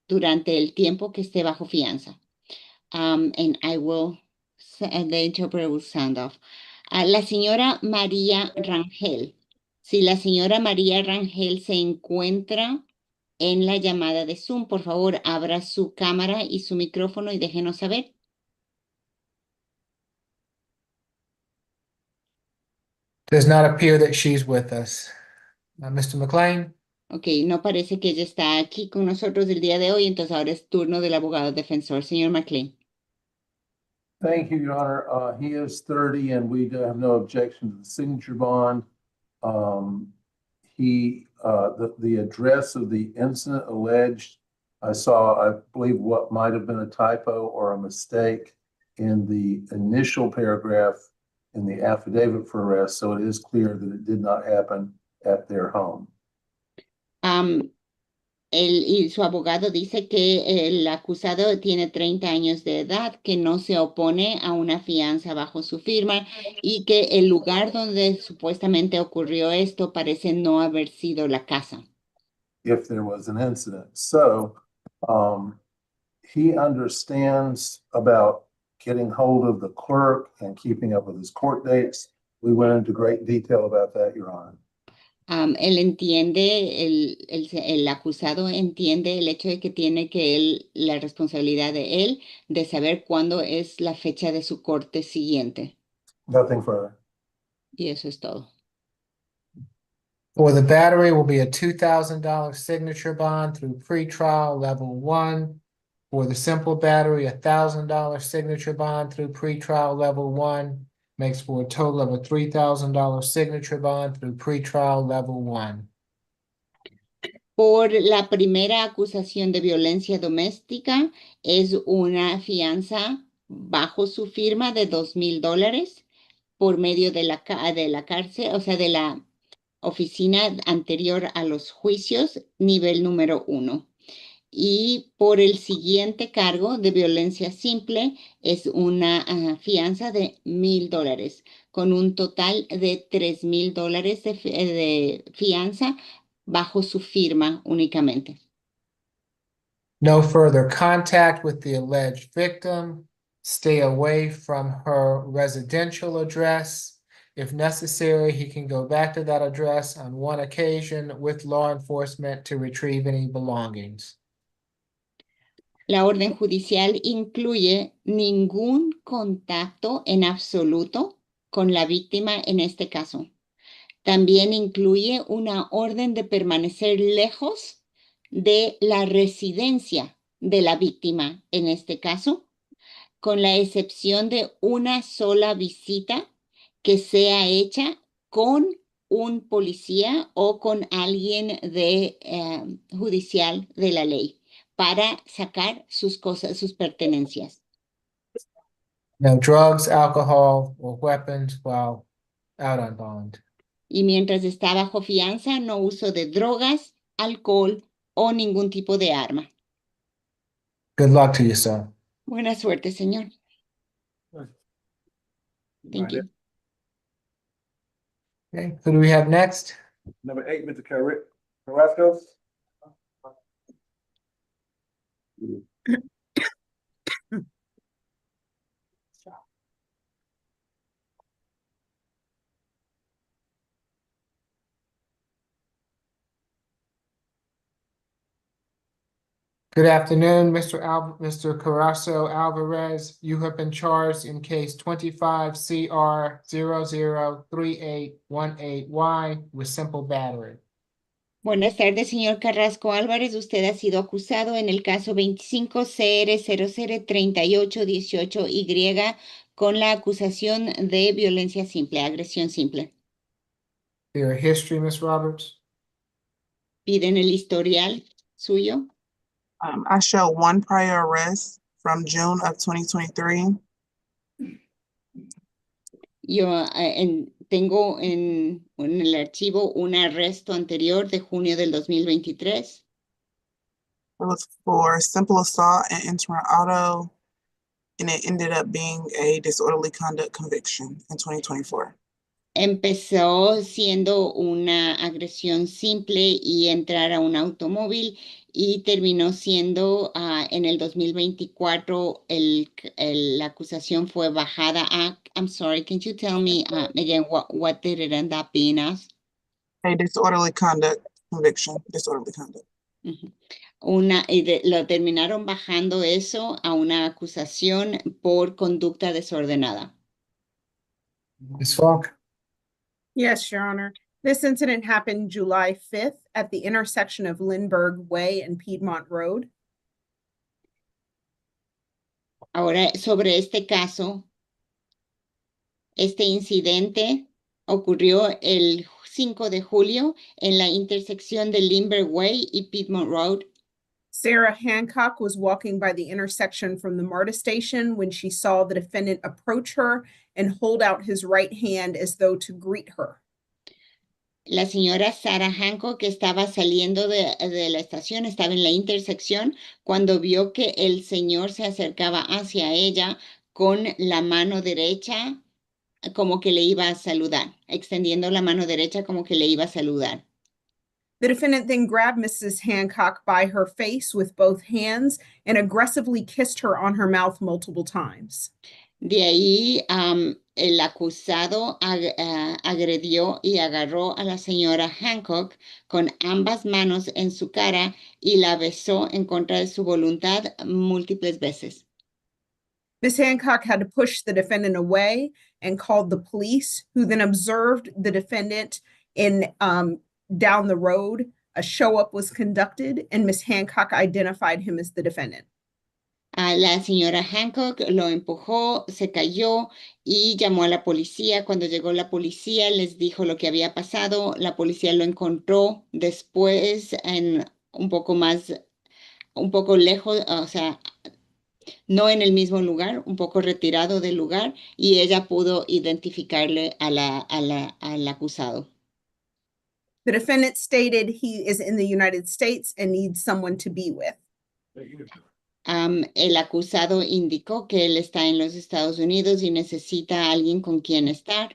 durante el tiempo que esté bajo fianza. And the interpreter will sound off. La señora María Rangel. Si la señora María Rangel se encuentra en la llamada de Zoom, por favor, abra su cámara y su micrófono y déjenos saber. Does not appear that she's with us. Mr. McLean? Ok, no parece que ella está aquí con nosotros el día de hoy, entonces ahora es turno del abogado defensor, señor McLean. Thank you, Your Honor. He is 30 and we have no objection to the signature bond. The address of the incident alleged, I believe what might have been a typo or a mistake in the initial paragraph in the affidavit for arrest, so it is clear that it did not happen at their home. Y su abogado dice que el acusado tiene 30 años de edad, que no se opone a una fianza bajo su firma y que el lugar donde supuestamente ocurrió esto parece no haber sido la casa. If there was an incident. So, he understands about getting hold of the clerk and keeping up with his court dates. We went into great detail about that, Your Honor. Él entiende, el acusado entiende el hecho de que tiene la responsabilidad de él de saber cuándo es la fecha de su corte siguiente. Nothing further. Y eso es todo. For the battery will be a $2,000 signature bond through pretrial level 1. For the simple battery, a $1,000 signature bond through pretrial level 1 makes for a total of a $3,000 signature bond through pretrial level 1. Por la primera acusación de violencia doméstica es una fianza bajo su firma de $2,000 por medio de la cárcel, o sea, de la oficina anterior a los juicios, nivel número 1. Y por el siguiente cargo de violencia simple es una fianza de $1,000, con un total de $3,000 de fianza bajo su firma únicamente. No further contact with the alleged victim. Stay away from her residential address. If necessary, he can go back to that address on one occasion with law enforcement to retrieve any belongings. La orden judicial incluye ningún contacto en absoluto con la víctima en este caso. También incluye una orden de permanecer lejos de la residencia de la víctima en este caso, con la excepción de una sola visita que sea hecha con un policía o con alguien judicial de la ley para sacar sus cosas, sus pertenencias. No drugs, alcohol, or weapons while out on bond. Y mientras está bajo fianza, no uso de drogas, alcohol o ningún tipo de arma. Good luck to you, sir. Buena suerte, señor. Thank you. Okay, who do we have next? Number 8, Mr. Carasos. Good afternoon, Mr. Carasso Alvarez. You have been charged in case 25 CR 003818Y with simple battery. Buenas tardes, señor Carrasco Álvarez. Usted ha sido acusado en el caso 25 CR 003818Y con la acusación de violencia simple, agresión simple. Your history, Ms. Roberts. Piden el historial suyo. I show one prior arrest from June of 2023. Yo tengo en el archivo un arresto anterior de junio del 2023. It was for simple assault and entering auto, and it ended up being a disorderly conduct conviction in 2024. Empezó siendo una agresión simple y entrar a un automóvil y terminó siendo en el 2024 la acusación fue bajada a, I'm sorry, can you tell me again what did it end up being as? A disorderly conduct conviction, disorderly conduct. Lo terminaron bajando eso a una acusación por conducta desordenada. Ms. Falk. Yes, Your Honor. This incident happened July 5th at the intersection of Lindbergh Way and Piedmont Road. Ahora, sobre este caso, este incidente ocurrió el 5 de julio en la intersección de Lindbergh Way y Piedmont Road. Sarah Hancock was walking by the intersection from the MARTA station when she saw the defendant approach her and hold out his right hand as though to greet her. La señora Sarah Hancock estaba saliendo de la estación, estaba en la intersección cuando vio que el señor se acercaba hacia ella con la mano derecha como que le iba a saludar, extendiendo la mano derecha como que le iba a saludar. The defendant then grabbed Mrs. Hancock by her face with both hands and aggressively kissed her on her mouth multiple times. De ahí, el acusado agredió y agarró a la señora Hancock con ambas manos en su cara y la besó en contra de su voluntad múltiples veces. Miss Hancock had to push the defendant away and called the police, who then observed the defendant in down the road. A show-up was conducted, and Miss Hancock identified him as the defendant. La señora Hancock lo empujó, se cayó y llamó a la policía. Cuando llegó la policía, les dijo lo que había pasado. La policía lo encontró después en un poco lejos, o sea, no en el mismo lugar, un poco retirado del lugar, y ella pudo identificarle al acusado. The defendant stated he is in the United States and needs someone to be with. El acusado indicó que él está en los Estados Unidos y necesita a alguien con quien estar.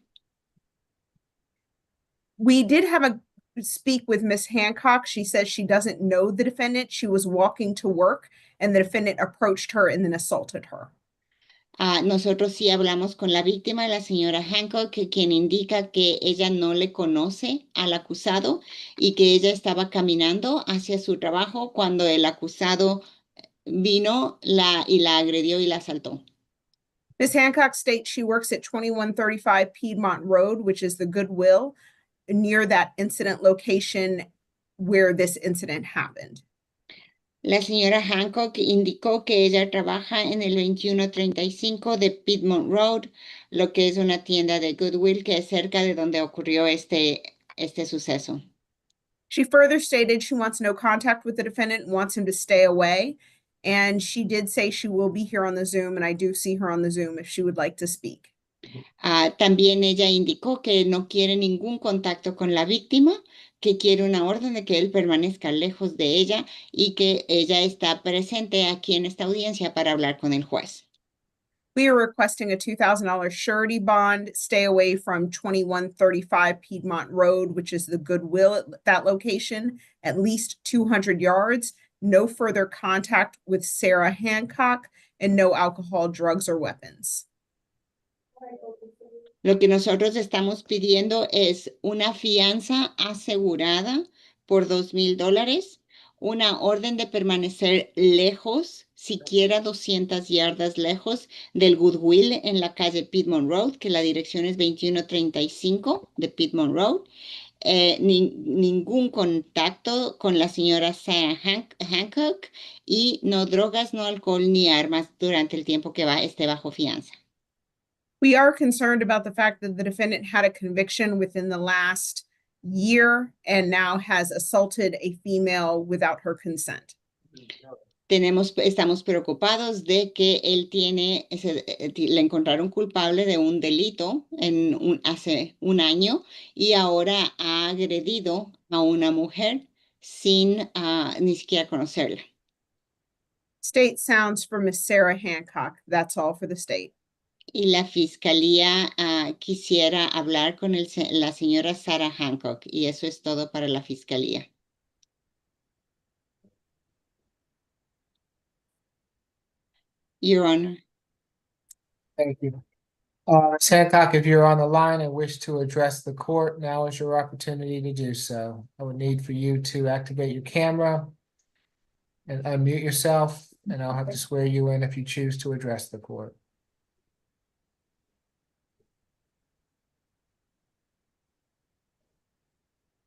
We did have a speak with Miss Hancock. She says she doesn't know the defendant. She was walking to work and the defendant approached her and then assaulted her. Nosotros sí hablamos con la víctima, la señora Hancock, quien indica que ella no le conoce al acusado y que ella estaba caminando hacia su trabajo cuando el acusado vino y la agredió y la asaltó. Ms. Hancock states she works at 2135 Piedmont Road, which is the Goodwill, near that incident location where this incident happened. La señora Hancock indicó que ella trabaja en el 2135 de Piedmont Road, lo que es una tienda de Goodwill que es cerca de donde ocurrió este suceso. She further stated she wants no contact with the defendant and wants him to stay away. And she did say she will be here on the Zoom, and I do see her on the Zoom if she would like to speak. También ella indicó que no quiere ningún contacto con la víctima, que quiere una orden de que él permanezca lejos de ella y que ella está presente aquí en esta audiencia para hablar con el juez. We are requesting a $2,000 surety bond, stay away from 2135 Piedmont Road, which is the Goodwill at that location, at least 200 yards, no further contact with Sarah Hancock, and no alcohol, drugs, or weapons. Lo que nosotros estamos pidiendo es una fianza asegurada por $2,000, una orden de permanecer lejos, siquiera 200 yardas lejos del Goodwill en la calle Piedmont Road, que la dirección es 2135 de Piedmont Road. Ningún contacto con la señora Sarah Hancock y no drogas, no alcohol ni armas durante el tiempo que esté bajo fianza. We are concerned about the fact that the defendant had a conviction within the last year and now has assaulted a female without her consent. Estamos preocupados de que él le encontraron culpable de un delito hace un año y ahora ha agredido a una mujer sin ni siquiera conocerla. State sounds for Miss Sarah Hancock. That's all for the state. Y la fiscalía quisiera hablar con la señora Sarah Hancock y eso es todo para la fiscalía. Your Honor. Thank you. Ms. Hancock, if you're on the line and wish to address the court, now is your opportunity to do so. I would need for you to activate your camera and unmute yourself, and I'll have to swear you in if you choose to address the court.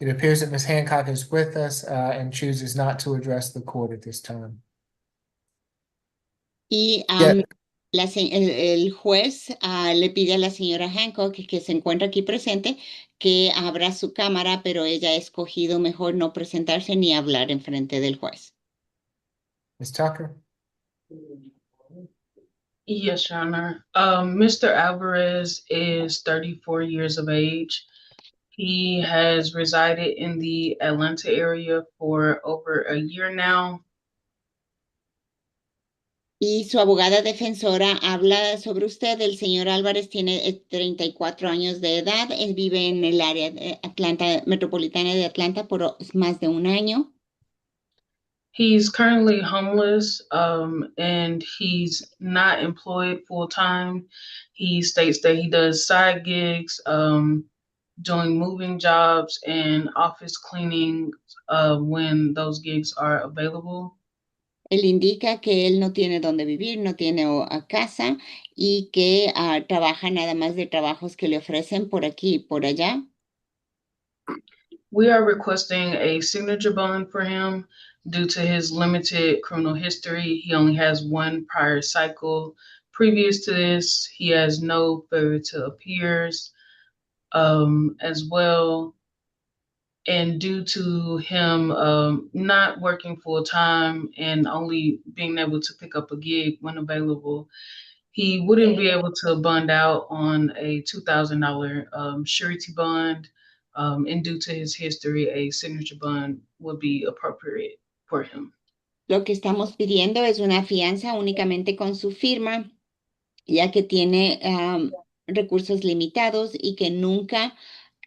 It appears that Ms. Hancock is with us and chooses not to address the court at this time. Y Yeah. el juez le pide a la señora Hancock, que se encuentra aquí presente, que abra su cámara, pero ella ha escogido mejor no presentarse ni hablar en frente del juez. Ms. Tucker? Yes, Your Honor. Mr. Alvarez is 34 years of age. He has resided in the Atlanta area for over a year now. Y su abogada defensora habla sobre usted. El señor Álvarez tiene 34 años de edad. Él vive en el área de Atlanta, metropolitana de Atlanta por más de un año. He's currently homeless, and he's not employed full-time. He states that he does side gigs, doing moving jobs and office cleaning, when those gigs are available. Él indica que él no tiene dónde vivir, no tiene casa y que trabaja nada más de trabajos que le ofrecen por aquí y por allá. We are requesting a signature bond for him due to his limited criminal history. He only has one prior cycle. Previous to this, he has no failure to appears, as well. And due to him not working full time and only being able to pick up a gig when available, he wouldn't be able to bond out on a $2,000 surety bond. And due to his history, a signature bond would be appropriate for him. Lo que estamos pidiendo es una fianza únicamente con su firma, ya que tiene recursos limitados y que nunca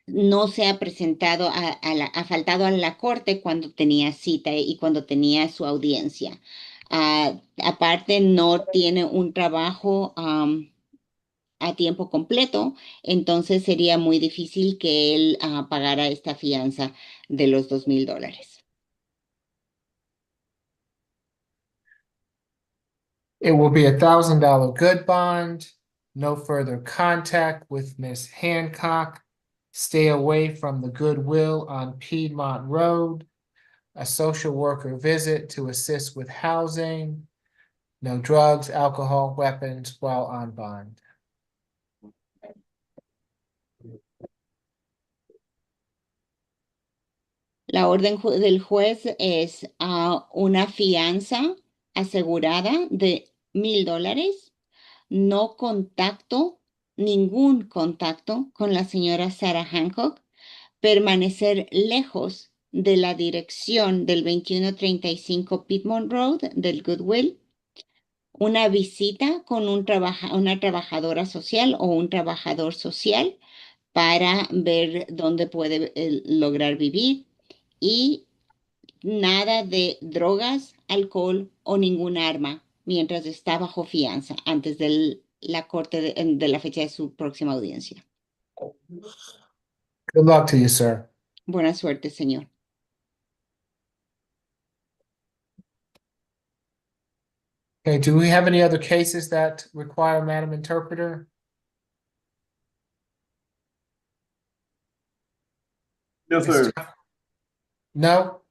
no se ha presentado, ha faltado a la corte cuando tenía cita y cuando tenía su audiencia. Aparte, no tiene un trabajo a tiempo completo, entonces sería muy difícil que él pagara esta fianza de los $2,000. It will be $1,000 good bond. No further contact with Ms. Hancock. Stay away from the Goodwill on Piedmont Road. A social worker visit to assist with housing. No drugs, alcohol, weapons while on bond. La orden del juez es una fianza asegurada de $1,000, no contacto, ningún contacto con la señora Sarah Hancock, permanecer lejos de la dirección del 2135 Piedmont Road del Goodwill, una visita con una trabajadora social o un trabajador social para ver dónde puede lograr vivir, y nada de drogas, alcohol o ningún arma mientras está bajo fianza antes de la corte de la fecha de su próxima audiencia. Good luck to you, sir. Buena suerte, señor. Okay, do we have any other cases that require Madam Interpreter? No, sir. No?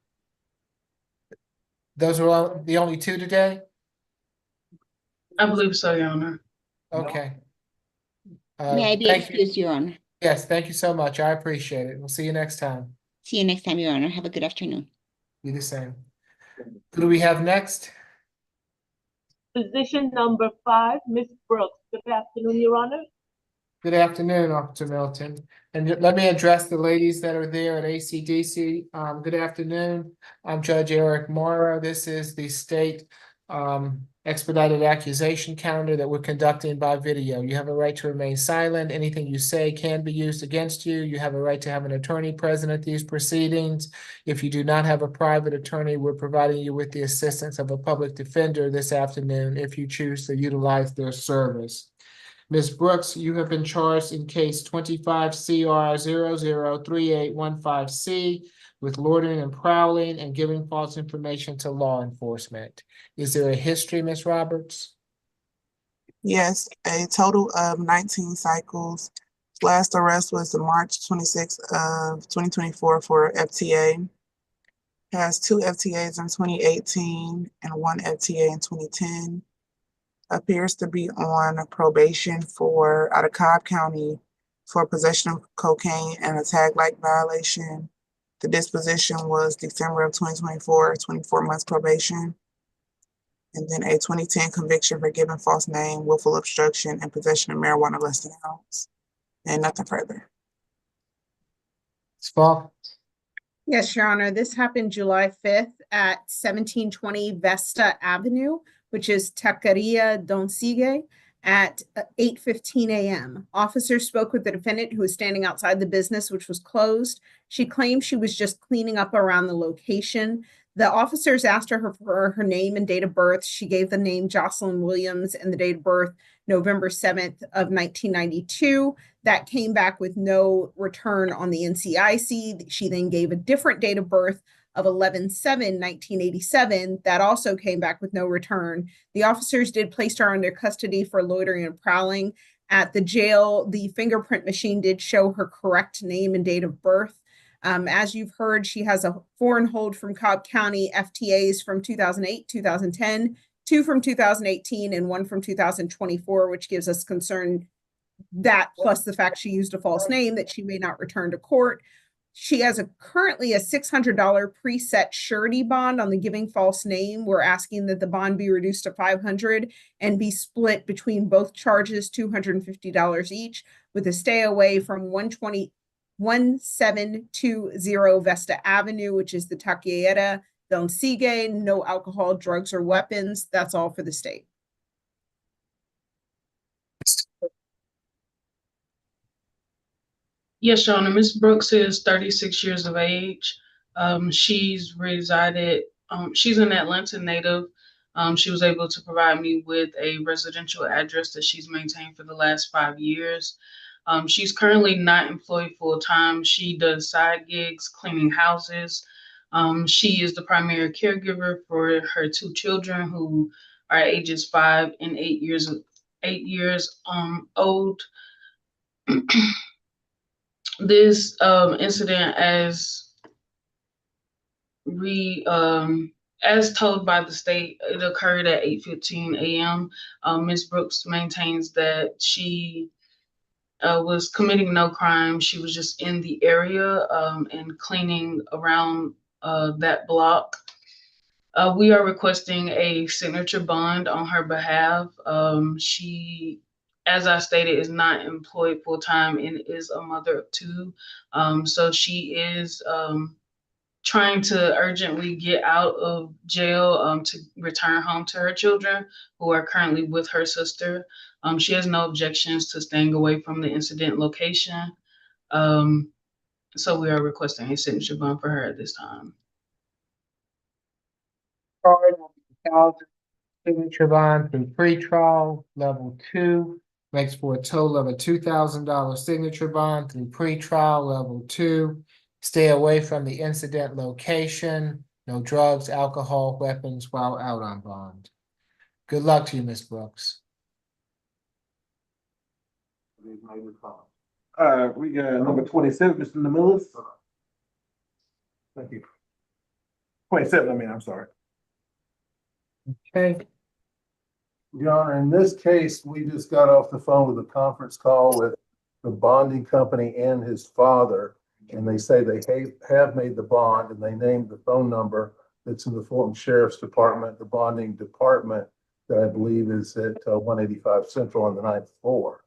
Those are the only two today? I believe so, Your Honor. Okay. May I be Thank you. excused, Your Honor? Yes, thank you so much. I appreciate it. We'll see you next time. See you next time, Your Honor. Have a good afternoon. You the same. Who do we have next? Position number 5, Ms. Brooks. Good afternoon, Your Honor. Good afternoon, Officer Milton. And let me address the ladies that are there at ACDC. Good afternoon. I'm Judge Eric Morrow. This is the state expedited accusation calendar that we're conducting by video. You have a right to remain silent. Anything you say can be used against you. You have a right to have an attorney present at these proceedings. If you do not have a private attorney, we're providing you with the assistance of a public defender this afternoon if you choose to utilize their service. Ms. Brooks, you have been charged in case 25 CR 003815C with loitering and prowling and giving false information to law enforcement. Is there a history, Ms. Roberts? Yes, a total of 19 cycles Last arrest was March 26th of 2024 for FTA. Has 2 FTAs in 2018 and 1 FTA in 2010. Appears to be on probation for out of Cobb County for possession of cocaine and a tag-like violation. The disposition was December of 2024, 24 months probation. And then a 2010 conviction for giving false name, willful obstruction, and possession of marijuana less than an ounce. And nothing further. Spall. Yes, Your Honor. This happened July 5th at 1720 Vesta Avenue, which is Taqueria Don Sigue, at 8:15 a.m. Officers spoke with the defendant, who was standing outside the business, which was closed. She claimed she was just cleaning up around the location. The officers asked her for her name and date of birth. She gave the name Jocelyn Williams and the date of birth November 7th of 1992. That came back with no return on the NCIC. She then gave a different date of birth of 11/7/1987. That also came back with no return. The officers did place her under custody for loitering and prowling. At the jail, the fingerprint machine did show her correct name and date of birth. As you've heard, she has a foreign hold from Cobb County, FTAs from 2008, 2010, 2 from 2018, and 1 from 2024, which gives us concern that, plus the fact she used a false name, that she may not return to court. She has currently a $600 preset surety bond on the giving false name. We're asking that the bond be reduced to $500 and be split between both charges, $250 each, with a stay away from 1720 Vesta Avenue, which is the Taqueria Don Sigue. No alcohol, drugs, or weapons. That's all for the state. Yes, Your Honor. Ms. Brooks is 36 years of age. She's resided, she's an Atlanta native. She was able to provide me with a residential address that she's maintained for the last 5 years. She's currently not employed full-time. She does side gigs, cleaning houses. She is the primary caregiver for her 2 children, who are ages 5 and 8 years old. This incident, as told by the state, it occurred at 8:15 a.m. Ms. Brooks maintains that she was committing no crime. She was just in the area and cleaning around that block. We are requesting a signature bond on her behalf. She, as I stated, is not employed full-time and is a mother of 2. So she is trying to urgently get out of jail to return home to her children, who are currently with her sister. She has no objections to staying away from the incident location. So we are requesting a signature bond for her at this time. Signature bond through pretrial level 2 makes for a total of a $2,000 signature bond through pretrial level 2. Stay away from the incident location. No drugs, alcohol, weapons while out on bond. Good luck to you, Ms. Brooks. We got number 27, Mr. Nillis. Thank you. 27, I'm sorry. Okay. Your Honor, in this case, we just got off the phone with a conference call with the bonding company and his father, and they say they have made the bond, and they named the phone number that's in the Fulton Sheriff's Department, the bonding department, that I believe is at 185 Central on the 9th floor.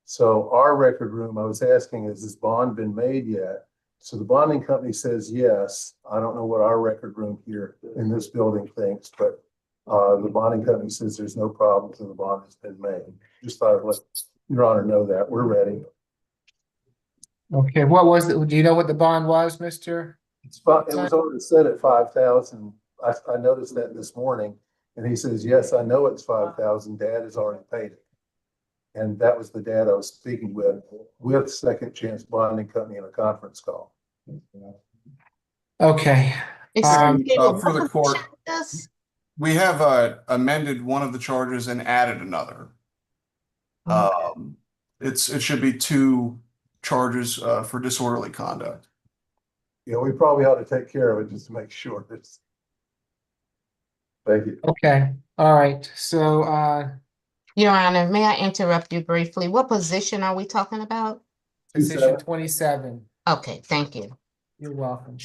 So our record room, I was asking, has this bond been made yet? So the bonding company says yes. I don't know what our record room here in this building thinks, but the bonding company says there's no problems and the bond has been made. Just thought I'd let Your Honor know that. We're ready. Okay, what was it? Do you know what the bond was, Mr.? It was already set at 5,000. I noticed that this morning, and he says, yes, I know it's 5,000. Dad has already paid it. And that was the dad I was speaking with Second Chance Bonding Company in a conference call. Okay. For the court, we have amended one of the charges and added another. It should be 2 charges for disorderly conduct. Yeah, we probably ought to take care of it just to make sure. Thank you. Okay, all right, so, Your Honor, may I interrupt you briefly? What position are we talking about? position 27. Okay, thank you. You're welcome.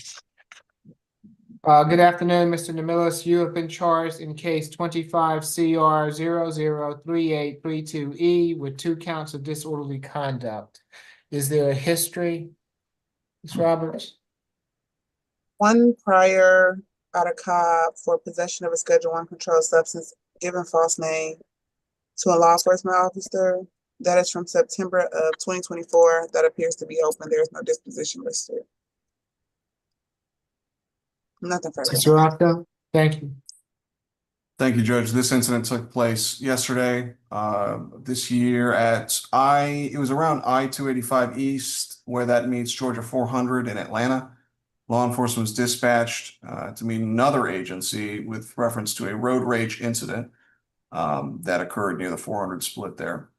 Good afternoon, Mr. Nillis. You have been charged in case 25 CR 003832E with 2 counts of disorderly conduct. Is there a history, Ms. Roberts? One prior out of Cobb for possession of a Schedule I controlled substance, given false name to a law enforcement officer. That is from September of 2024. That appears to be open. There is no disposition listed. Nothing further. Mr. Rocco, thank you. Thank you, Judge. This incident took place yesterday, this year it was around I-285 East, where that meets Georgia 400 in Atlanta. Law enforcement was dispatched to meet another agency with reference to a road rage incident that occurred near the 400 split there.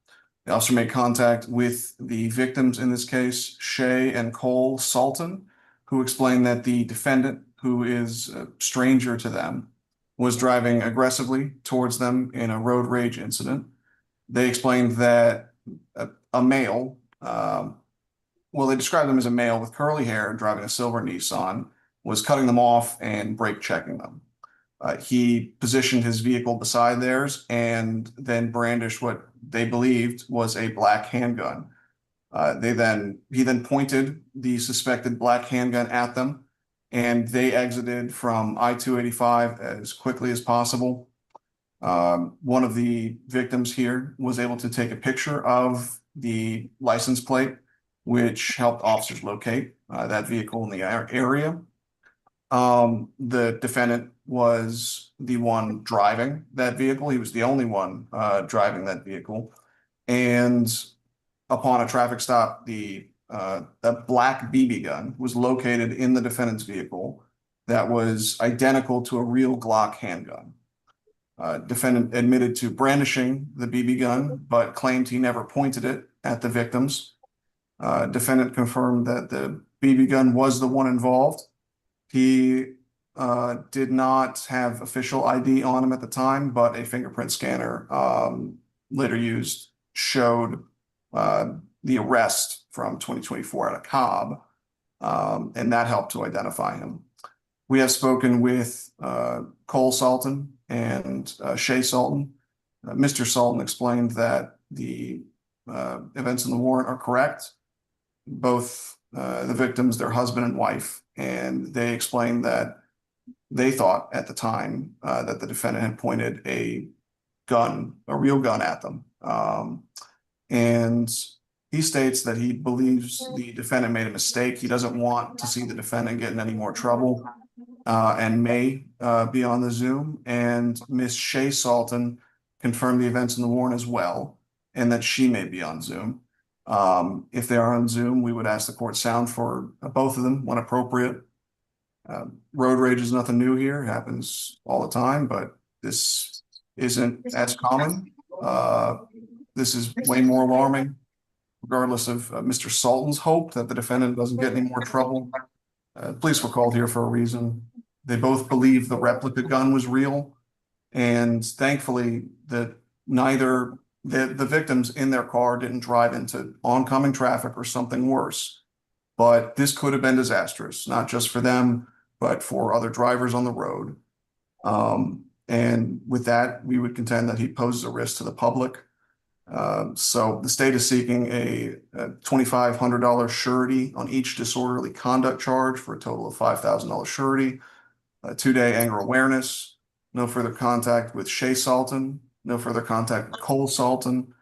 The officer made contact with the victims in this case, Shay and Cole Sultan, who explained that the defendant, who is a stranger to them, was driving aggressively towards them in a road rage incident. They explained that a male, they described them as a male with curly hair driving a silver Nissan, was cutting them off and brake checking them. He positioned his vehicle beside theirs and then brandished what they believed was a black handgun. He then pointed the suspected black handgun at them, and they exited from I-285 as quickly as possible. One of the victims here was able to take a picture of the license plate, which helped officers locate that vehicle in the area. The defendant was the one driving that vehicle. He was the only one driving that vehicle. And upon a traffic stop, the black BB gun was located in the defendant's vehicle that was identical to a real Glock handgun. Defendant admitted to brandishing the BB gun, but claimed he never pointed it at the victims. Defendant confirmed that the BB gun was the one involved. He did not have official ID on him at the time, but a fingerprint scanner later used showed the arrest from 2024 out of Cobb, and that helped to identify him. We have spoken with Cole Sultan and Shay Sultan. Mr. Sultan explained that the events in the warrant are correct. Both the victims, their husband and wife, and they explained that they thought at the time that the defendant had pointed a real gun at them. And he states that he believes the defendant made a mistake. He doesn't want to see the defendant get in any more trouble and may be on the Zoom. And Miss Shay Sultan confirmed the events in the warrant as well, and that she may be on Zoom. If they are on Zoom, we would ask the court sound for both of them when appropriate. Road rage is nothing new here. It happens all the time, but this isn't as common. This is way more alarming, regardless of Mr. Sultan's hope that the defendant doesn't get any more trouble. Police were called here for a reason. They both believe the replica gun was real, and thankfully that neither the victims in their car didn't drive into oncoming traffic or something worse. But this could have been disastrous, not just for them, but for other drivers on the road. And with that, we would contend that he poses a risk to the public. So the state is seeking a $2,500 surety on each disorderly conduct charge for a total of $5,000 surety, a 2-day anger awareness, no further contact with Shay Sultan, no further contact with Cole Sultan,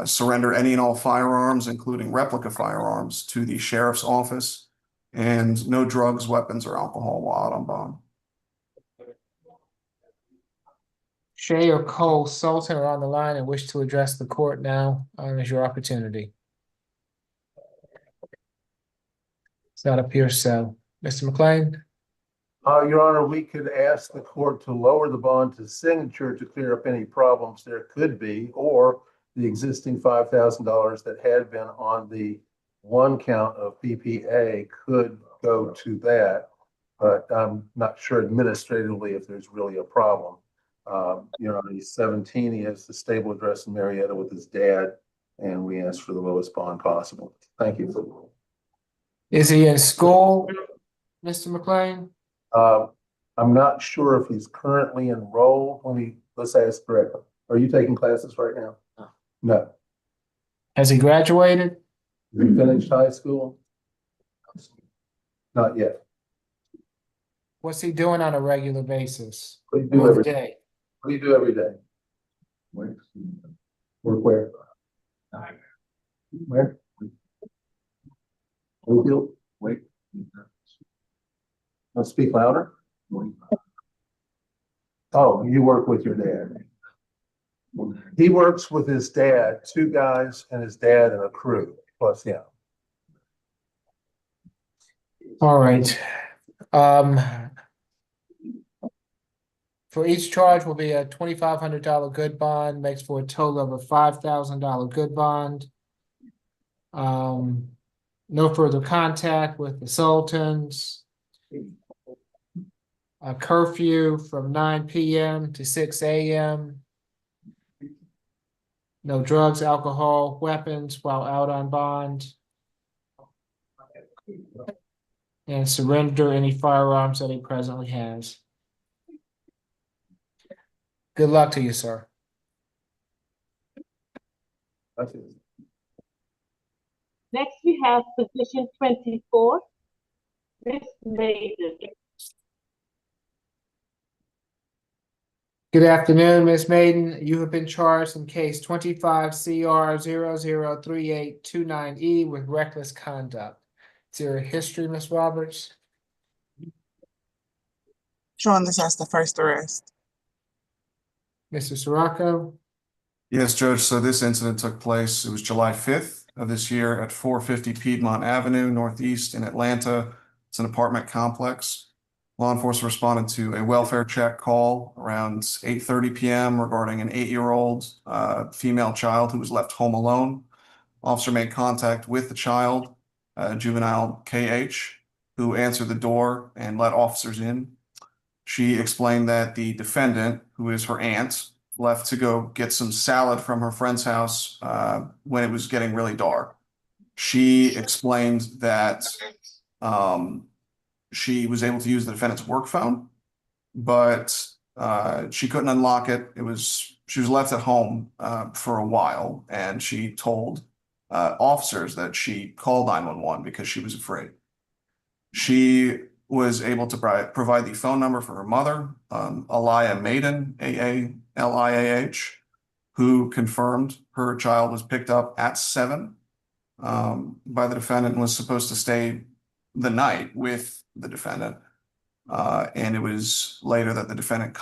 surrender any and all firearms, including replica firearms, to the sheriff's office, and no drugs, weapons, or alcohol while out on bond. Shay or Cole Sultan are on the line and wish to address the court now. Is your opportunity. Does not appear so. Mr. McLean? Your Honor, we could ask the court to lower the bond to signature to clear up any problems there could be, or the existing $5,000 that had been on the one count of PPA could go to that, but I'm not sure administratively if there's really a problem. He's 17, he has the stable address in Marietta with his dad, and we asked for the lowest bond possible. Thank you. Is he in school, Mr. McLean? I'm not sure if he's currently enrolled. Let's ask correctly. Are you taking classes right now? No. No. Has he graduated? Have you finished high school? Not yet. What's he doing on a regular basis? What do you do Or every the day? day? What do you do every day? Work where? Where? Wheelfield? Wait. I'll speak louder. Oh, you work with your dad. He works with his dad, two guys and his dad and a crew plus him. All right. For each charge will be a $2,500 good bond, makes for a total of a $5,000 good bond. No further contact with the Sultans. A curfew from 9 p.m. to 6 a.m. No drugs, alcohol, weapons while out on bond. And surrender any firearms that he presently has. Good luck to you, sir. Next, we have position 24, Miss Maiden. Good afternoon, Ms. Maiden. You have been charged in case 25 CR 003829E with reckless conduct. Is there a history, Ms. Roberts? Showing this as the first arrest. Mr. Sirocco? Yes, Judge. So this incident took place, it was July 5th of this year at 450 Piedmont Avenue, Northeast in Atlanta. It's an apartment complex. Law enforcement responded to a welfare check call around 8:30 p.m. regarding an 8-year-old female child who was left home alone. Officer made contact with the child, juvenile KH, who answered the door and let officers in. She explained that the defendant, who is her aunt, left to go get some salad from her friend's house when it was getting really dark. She explained that she was able to use the defendant's work phone, but she couldn't unlock it. She was left at home for a while, and she told officers that she called 911 because she was afraid. She was able to provide the phone number for her mother, Aliyah Maiden, AALIAH, who confirmed her child was picked up at 7 by the defendant and was supposed to stay the night with the defendant. And it was later that the defendant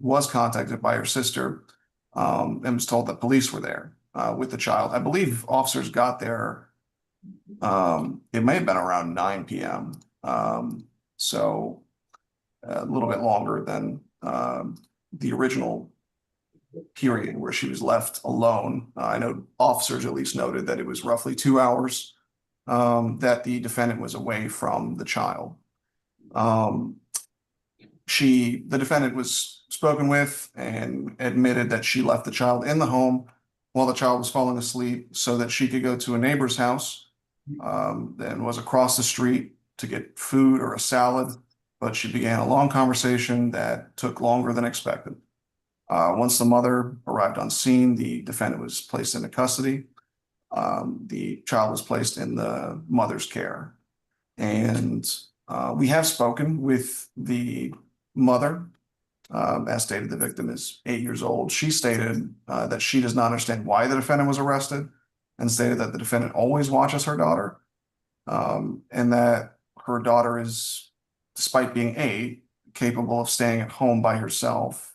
was contacted by her sister and was told that police were there with the child. I believe officers got there, it may have been around 9 p.m. So a little bit longer than the original period where she was left alone. I know officers at least noted that it was roughly 2 hours that the defendant was away from the child. The defendant was spoken with and admitted that she left the child in the home while the child was falling asleep so that she could go to a neighbor's house and was across the street to get food or a salad, but she began a long conversation that took longer than expected. Once the mother arrived on scene, the defendant was placed into custody. The child was placed in the mother's care. And we have spoken with the mother. As stated, the victim is 8 years old. She stated that she does not understand why the defendant was arrested and stated that the defendant always watches her daughter and that her daughter is, despite being 8, capable of staying at home by herself.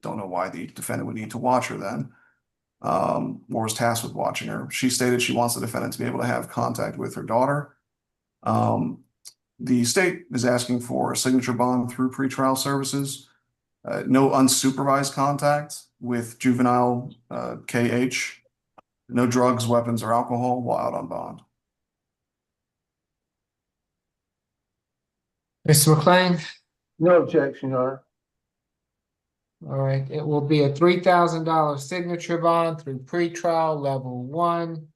Don't know why the defendant would need to watch her then, or was tasked with watching her. She stated she wants the defendant to be able to have contact with her daughter. The state is asking for a signature bond through pretrial services, no unsupervised contact with juvenile KH. No drugs, weapons, or alcohol while out on bond. Mr. McLean? No objection, Your Honor. All right, it will be a $3,000 signature bond through pretrial level 1.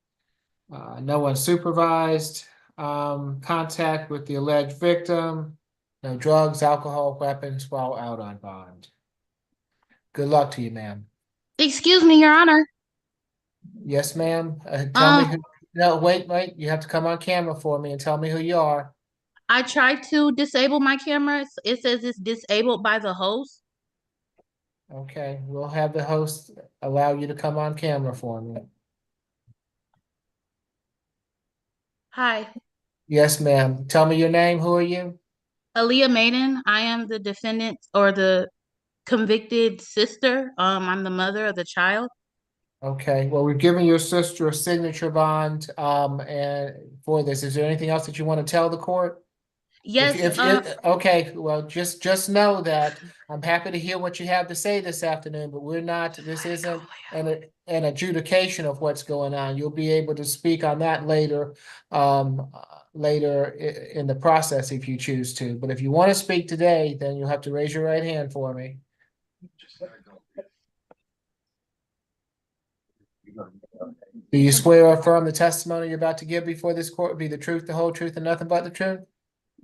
No unsupervised contact with the alleged victim. No drugs, alcohol, weapons while out on bond. Good luck to you, ma'am. Excuse me, Your Honor. Yes, ma'am. Tell me who. No, wait. You have to come on camera for me and tell me who you are. I tried to disable my camera. It says it's disabled by the host. Okay, we'll have the host allow you to come on camera for me. Hi, Yes, ma'am. Tell me your name. Who are you? Aaliyah Maiden. I am the defendant or the convicted sister. I'm the mother of the child. Okay, well, we're giving your sister a signature bond, and for this, is there anything else that you want to tell the court? Yes, Okay, well, just know that I'm happy to hear what you have to say this afternoon, but this isn't an adjudication of what's going on. You'll be able to speak on that later, later in the process if you choose to. But if you want to speak today, then you'll have to raise your right hand for me. Do you swear or affirm the testimony you're about to give before this court will be the truth, the whole truth, and nothing but the truth?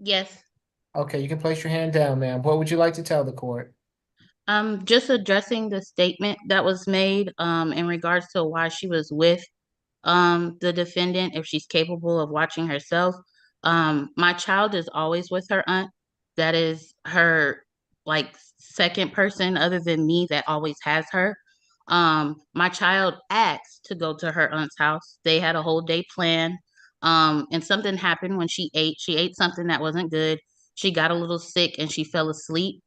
yes. Okay, you can place your hand down, ma'am. What would you like to tell the court? Just addressing the statement that was made in regards to why she was with the defendant, if she's capable of watching herself. My child is always with her aunt. That is her like second person other than me that always has her. My child asked to go to her aunt's house. They had a whole day plan. And something happened when she ate. She ate something that wasn't good. She got a little sick and she fell asleep.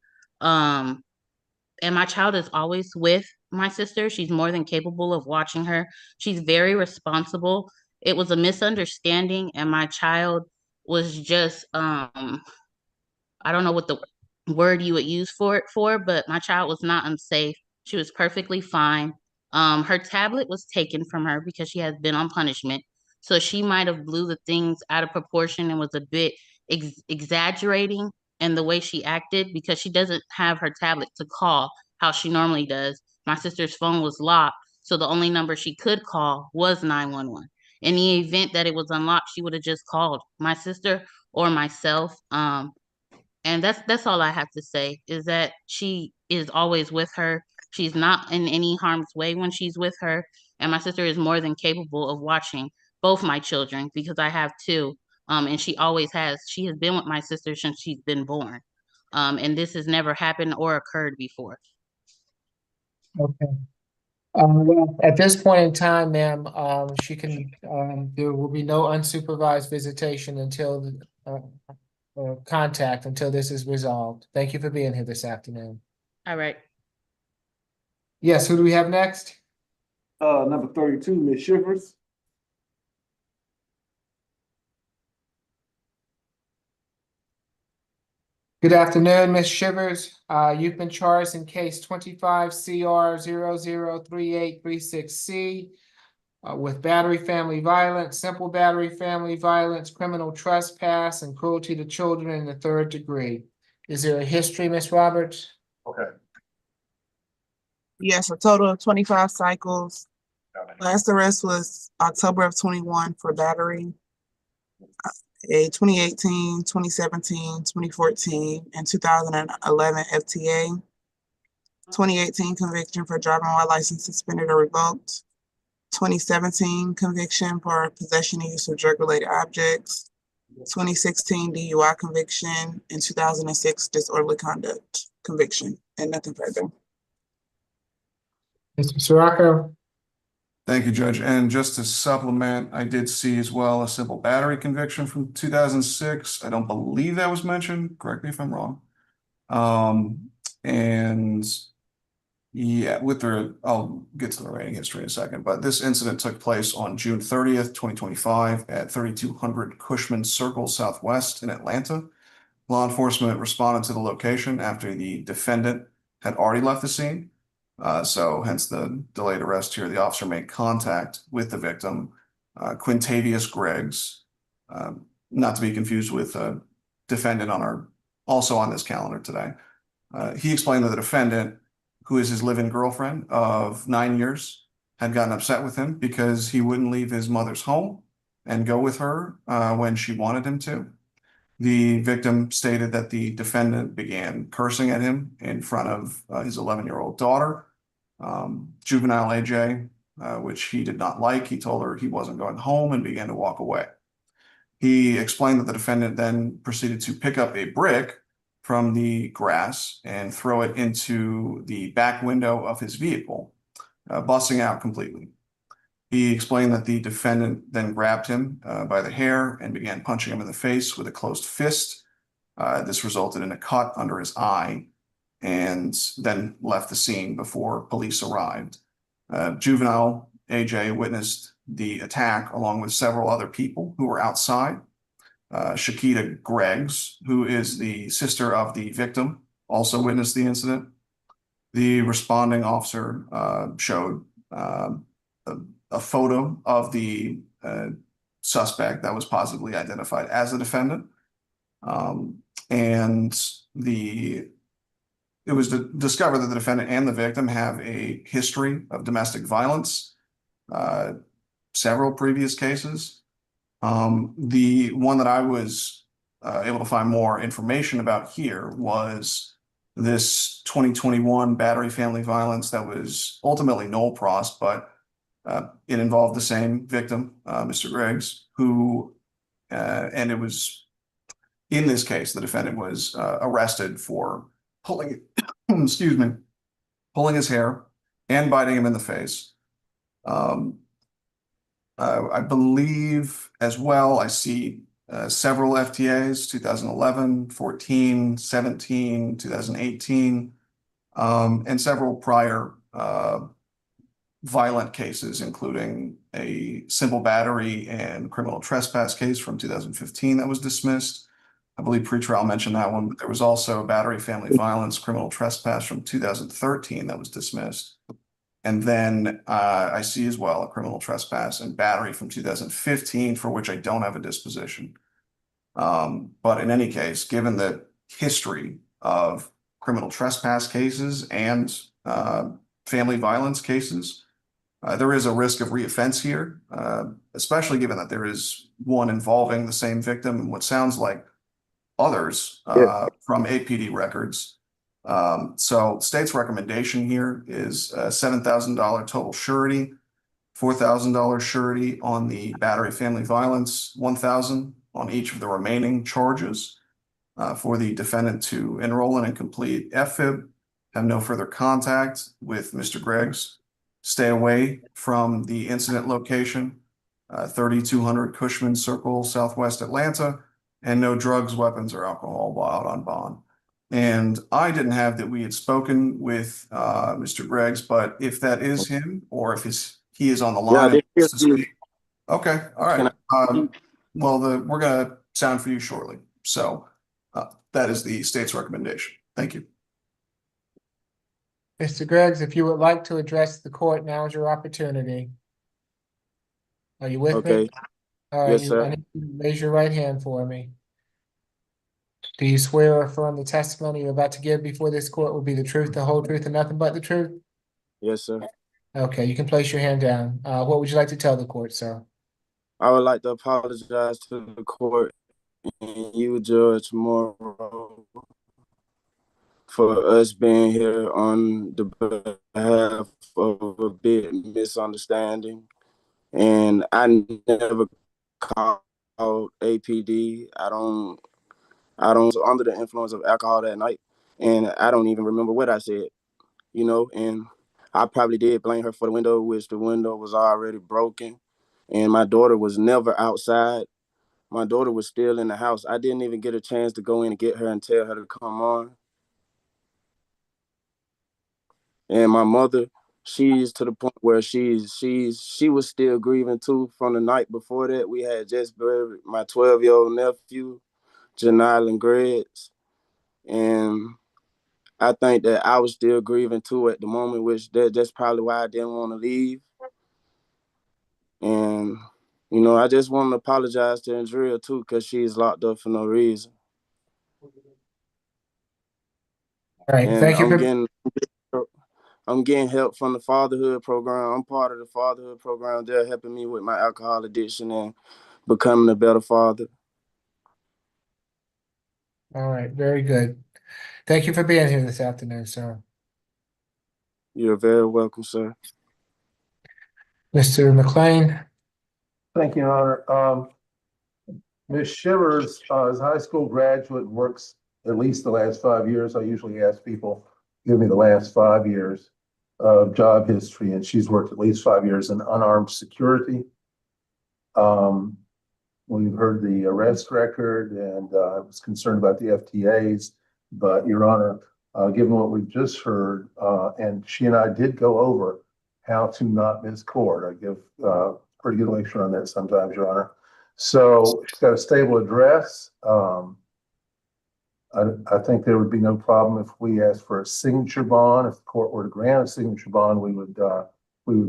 And my child is always with my sister. She's more than capable of watching her. She's very responsible. It was a misunderstanding, and my child was just I don't know what the word you would use for it for, but my child was not unsafe. She was perfectly fine. Her tablet was taken from her because she has been on punishment. So she might have blew the things out of proportion and was a bit exaggerating in the way she acted because she doesn't have her tablet to call how she normally does. My sister's phone was locked, so the only number she could call was 911. In the event that it was unlocked, she would have just called my sister or myself. And that's all I have to say is that she is always with her. She's not in any harm's way when she's with her. And my sister is more than capable of watching both my children because I have two. And she always has. She has been with my sister since she's been born. And this has never happened or occurred before. Okay. Well, at this point in time, ma'am, she can, there will be no unsupervised visitation until contact until this is resolved. Thank you for being here this afternoon. All right. Yes, who do we have next? Number 32, Ms. Shivers. Good afternoon, Ms. Shivers. You've been charged in case 25 CR 003836C with battery, family violence, simple battery, family violence, criminal trespass, and cruelty to children in the 3rd degree. Is there a history, Ms. Roberts? Okay. Yes, a total of 25 cycles. Last arrest was October of 21 for battery. A 2018, 2017, 2014, and 2011 FTA. 2018 conviction for driving while license suspended or revoked. 2017 conviction for possession and use of drug-related objects. 2016 DUI conviction, and 2006 disorderly conduct conviction, and nothing further. Mr. Sirocco? Thank you, Judge. And just to supplement, I did see as well a simple battery conviction from 2006. I don't believe that was mentioned. Correct me if I'm wrong. And yeah, I'll get to the rating history in a second, but this incident took place on June 30th, 2025 at 3200 Cushman Circle Southwest in Atlanta. Law enforcement responded to the location after the defendant had already left the scene. So hence the delayed arrest here. The officer made contact with the victim, Quintavious Griggs, not to be confused with a defendant also on this calendar today. He explained that the defendant, who is his live-in girlfriend of 9 years, had gotten upset with him because he wouldn't leave his mother's home and go with her when she wanted him to. The victim stated that the defendant began cursing at him in front of his 11-year-old daughter, juvenile AJ, which he did not like. He told her he wasn't going home and began to walk away. He explained that the defendant then proceeded to pick up a brick from the grass and throw it into the back window of his vehicle, busting out completely. He explained that the defendant then grabbed him by the hair and began punching him in the face with a closed fist. This resulted in a cut under his eye and then left the scene before police arrived. Juvenile AJ witnessed the attack along with several other people who were outside. Shakita Griggs, who is the sister of the victim, also witnessed the incident. The responding officer showed a photo of the suspect that was positively identified as the defendant. And it was discovered that the defendant and the victim have a history of domestic violence, several previous cases. The one that I was able to find more information about here was this 2021 battery family violence that was ultimately no pros, but it involved the same victim, Mr. Griggs, who, and it was, in this case, the defendant was arrested for pulling, excuse me, pulling his hair and biting him in the face. I believe as well, I see several FTAs, 2011, 14, 17, 2018, and several prior violent cases, including a simple battery and criminal trespass case from 2015 that was dismissed. I believe pretrial mentioned that one, but there was also battery, family violence, criminal trespass from 2013 that was dismissed. And then I see as well a criminal trespass and battery from 2015 for which I don't have a disposition. But in any case, given the history of criminal trespass cases and family violence cases, there is a risk of reoffense here, especially given that there is one involving the same victim and what sounds like others from APD records. So state's recommendation here is $7,000 total surety, $4,000 surety on the battery family violence, $1,000 on each of the remaining charges for the defendant to enroll in and complete FFIB, have no further contact with Mr. Griggs, stay away from the incident location, 3200 Cushman Circle, Southwest Atlanta, and no drugs, weapons, or alcohol while out on bond. And I didn't have that we had spoken with Mr. Griggs, but if that is him, or if he is on the line. Okay, all right. Well, we're gonna sound for you shortly. So that is the state's recommendation. Thank you. Mr. Griggs, if you would like to address the court, now is your opportunity. Are you with me? All right, Yes, sir. I need you to raise your right hand for me. Do you swear or affirm the testimony you're about to give before this court will be the truth, the whole truth, and nothing but the truth? Yes, sir. Okay, you can place your hand down. What would you like to tell the court, sir? I would like to apologize to the court and you, Judge Morrow, for us being here on the behalf of a bit misunderstanding. And I never called APD. I was under the influence of alcohol that night, and I don't even remember what I said, and I probably did blame her for the window, which the window was already broken, and my daughter was never outside. My daughter was still in the house. I didn't even get a chance to go in and get her and tell her to come on. And my mother, she's to the point where she was still grieving too from the night before that. We had just buried my 12-year-old nephew, Janile and Griggs. And I think that I was still grieving too at the moment, which that's probably why I didn't want to leave. And, I just want to apologize to Andrea too, because she's locked up for no reason. All right, And thank you I'm getting help from the fatherhood program. I'm part of the fatherhood program. They're helping me with my alcohol addiction and becoming a better father. All right, very good. Thank you for being here this afternoon, sir. You're very welcome, sir. Mr. McLean? Thank you, Your Honor. Ms. Shivers is a high school graduate, works at least the last 5 years. I usually ask people, give me the last 5 years of job history, and she's worked at least 5 years in unarmed security. We've heard the arrest record, and I was concerned about the FTAs, but Your Honor, given what we've just heard, and she and I did go over how to not miss court. I give pretty good lecture on that sometimes, Your Honor. So she's got a stable address. I think there would be no problem if we asked for a signature bond. If the court were to grant a signature bond, we would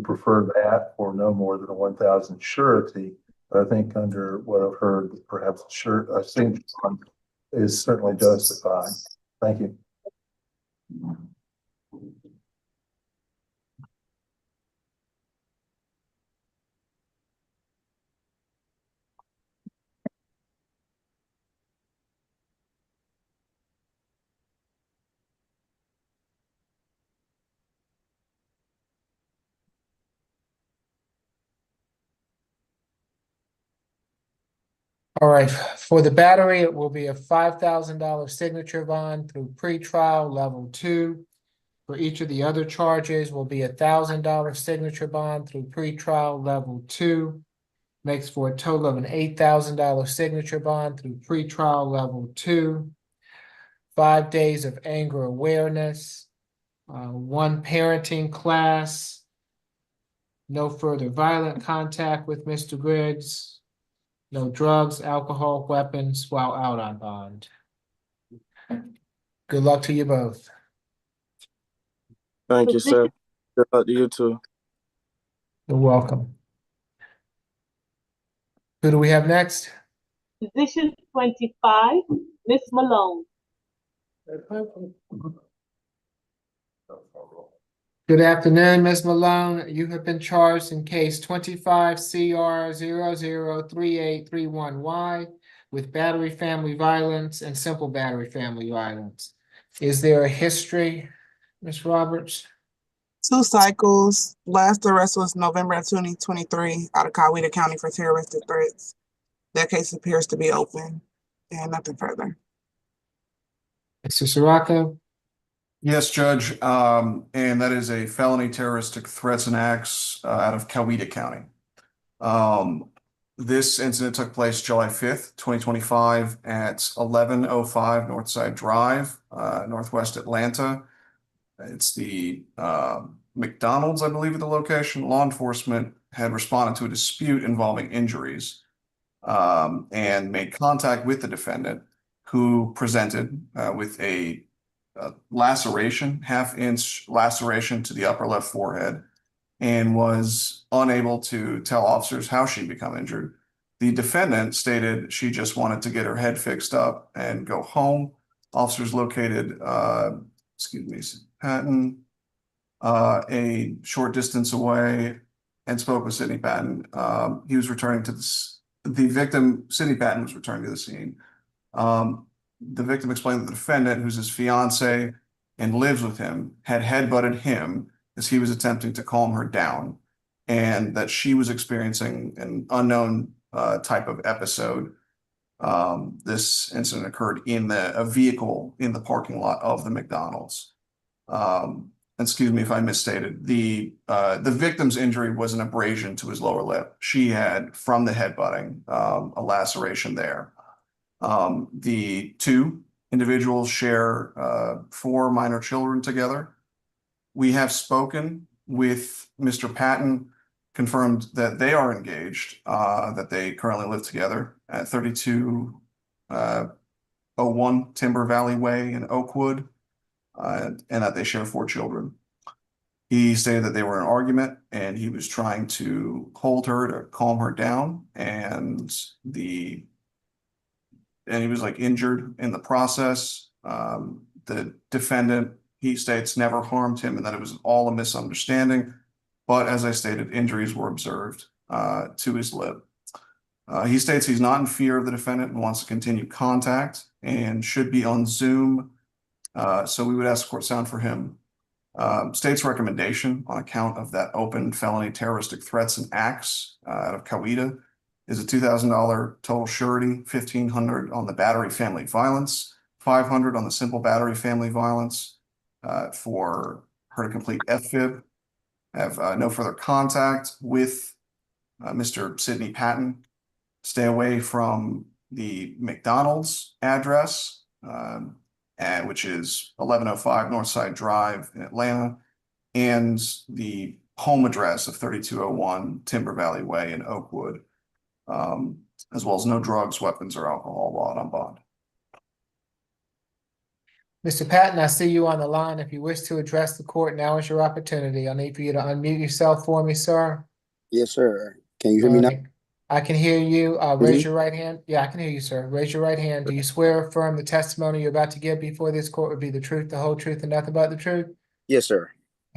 prefer that or no more than a 1,000 surety. But I think under what I've heard, perhaps a signature bond is certainly justified. Thank you. All right, for the battery, it will be a $5,000 signature bond through pretrial level 2. For each of the other charges will be $1,000 signature bond through pretrial level 2. Makes for a total of an $8,000 signature bond through pretrial level 2. 5 days of anger awareness, 1 parenting class, no further violent contact with Mr. Griggs, no drugs, alcohol, weapons while out on bond. Good luck to you both. Thank you, sir. Good luck to you too. You're welcome. Who do we have next? Position 25, Miss Malone. Good afternoon, Ms. Malone. You have been charged in case 25 CR 003831Y with battery family violence and simple battery family violence. Is there a history, Ms. Roberts? 2 cycles. Last arrest was November 2023 out of Coweta County for terroristic threats. That case appears to be open and nothing further. Mr. Sirocco? Yes, Judge, and that is a felony terroristic threats and acts out of Coweta County. This incident took place July 5th, 2025 at 1105 Northside Drive, Northwest Atlanta. It's the McDonald's, I believe, is the location. Law enforcement had responded to a dispute involving injuries and made contact with the defendant, who presented with a laceration, half-inch laceration to the upper left forehead, and was unable to tell officers how she'd become injured. The defendant stated she just wanted to get her head fixed up and go home. Officers located, Patton, a short distance away, and spoke with Sidney Patton. He was returning to the victim, Sidney Patton, was returning to the scene. The victim explained that the defendant, who's his fiance and lives with him, had headbutted him as he was attempting to calm her down, and that she was experiencing an unknown type of episode. This incident occurred in a vehicle in the parking lot of the McDonald's. Excuse me if I misstated. The victim's injury was an abrasion to his lower lip. She had, from the headbutting, a laceration there. The 2 individuals share 4 minor children together. We have spoken with Mr. Patton, confirmed that they are engaged, that they currently live together at 3201 Timber Valley Way in Oakwood. and that they share 4 children. He stated that they were in an argument and he was trying to hold her to calm her down, and he was like injured in the process. The defendant, he states, never harmed him and that it was all a misunderstanding. But as I stated, injuries were observed to his lip. He states he's not in fear of the defendant and wants to continue contact and should be on Zoom. So we would ask the court sound for him. State's recommendation on account of that open felony terroristic threats and acts out of Coweta is a $2,000 total surety, $1,500 on the battery family violence, $500 on the simple battery family violence for her to complete FFIB, have no further contact with Mr. Sidney Patton, stay away from the McDonald's address, which is 1105 Northside Drive in Atlanta, and the home address of 3201 Timber Valley Way in Oakwood, as well as no drugs, weapons, or alcohol while on bond. Mr. Patton, I see you on the line. If you wish to address the court, now is your opportunity. I'll need for you to unmute yourself for me, sir. Yes, sir. Can you hear me now? I can hear you. Raise your right hand. Yeah, I can hear you, sir. Raise your right hand. Do you swear or affirm the testimony you're about to give before this court would be the truth, the whole truth, and nothing but the truth? Yes, sir.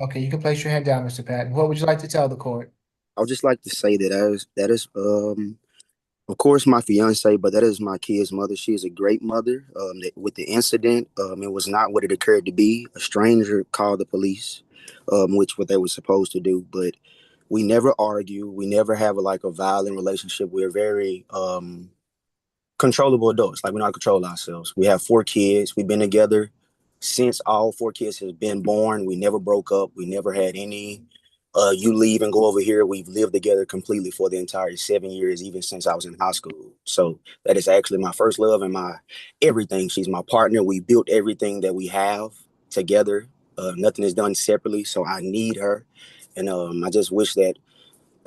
Okay, you can place your hand down, Mr. Patton. What would you like to tell the court? I would just like to say that is of course my fiance, but that is my kid's mother. She is a great mother. With the incident, it was not what it occurred to be. A stranger called the police, which what they were supposed to do, but we never argue. We never have a violent relationship. We're very controllable adults. Like, we know how to control ourselves. We have 4 kids. We've been together since all 4 kids have been born. We never broke up. We never had any you leave and go over here. We've lived together completely for the entire 7 years, even since I was in high school. So that is actually my first love and my everything. She's my partner. We built everything that we have together. Nothing is done separately. So I need her. And I just wish that,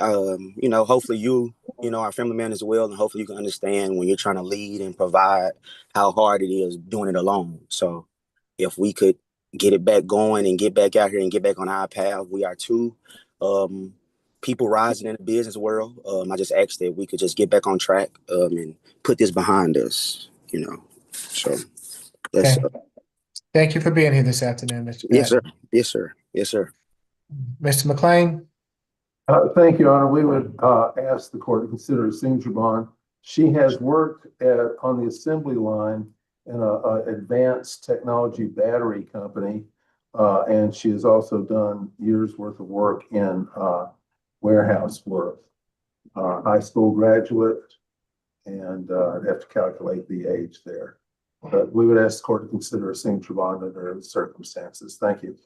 hopefully our family man as well, and hopefully you can understand when you're trying to lead and provide how hard it is doing it alone. So if we could get it back going and get back out here and get back on our path, we are 2 people rising in the business world. I just asked that we could just get back on track and put this behind us, So that's Thank you for being here this afternoon, Mr. Patton. Yes, sir. Yes, sir. Yes, sir. Mr. McLean? Thank you, Your Honor. We would ask the court to consider a signature bond. She has worked on the assembly line in an advanced technology battery company, and she has also done years worth of work in warehouse work. High school graduate, and I'd have to calculate the age there. But we would ask the court to consider a signature bond under the circumstances. Thank you.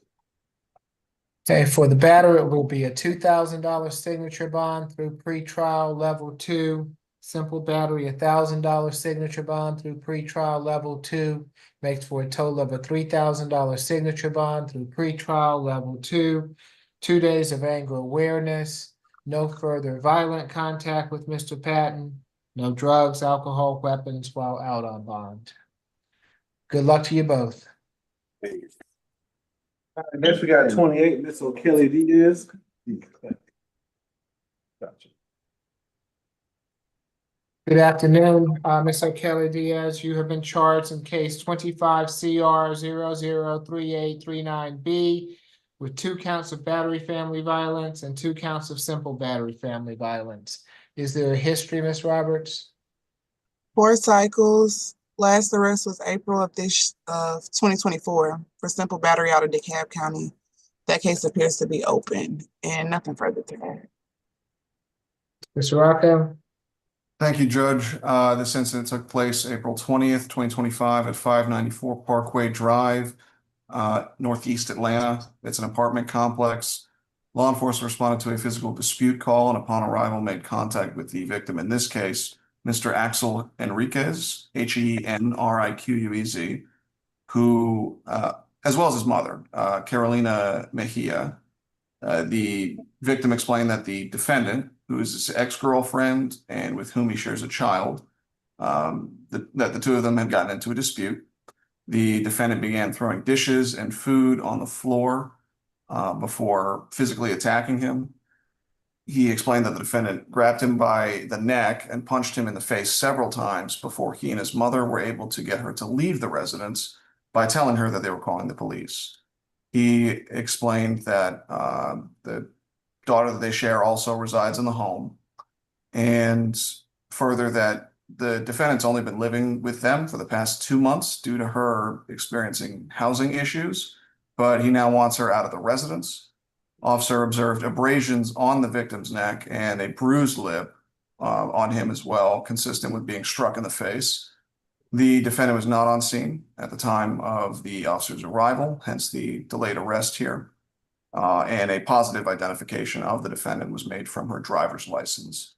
Okay, for the battery, it will be a $2,000 signature bond through pretrial level 2. Simple battery, $1,000 signature bond through pretrial level 2, makes for a total of a $3,000 signature bond through pretrial level 2. 2 days of anger awareness, no further violent contact with Mr. Patton, no drugs, alcohol, weapons while out on bond. Good luck to you both. Next we got 28, Miss O'Kelly Diaz. Gotcha. Good afternoon, Ms. O'Kelly Diaz. You have been charged in case 25 CR 003839B with 2 counts of battery family violence and 2 counts of simple battery family violence. Is there a history, Ms. Roberts? 4 cycles. Last arrest was April of 2024 for simple battery out of DeKalb County. That case appears to be open, and nothing further to add. Mr. Rocco? Thank you, Judge. This incident took place April 20th, 2025 at 594 Parkway Drive, Northeast Atlanta. It's an apartment complex. Law enforcement responded to a physical dispute call and upon arrival made contact with the victim. In this case, Mr. Axel Enriquez, Henriquez, who, as well as his mother, Carolina Mejia. The victim explained that the defendant, who is his ex-girlfriend and with whom he shares a child, that the 2 of them had gotten into a dispute. The defendant began throwing dishes and food on the floor before physically attacking him. He explained that the defendant grabbed him by the neck and punched him in the face several times before he and his mother were able to get her to leave the residence by telling her that they were calling the police. He explained that the daughter that they share also resides in the home, and further that the defendant's only been living with them for the past 2 months due to her experiencing housing issues, but he now wants her out of the residence. Officer observed abrasions on the victim's neck and a bruised lip on him as well, consistent with being struck in the face. The defendant was not on scene at the time of the officer's arrival, hence the delayed arrest here. And a positive identification of the defendant was made from her driver's license.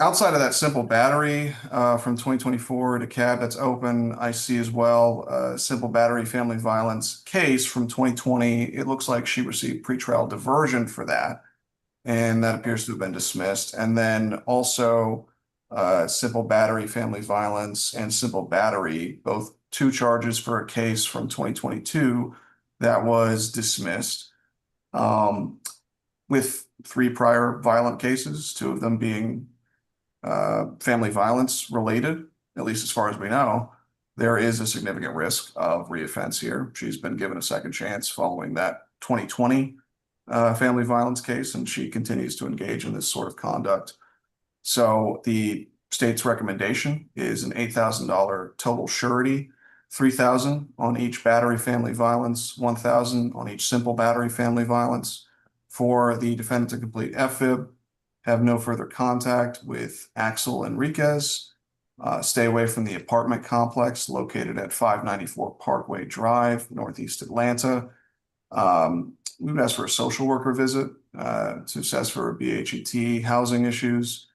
Outside of that simple battery from 2024, the cab that's open, I see as well simple battery family violence case from 2020. It looks like she received pretrial diversion for that, and that appears to have been dismissed. And then also simple battery family violence and simple battery, both 2 charges for a case from 2022 that was dismissed, with 3 prior violent cases, 2 of them being family violence related, at least as far as we know. There is a significant risk of reoffense here. She's been given a second chance following that 2020 family violence case, and she continues to engage in this sort of conduct. So the state's recommendation is an $8,000 total surety, $3,000 on each battery family violence, $1,000 on each simple battery family violence, for the defendant to complete FFIB, have no further contact with Axel Enriquez, stay away from the apartment complex located at 594 Parkway Drive, Northeast Atlanta. We would ask for a social worker visit to assess for BHET housing issues,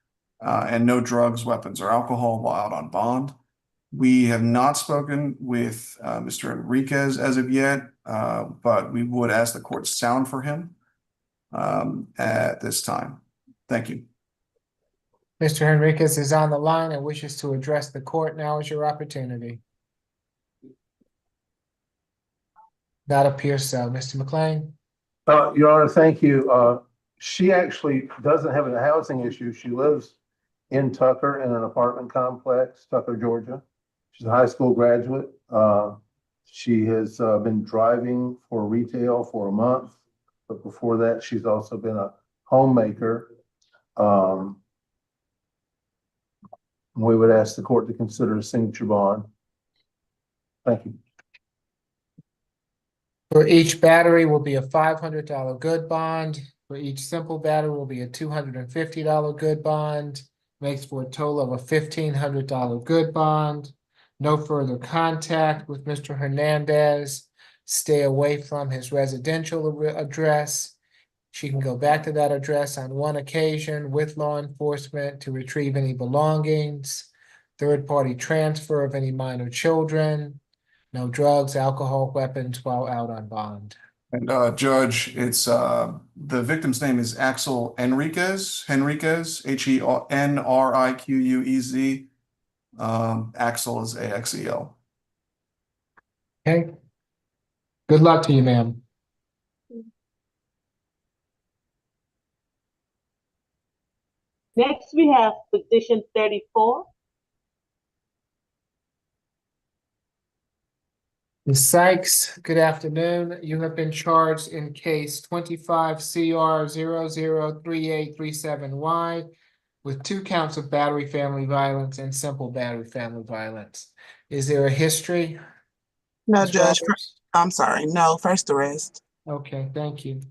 and no drugs, weapons, or alcohol while out on bond. We have not spoken with Mr. Enriquez as of yet, but we would ask the court sound for him at this time. Thank you. Mr. Henriquez is on the line and wishes to address the court. Now is your opportunity. That appears so. Mr. McLean? Your Honor, thank you. She actually doesn't have a housing issue. She lives in Tucker in an apartment complex, Tucker, Georgia. She's a high school graduate. She has been driving for retail for a month, but before that, she's also been a homemaker. We would ask the court to consider a signature bond. Thank you. For each battery will be a $500 good bond. For each simple battery will be a $250 good bond. Makes for a total of a $1,500 good bond. No further contact with Mr. Hernandez. Stay away from his residential address. She can go back to that address on one occasion with law enforcement to retrieve any belongings. Third-party transfer of any minor children. No drugs, alcohol, weapons while out on bond. And Judge, it's the victim's name is Axel Enriquez, Henriquez, Henriquez. Axel is AXEL. Okay. Good luck to you, ma'am. Next, we have petition 34. Ms. Sykes, good afternoon. You have been charged in case 25 CR 003837Y with 2 counts of battery family violence and simple battery family violence. Is there a history? No, Ms. Judge. Roberts? I'm sorry. No, first arrest. Okay, thank you.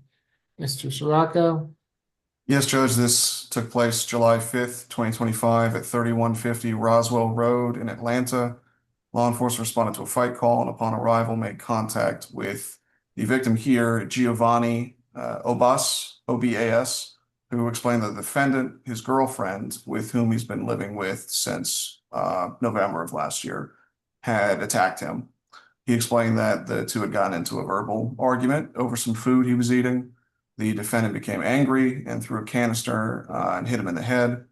Mr. Sirocco? Yes, Judge, this took place July 5th, 2025 at 3150 Roswell Road in Atlanta. Law enforcement responded to a fight call and upon arrival made contact with the victim here, Giovanni Obas, O-B-A-S, who explained that the defendant, his girlfriend, with whom he's been living with since November of last year, had attacked him. He explained that the 2 had gotten into a verbal argument over some food he was eating. The defendant became angry and threw a canister and hit him in the head.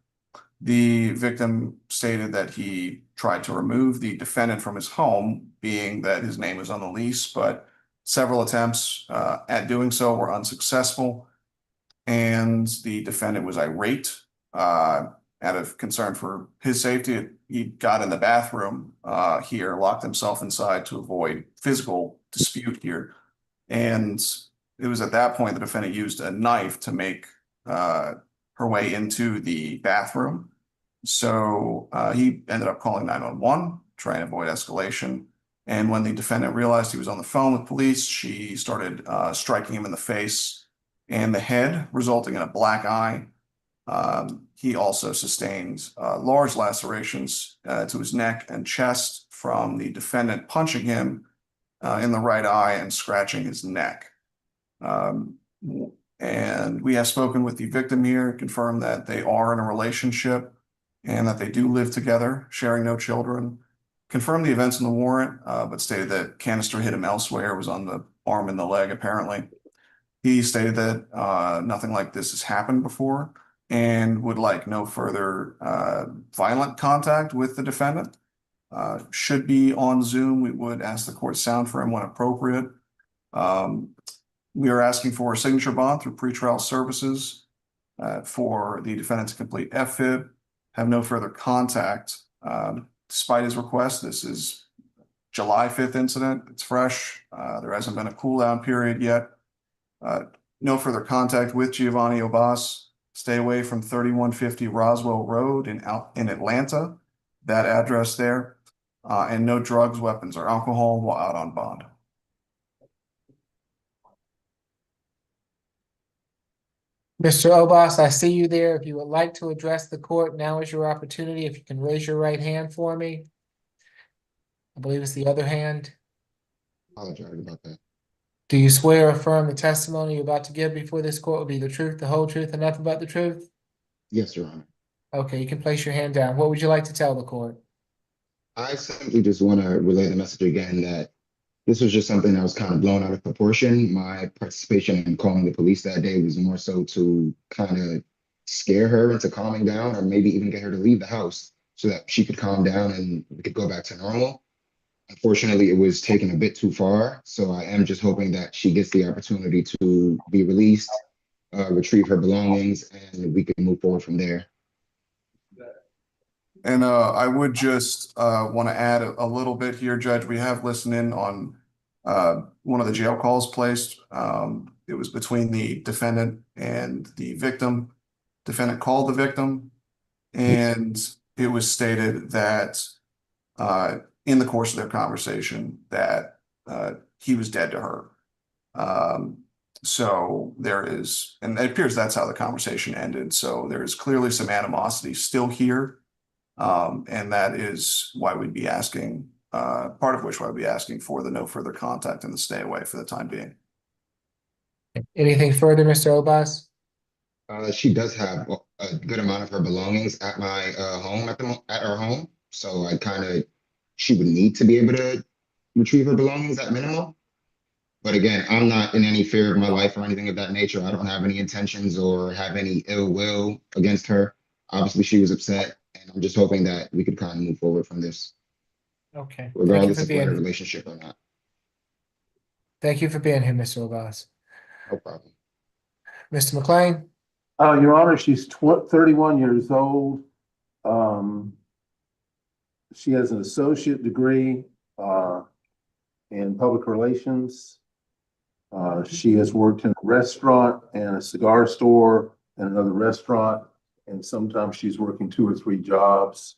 The victim stated that he tried to remove the defendant from his home, being that his name was on the lease, but several attempts at doing so were unsuccessful, and the defendant was irate. Out of concern for his safety, he got in the bathroom here, locked himself inside to avoid physical dispute here. And it was at that point the defendant used a knife to make her way into the bathroom. So he ended up calling 911, trying to avoid escalation. And when the defendant realized he was on the phone with police, she started striking him in the face and the head, resulting in a black eye. He also sustained large lacerations to his neck and chest from the defendant punching him in the right eye and scratching his neck. And we have spoken with the victim here, confirmed that they are in a relationship and that they do live together, sharing no children. Confirmed the events in the warrant, but stated that canister hit him elsewhere, was on the arm and the leg, apparently. He stated that nothing like this has happened before and would like no further violent contact with the defendant. Should be on Zoom, we would ask the court sound for him when appropriate. We are asking for a signature bond through pretrial services for the defendant to complete FFIB, have no further contact. Despite his request, this is July 5th incident. It's fresh. There hasn't been a cool down period yet. No further contact with Giovanni Obas. Stay away from 3150 Roswell Road in Atlanta, that address there. And no drugs, weapons, or alcohol while out on bond. Mr. Obas, I see you there. If you would like to address the court, now is your opportunity. If you can raise your right hand for me. I believe it's the other hand. Apologize about that. Do you swear or affirm the testimony you're about to give before this court will be the truth, the whole truth, and nothing but the truth? Yes, Your Honor. Okay, you can place your hand down. What would you like to tell the court? I simply just want to relay the message again that this was just something that was kind of blown out of proportion. My participation in calling the police that day was more so to kind of scare her into calming down, or maybe even get her to leave the house so that she could calm down and we could go back to normal. Unfortunately, it was taken a bit too far, so I am just hoping that she gets the opportunity to be released, retrieve her belongings, and we can move forward from there. And I would just want to add a little bit here, Judge. We have listened in on one of the jail calls placed. It was between the defendant and the victim. Defendant called the victim, and it was stated that in the course of their conversation that he was dead to her. So there is, and it appears that's how the conversation ended. So there is clearly some animosity still here. And that is why we'd be asking, part of which why we'd be asking for the no further contact and the stay away for the time being. Anything further, Mr. Obas? She does have a good amount of her belongings at my home at our home. So she would need to be able to retrieve her belongings at minimum. But again, I'm not in any fear of my life or anything of that nature. I don't have any intentions or have any ill will against her. Obviously, she was upset, and I'm just hoping that we could kind of move forward from this. Okay. Regardless of whether relationship or not. Thank you for being here, Mr. Obas. No problem. Mr. McLean? Your Honor, she's 31 years old. She has an associate degree in public relations. She has worked in a restaurant and a cigar store and another restaurant, and sometimes she's working 2 or 3 jobs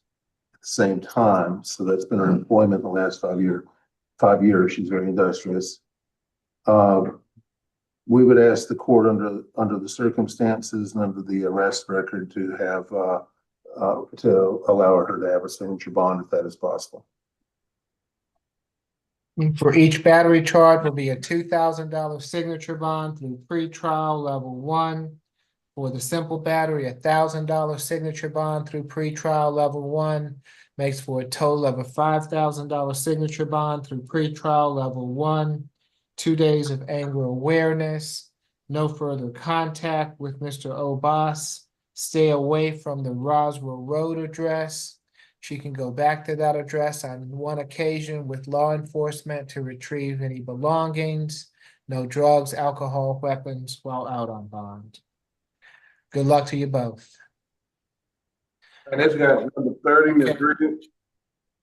at the same time. So that's been her employment in the last 5 years. She's very industrious. We would ask the court under the circumstances and under the arrest record to have to allow her to have a signature bond if that is possible. For each battery charge will be a $2,000 signature bond through pretrial level 1. For the simple battery, a $1,000 signature bond through pretrial level 1 makes for a total of a $5,000 signature bond through pretrial level 1. 2 days of anger awareness, no further contact with Mr. Obas, stay away from the Roswell Road address. She can go back to that address on one occasion with law enforcement to retrieve any belongings. No drugs, alcohol, weapons while out on bond. Good luck to you both. And this guy, number 30, Ms. Okay. Griggs.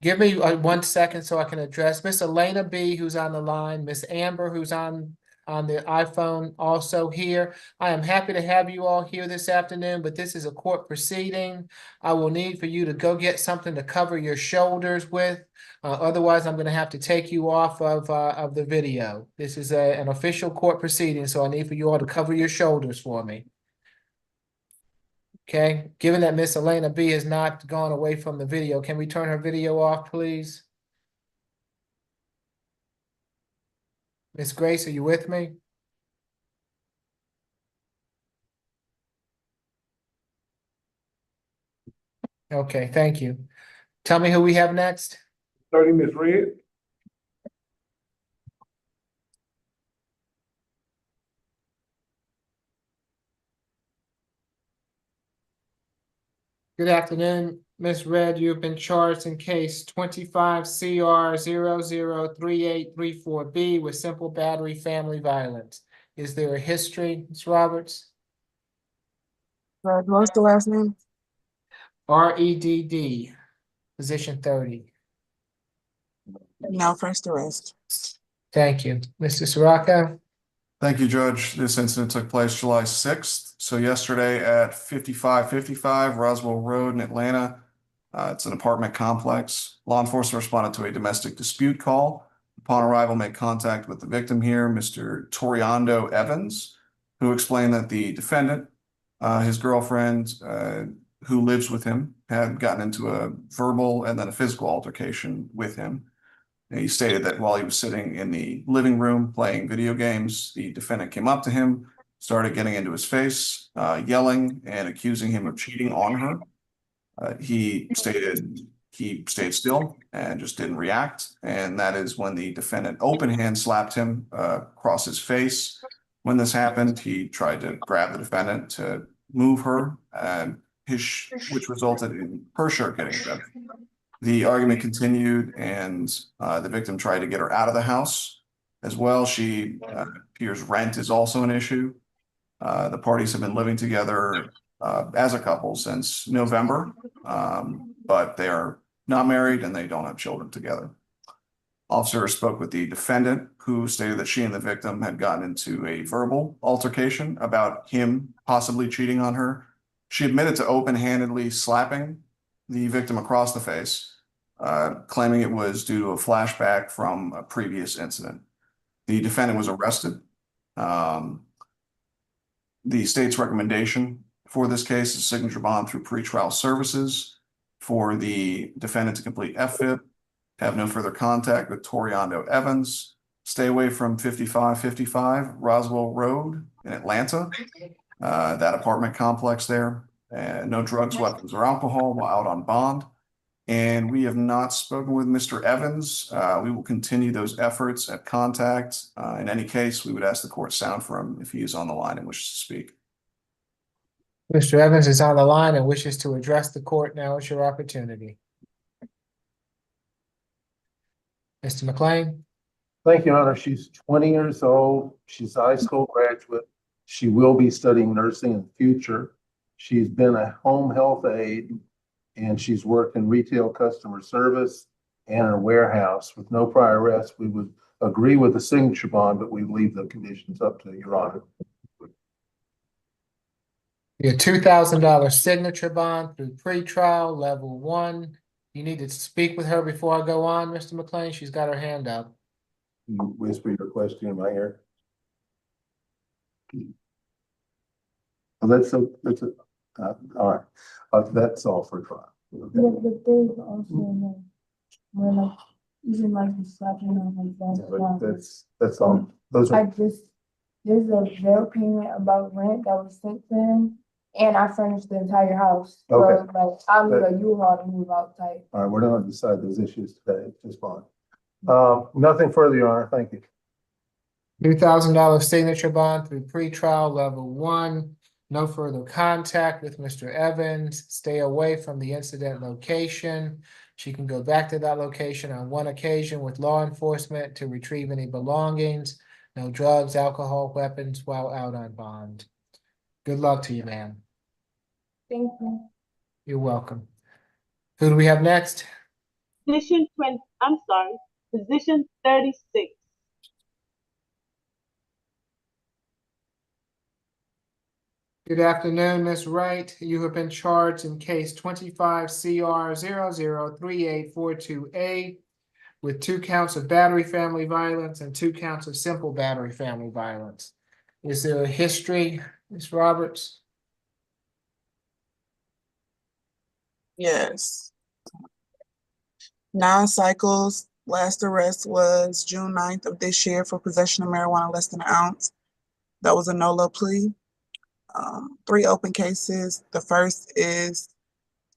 Give me 1 second so I can address Miss Elena B, who's on the line, Miss Amber, who's on the iPhone, also here. I am happy to have you all here this afternoon, but this is a court proceeding. I will need for you to go get something to cover your shoulders with. Otherwise, I'm going to have to take you off of the video. This is an official court proceeding, so I need for you all to cover your shoulders for me. Okay, given that Miss Elena B has not gone away from the video, can we turn her video off, please? Miss Grace, are you with me? Okay, thank you. Tell me who we have next. 30, Ms. Red. Good afternoon, Miss Red. You've been charged in case 25 CR 003834B with simple battery family violence. Is there a history, Ms. Roberts? What's the last name? REDD, position 30. No, first arrest. Thank you. Mr. Sirocco? Thank you, Judge. This incident took place July 6th. So yesterday at 5555 Roswell Road in Atlanta, it's an apartment complex. Law enforcement responded to a domestic dispute call. Upon arrival, made contact with the victim here, Mr. Toriando Evans, who explained that the defendant, his girlfriend, who lives with him, had gotten into a verbal and then a physical altercation with him. He stated that while he was sitting in the living room playing video games, the defendant came up to him, started getting into his face, yelling and accusing him of cheating on her. He stated he stayed still and just didn't react. And that is when the defendant open hand slapped him across his face. When this happened, he tried to grab the defendant to move her, which resulted in her shirt getting ripped. The argument continued, and the victim tried to get her out of the house as well. She appears rent is also an issue. The parties have been living together as a couple since November, but they are not married and they don't have children together. Officer spoke with the defendant, who stated that she and the victim had gotten into a verbal altercation about him possibly cheating on her. She admitted to open-handedly slapping the victim across the face, claiming it was due to a flashback from a previous incident. The defendant was arrested. The state's recommendation for this case is signature bond through pretrial services for the defendant to complete FFIP, have no further contact with Toriando Evans, stay away from 5555 Roswell Road in Atlanta, that apartment complex there, no drugs, weapons, or alcohol while out on bond. And we have not spoken with Mr. Evans. We will continue those efforts at contact. In any case, we would ask the court sound for him if he is on the line and wishes to speak. Mr. Evans is on the line and wishes to address the court. Now is your opportunity. Mr. McLean? Thank you, Your Honor. She's 20 years old. She's a high school graduate. She will be studying nursing in the future. She's been a home health aide, and she's worked in retail customer service and in a warehouse with no prior arrest. We would agree with the signature bond, but we leave the conditions up to Your Honor. Your $2,000 signature bond through pretrial level 1. You need to speak with her before I go on, Mr. McLean. She's got her hand up. You whisper your question in my ear. All right. That's all for trial. Yeah, but there's also where like even like the slapping on That's all. Those are. There's a bill payment about rent that was sent to him, and I furnished the entire house. So Okay. like I'll need a U-Haul to move out type. All right, we're not going to decide those issues today, just bond. Nothing further, Your Honor. Thank you. $2,000 signature bond through pretrial level 1. No further contact with Mr. Evans. Stay away from the incident location. She can go back to that location on one occasion with law enforcement to retrieve any belongings. No drugs, alcohol, weapons while out on bond. Good luck to you, ma'am. Thank you. You're welcome. Who do we have next? Position 36. Good afternoon, Ms. Wright. You have been charged in case 25 CR 003842A with 2 counts of battery family violence and 2 counts of simple battery family violence. Is there a history, Ms. Roberts? Yes. 9 cycles. Last arrest was June 9th of this year for possession of marijuana less than an ounce. That was a NOLO plea. 3 open cases. The first is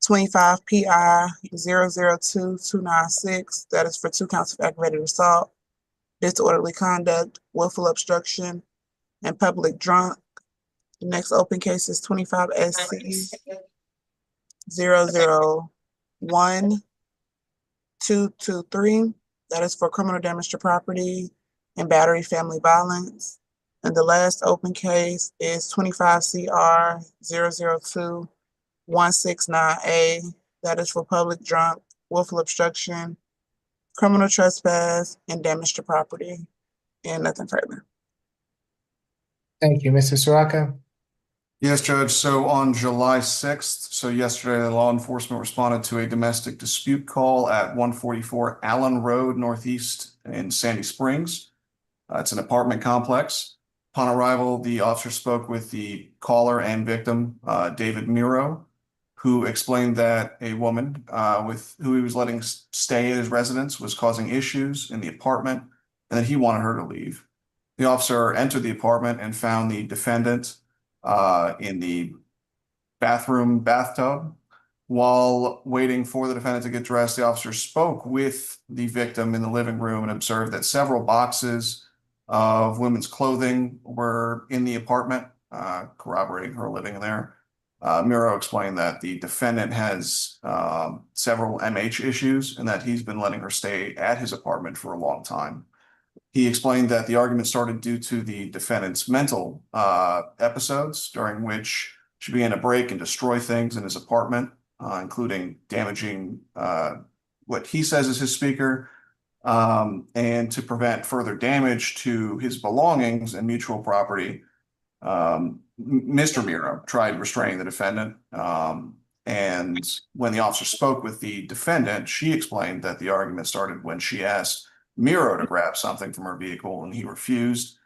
25 PI 002296. That is for 2 counts of aggravated assault, disorderly conduct, willful obstruction, and public drunk. The next open case is 25 SC 001223. That is for criminal damage to property and battery family violence. And the last open case is 25 CR 002169A. That is for public drunk, willful obstruction, criminal trespass, and damage to property, and nothing further. Thank you, Mr. Sirocco. Yes, Judge. So on July 6th, so yesterday, law enforcement responded to a domestic dispute call at 144 Allen Road Northeast in Sandy Springs. It's an apartment complex. Upon arrival, the officer spoke with the caller and victim, David Miro, who explained that a woman with who he was letting stay at his residence was causing issues in the apartment and that he wanted her to leave. The officer entered the apartment and found the defendant in the bathtub. While waiting for the defendant to get dressed, the officer spoke with the victim in the living room and observed that several boxes of women's clothing were in the apartment, corroborating her living there. Miro explained that the defendant has several MH issues and that he's been letting her stay at his apartment for a long time. He explained that the argument started due to the defendant's mental episodes, during which she began to break and destroy things in his apartment, including damaging what he says is his speaker. And to prevent further damage to his belongings and mutual property, Mr. Miro tried restraining the defendant. And when the officer spoke with the defendant, she explained that the argument started when she asked Miro to grab something from her vehicle and he refused.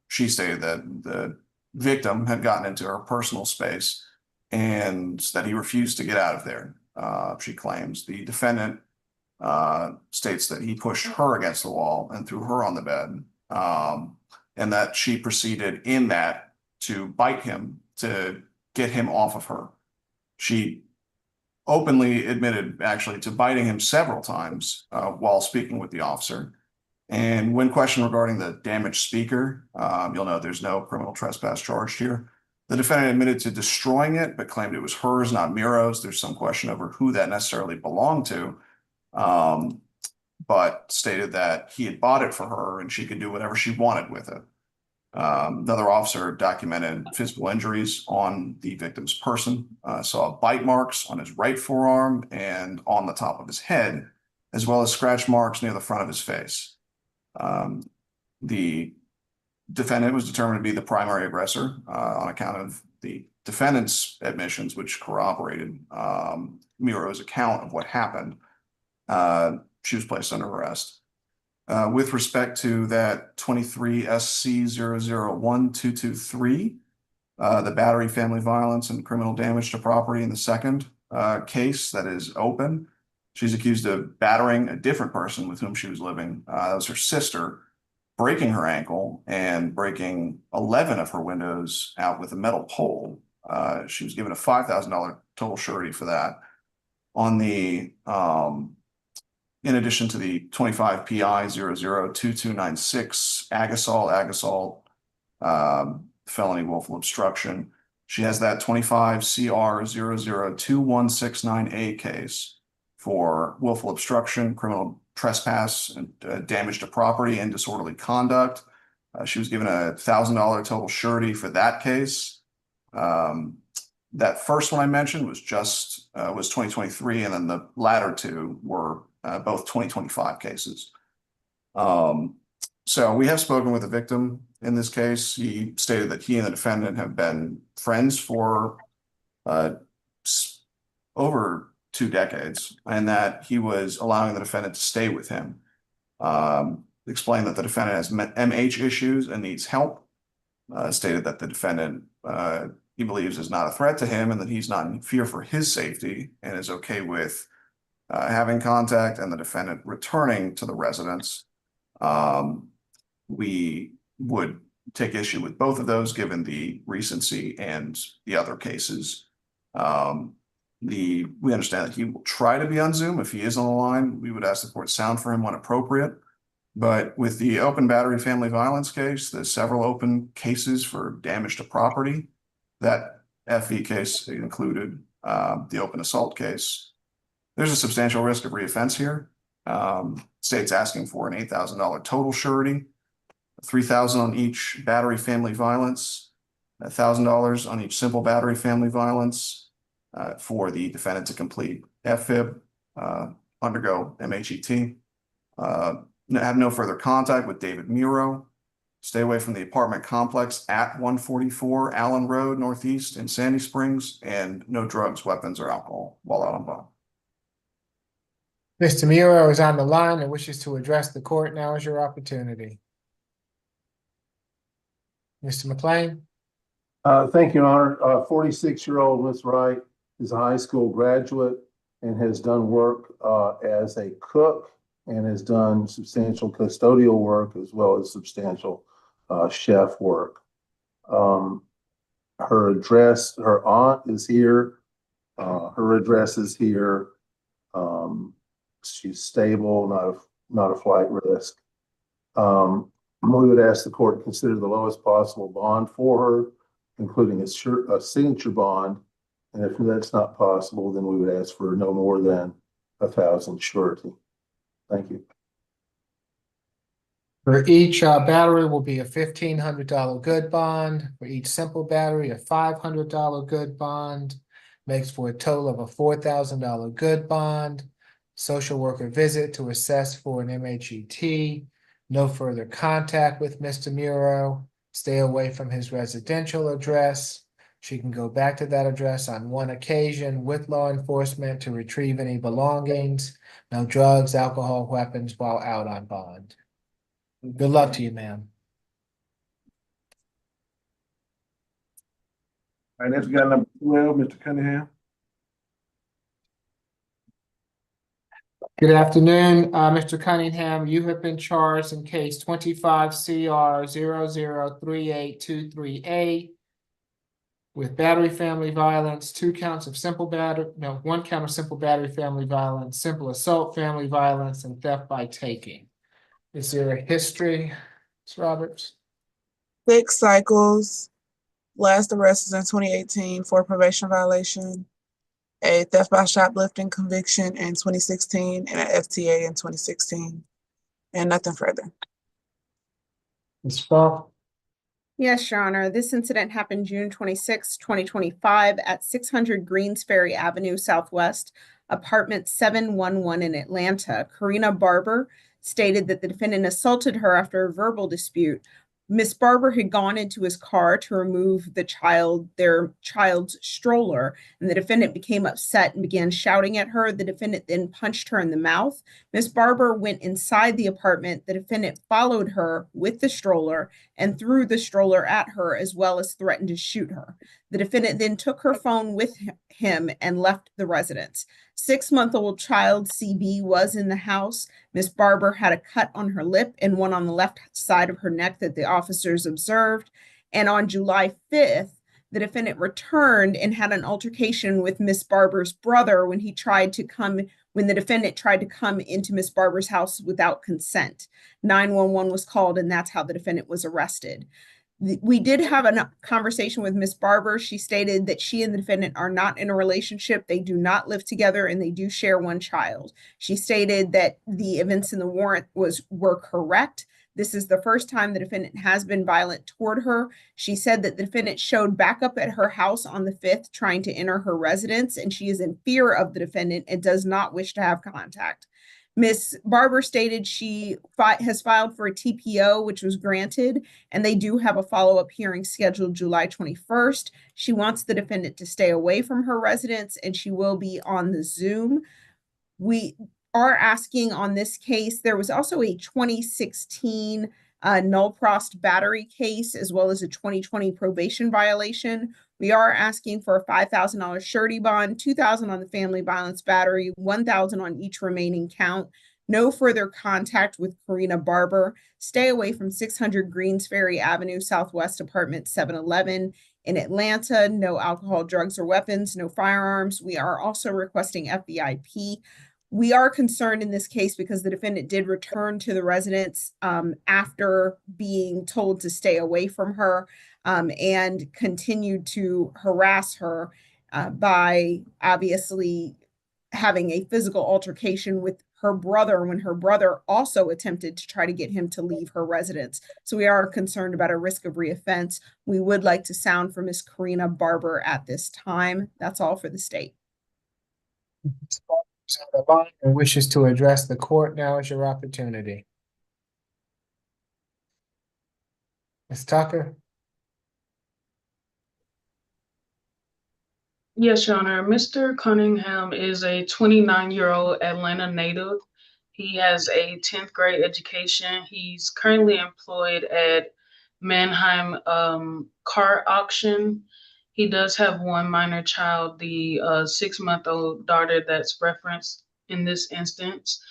She stated that the victim had gotten into her personal space and that he refused to get out of there. She claims the defendant states that he pushed her against the wall and threw her on the bed, and that she proceeded in that to bite him to get him off of her. She openly admitted actually to biting him several times while speaking with the officer. And when questioned regarding the damaged speaker, you'll know there's no criminal trespass charged here. The defendant admitted to destroying it, but claimed it was hers, not Miro's. There's some question over who that necessarily belonged to. But stated that he had bought it for her and she could do whatever she wanted with it. The other officer documented physical injuries on the victim's person, saw bite marks on his right forearm and on the top of his head, as well as scratch marks near the front of his face. The defendant was determined to be the primary aggressor on account of the defendant's admissions, which corroborated Miro's account of what happened. She was placed under arrest. With respect to that 23 SC 001223, the battery, family violence, and criminal damage to property in the second case that is open, she's accused of battering a different person with whom she was living. That was her sister, breaking her ankle and breaking 11 of her windows out with a metal pole. She was given a $5,000 total surety for that. On the in addition to the 25 PI 002296 Agasol felony willful obstruction. She has that 25 CR 002169A case for willful obstruction, criminal trespass, and damage to property and disorderly conduct. She was given a $1,000 total surety for that case. That first one I mentioned was 2023, and then the latter two were both 2025 cases. So we have spoken with the victim in this case. He stated that he and the defendant have been friends for over 2 decades, and that he was allowing the defendant to stay with him. Explained that the defendant has MH issues and needs help. Stated that the defendant, he believes, is not a threat to him, and that he's not in fear for his safety, and is okay with having contact and the defendant returning to the residence. We would take issue with both of those given the recency and the other cases. We understand that he will try to be on Zoom. If he is on the line, we would ask the court sound for him when appropriate. But with the open battery family violence case, there's several open cases for damage to property. That FV case included the open assault case. There's a substantial risk of reoffense here. State's asking for an $8,000 total surety, $3,000 on each battery family violence, $1,000 on each simple battery family violence, for the defendant to complete FFIB, undergo MHET, have no further contact with David Muro, stay away from the apartment complex at 144 Allen Road Northeast in Sandy Springs, and no drugs, weapons, or alcohol while out on bond. Mr. Muro is on the line and wishes to address the court. Now is your opportunity. Mr. McLean? Thank you, Your Honor. 46-year-old Miss Wright is a high school graduate and has done work as a cook, and has done substantial custodial work as well as substantial chef work. Her address, her aunt is here. Her address is here. She's stable, not a flight risk. We would ask the court to consider the lowest possible bond for her, including a signature bond. And if that's not possible, then we would ask for no more than $1,000 surety. Thank you. For each battery will be a $1,500 good bond. For each simple battery, a $500 good bond. Makes for a total of a $4,000 good bond. Social worker visit to assess for an MHET. No further contact with Mr. Muro. Stay away from his residential address. She can go back to that address on one occasion with law enforcement to retrieve any belongings. No drugs, alcohol, weapons while out on bond. Good luck to you, ma'am. All right, next we got number 12, Mr. Cunningham. Good afternoon, Mr. Cunningham. You have been charged in case 25 CR 003823A with battery family violence, 2 counts of simple battery, no, 1 count of simple battery family violence, simple assault family violence, and theft by taking. Is there a history, Ms. Roberts? 6 cycles. Last arrest is in 2018 for a probation violation, a theft by shoplifting conviction in 2016, and an FTA in 2016, and nothing further. Ms. Falk? Yes, Your Honor. This incident happened June 26, 2025 at 600 Greens Ferry Avenue Southwest, apartment 711 in Atlanta. Karina Barber stated that the defendant assaulted her after a verbal dispute. Miss Barber had gone into his car to remove their child's stroller, and the defendant became upset and began shouting at her. The defendant then punched her in the mouth. Miss Barber went inside the apartment. The defendant followed her with the stroller and threw the stroller at her, as well as threatened to shoot her. The defendant then took her phone with him and left the residence. 6-month-old child CB was in the house. Miss Barber had a cut on her lip and one on the left side of her neck that the officers observed. And on July 5th, the defendant returned and had an altercation with Miss Barber's brother when the defendant tried to come into Miss Barber's house without consent. 911 was called, and that's how the defendant was arrested. We did have a conversation with Miss Barber. She stated that she and the defendant are not in a relationship. They do not live together and they do share one child. She stated that the events in the warrant were correct. This is the first time the defendant has been violent toward her. She said that the defendant showed back up at her house on the 5th trying to enter her residence, and she is in fear of the defendant and does not wish to have contact. Ms. Barber stated she has filed for a TPO, which was granted, and they do have a follow-up hearing scheduled July 21st. She wants the defendant to stay away from her residence, and she will be on the Zoom. We are asking on this case, there was also a 2016 null prost battery case, as well as a 2020 probation violation. We are asking for a $5,000 surety bond, $2,000 on the family violence battery, $1,000 on each remaining count. No further contact with Karina Barber. Stay away from 600 Greens Ferry Avenue, Southwest Apartment 711 in Atlanta. No alcohol, drugs, or weapons. No firearms. We are also requesting FVIP. We are concerned in this case because the defendant did return to the residence after being told to stay away from her and continued to harass her by obviously having a physical altercation with her brother when her brother also attempted to try to get him to leave her residence. So we are concerned about a risk of reoffense. We would like to sound for Ms. Karina Barber at this time. That's all for the state. The line and wishes to address the court. Now is your opportunity. Ms. Tucker? Yes, Your Honor. Mr. Cunningham is a 29-year-old Atlanta native. He has a 10th grade education. He's currently employed at Mannheim car auction. He does have one minor child, the 6-month-old daughter that's referenced in this instance.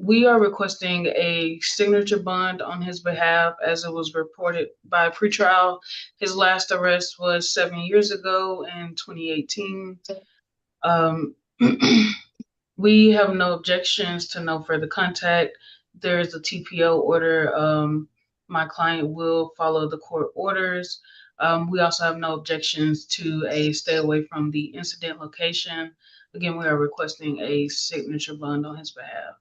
We are requesting a signature bond on his behalf as it was reported by pretrial. His last arrest was 7 years ago in 2018. We have no objections to no further contact. There is a TPO order. My client will follow the court orders. We also have no objections to a stay away from the incident location. Again, we are requesting a signature bond on his behalf.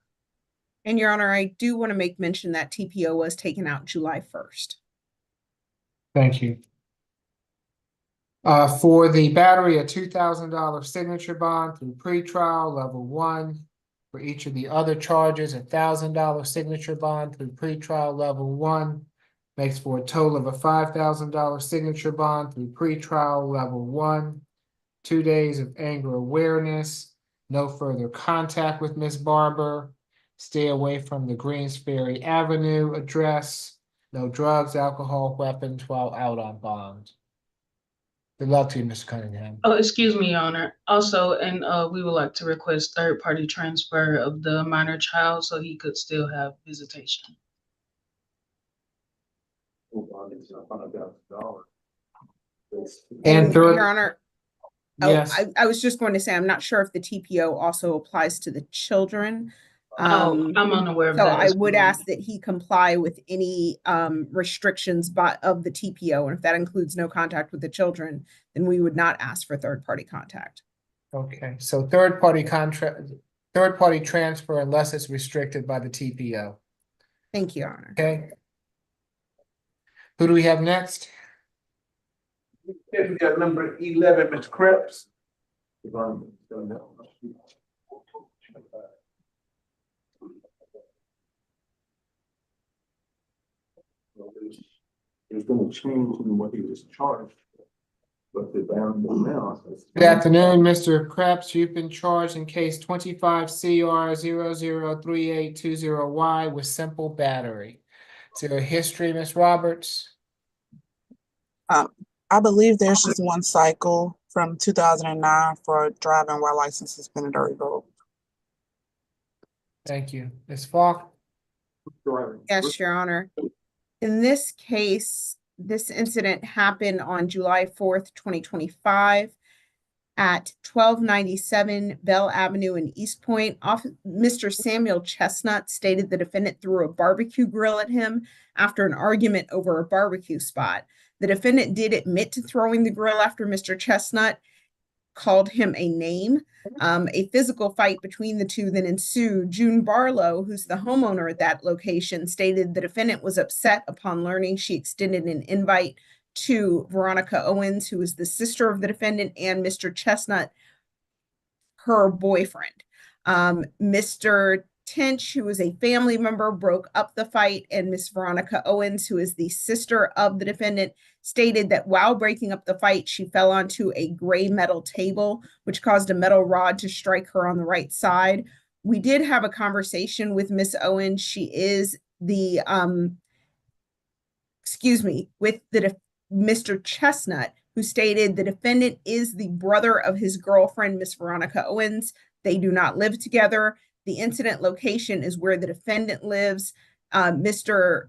And Your Honor, I do want to make mention that TPO was taken out July 1st. Thank you. For the battery, a $2,000 signature bond through pretrial level 1. For each of the other charges, a $1,000 signature bond through pretrial level 1. Makes for a total of a $5,000 signature bond through pretrial level 1. 2 days of anger awareness. No further contact with Ms. Barber. Stay away from the Greens Ferry Avenue address. No drugs, alcohol, weapons while out on bond. Good luck to you, Mr. Cunningham. Oh, excuse me, Your Honor. Also, and we would like to request third-party transfer of the minor child so he could still have visitation. And third, Your Honor, yes. I was just going to say, I'm not sure if the TPO also applies to the children. I'm unaware of so that. I would ask that he comply with any restrictions of the TPO. And if that includes no contact with the children, then we would not ask for third-party contact. Okay, so third-party transfer unless it's restricted by the TPO. Thank you, Your Honor. Okay. Who do we have next? We got number 11, Ms. Creps. It's gonna change in what he was charged. But the bound amount. Good afternoon, Mr. Creps. You've been charged in case 25 CR 003820Y with simple battery. Is there a history, Ms. Roberts? I believe there's just one cycle from 2009 for driving while license suspended or revoked. Thank you. Ms. Falk? Yes, Your Honor. In this case, this incident happened on July 4th, 2025. at 1297 Bell Avenue in East Point. Mr. Samuel Chestnut stated the defendant threw a barbecue grill at him after an argument over a barbecue spot. The defendant did admit to throwing the grill after Mr. Chestnut called him a name. A physical fight between the two then ensued. June Barlow, who's the homeowner at that location, stated the defendant was upset upon learning she extended an invite to Veronica Owens, who is the sister of the defendant, and Mr. Chestnut, her boyfriend. Mr. Tinch, who is a family member, broke up the fight, and Miss Veronica Owens, who is the sister of the defendant, stated that while breaking up the fight, she fell onto a gray metal table, which caused a metal rod to strike her on the right side. We did have a conversation with Miss Owens. She is the, Mr. Chestnut, who stated the defendant is the brother of his girlfriend, Miss Veronica Owens. They do not live together. The incident location is where the defendant lives. Mr.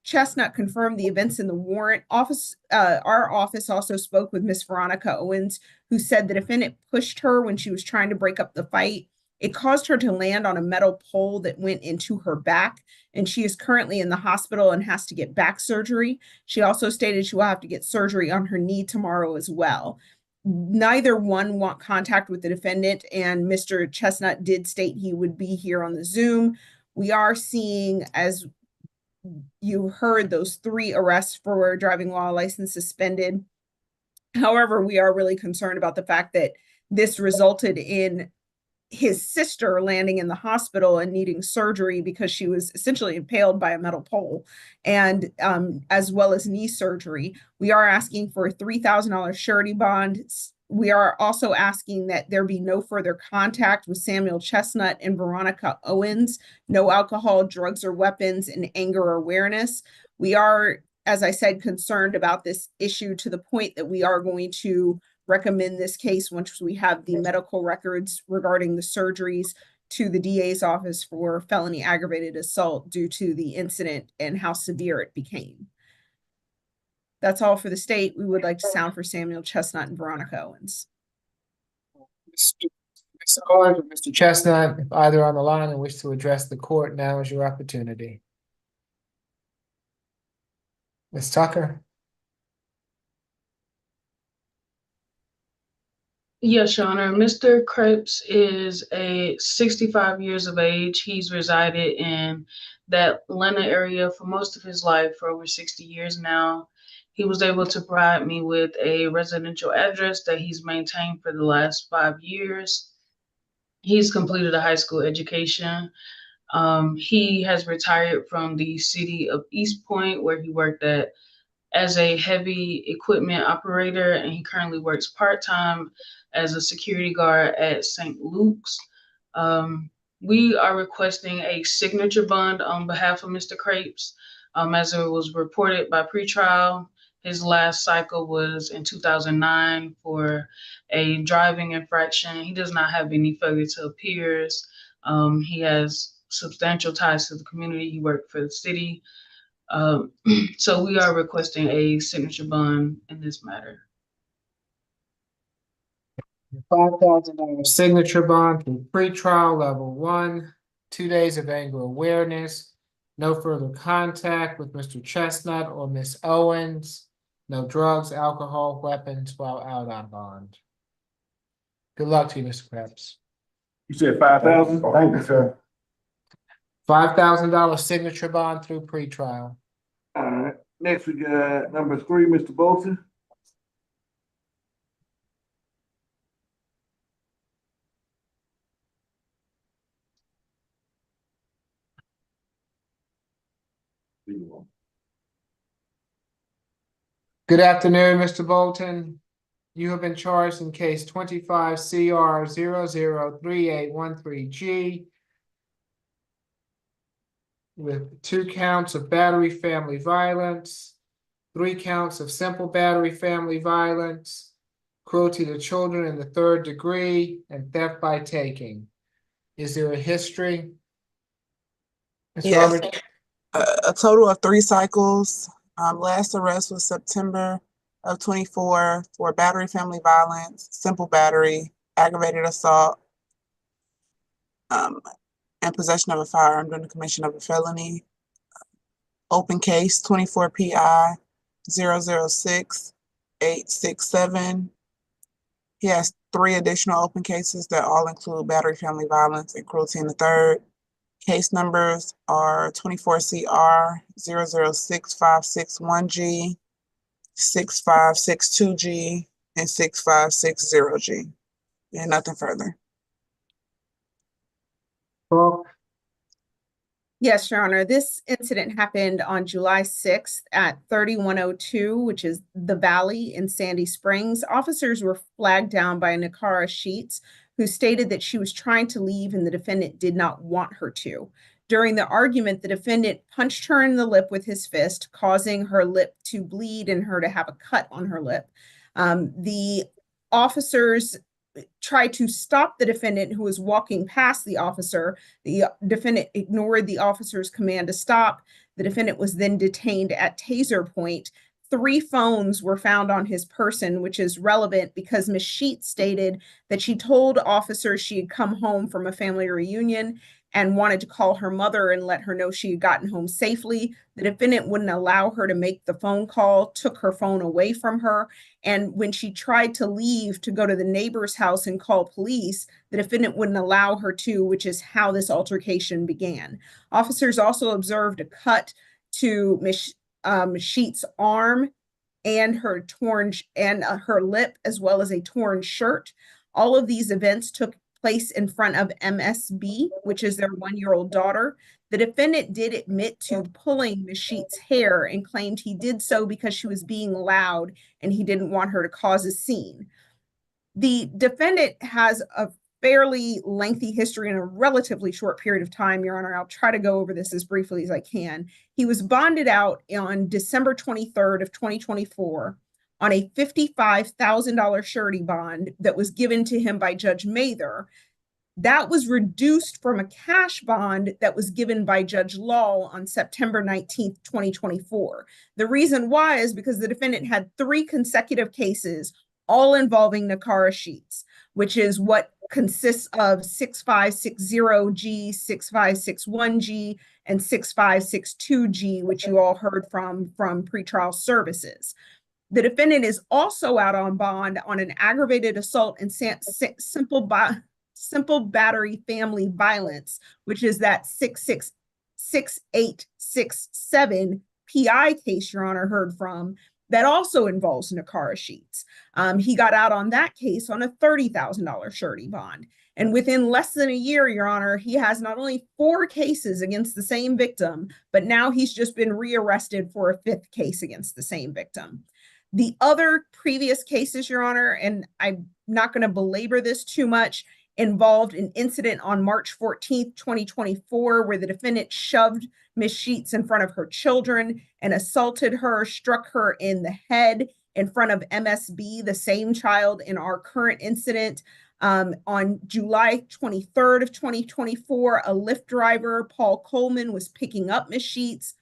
Chestnut confirmed the events in the warrant office. Our office also spoke with Miss Veronica Owens, who said the defendant pushed her when she was trying to break up the fight. It caused her to land on a metal pole that went into her back, and she is currently in the hospital and has to get back surgery. She also stated she will have to get surgery on her knee tomorrow as well. Neither one want contact with the defendant, and Mr. Chestnut did state he would be here on the Zoom. We are seeing, as you heard, those 3 arrests for driving while license suspended. However, we are really concerned about the fact that this resulted in his sister landing in the hospital and needing surgery because she was essentially impaled by a metal pole, and as well as knee surgery. We are asking for a $3,000 surety bond. We are also asking that there be no further contact with Samuel Chestnut and Veronica Owens, no alcohol, drugs, or weapons, and anger awareness. We are, as I said, concerned about this issue to the point that we are going to recommend this case once we have the medical records regarding the surgeries to the DA's office for felony aggravated assault due to the incident and how severe it became. That's all for the state. We would like to sound for Samuel Chestnut and Veronica Owens. Mr. Owens or Mr. Chestnut, if either on the line and wish to address the court, now is your opportunity. Ms. Tucker? Yes, Your Honor. Mr. Creps is 65 years of age. He's resided in that Atlanta area for most of his life, for over 60 years now. He was able to provide me with a residential address that he's maintained for the last 5 years. He's completed a high school education. He has retired from the city of East Point, where he worked as a heavy equipment operator, and he currently works part-time as a security guard at St. Luke's. We are requesting a signature bond on behalf of Mr. Creps. As it was reported by pretrial, his last cycle was in 2009 for a driving infraction. He does not have any failure to appears. He has substantial ties to the community. He worked for the city. So we are requesting a signature bond in this matter. $5,000 signature bond through pretrial level 1, 2 days of anger awareness, no further contact with Mr. Chestnut or Miss Owens, no drugs, alcohol, weapons while out on bond. Good luck to you, Mr. Creps. You said 5,000? Thank you, sir. $5,000 signature bond through pretrial. All right. Next, we got number 3, Mr. Bolton. Good afternoon, Mr. Bolton. You have been charged in case 25 CR 003813G with 2 counts of battery family violence, 3 counts of simple battery family violence, cruelty to children in the 3rd degree, and theft by taking. Is there a history? Ms. Yes. Roberts? A total of 3 cycles. Last arrest was September of 24 for battery, family violence, simple battery, aggravated assault, and possession of a firearm during the commission of a felony. Open case 24 PI 006-867. He has 3 additional open cases that all include battery, family violence, and cruelty in the third. Case numbers are 24 CR 006-561G, 6562G, and 6560G. And nothing further. Yes, Your Honor. This incident happened on July 6th at 3102, which is the Valley in Sandy Springs. Officers were flagged down by Nakara Sheets, who stated that she was trying to leave and the defendant did not want her to. During the argument, the defendant punched her in the lip with his fist, causing her lip to bleed and her to have a cut on her lip. The officers tried to stop the defendant who was walking past the officer. The defendant ignored the officer's command to stop. The defendant was then detained at taser point. 3 phones were found on his person, which is relevant because Ms. Sheets stated that she told officers she had come home from a family reunion and wanted to call her mother and let her know she had gotten home safely. The defendant wouldn't allow her to make the phone call, took her phone away from her. And when she tried to leave to go to the neighbor's house and call police, the defendant wouldn't allow her to, which is how this altercation began. Officers also observed a cut to Ms. Sheets' arm and her her lip, as well as a torn shirt. All of these events took place in front of MSB, which is their 1-year-old daughter. The defendant did admit to pulling Ms. Sheets' hair and claimed he did so because she was being loud and he didn't want her to cause a scene. The defendant has a fairly lengthy history in a relatively short period of time, Your Honor. I'll try to go over this as briefly as I can. He was bonded out on December 23rd of 2024 on a $55,000 surety bond that was given to him by Judge Mather. That was reduced from a cash bond that was given by Judge Law on September 19th, 2024. The reason why is because the defendant had 3 consecutive cases, all involving Nakara Sheets, which is what consists of 6560G, 6561G, and 6562G, which you all heard from pretrial services. The defendant is also out on bond on an aggravated assault and simple battery family violence, which is that 6867 PI case Your Honor heard from, that also involves Nakara Sheets. He got out on that case on a $30,000 surety bond. And within less than a year, Your Honor, he has not only 4 cases against the same victim, but now he's just been rearrested for a 5th case against the same victim. The other previous cases, Your Honor, and I'm not going to belabor this too much, involved an incident on March 14th, 2024, where the defendant shoved Ms. Sheets in front of her children and assaulted her, struck her in the head in front of MSB, the same child in our current incident. On July 23rd of 2024, a Lyft driver, Paul Coleman, was picking up Ms. Sheets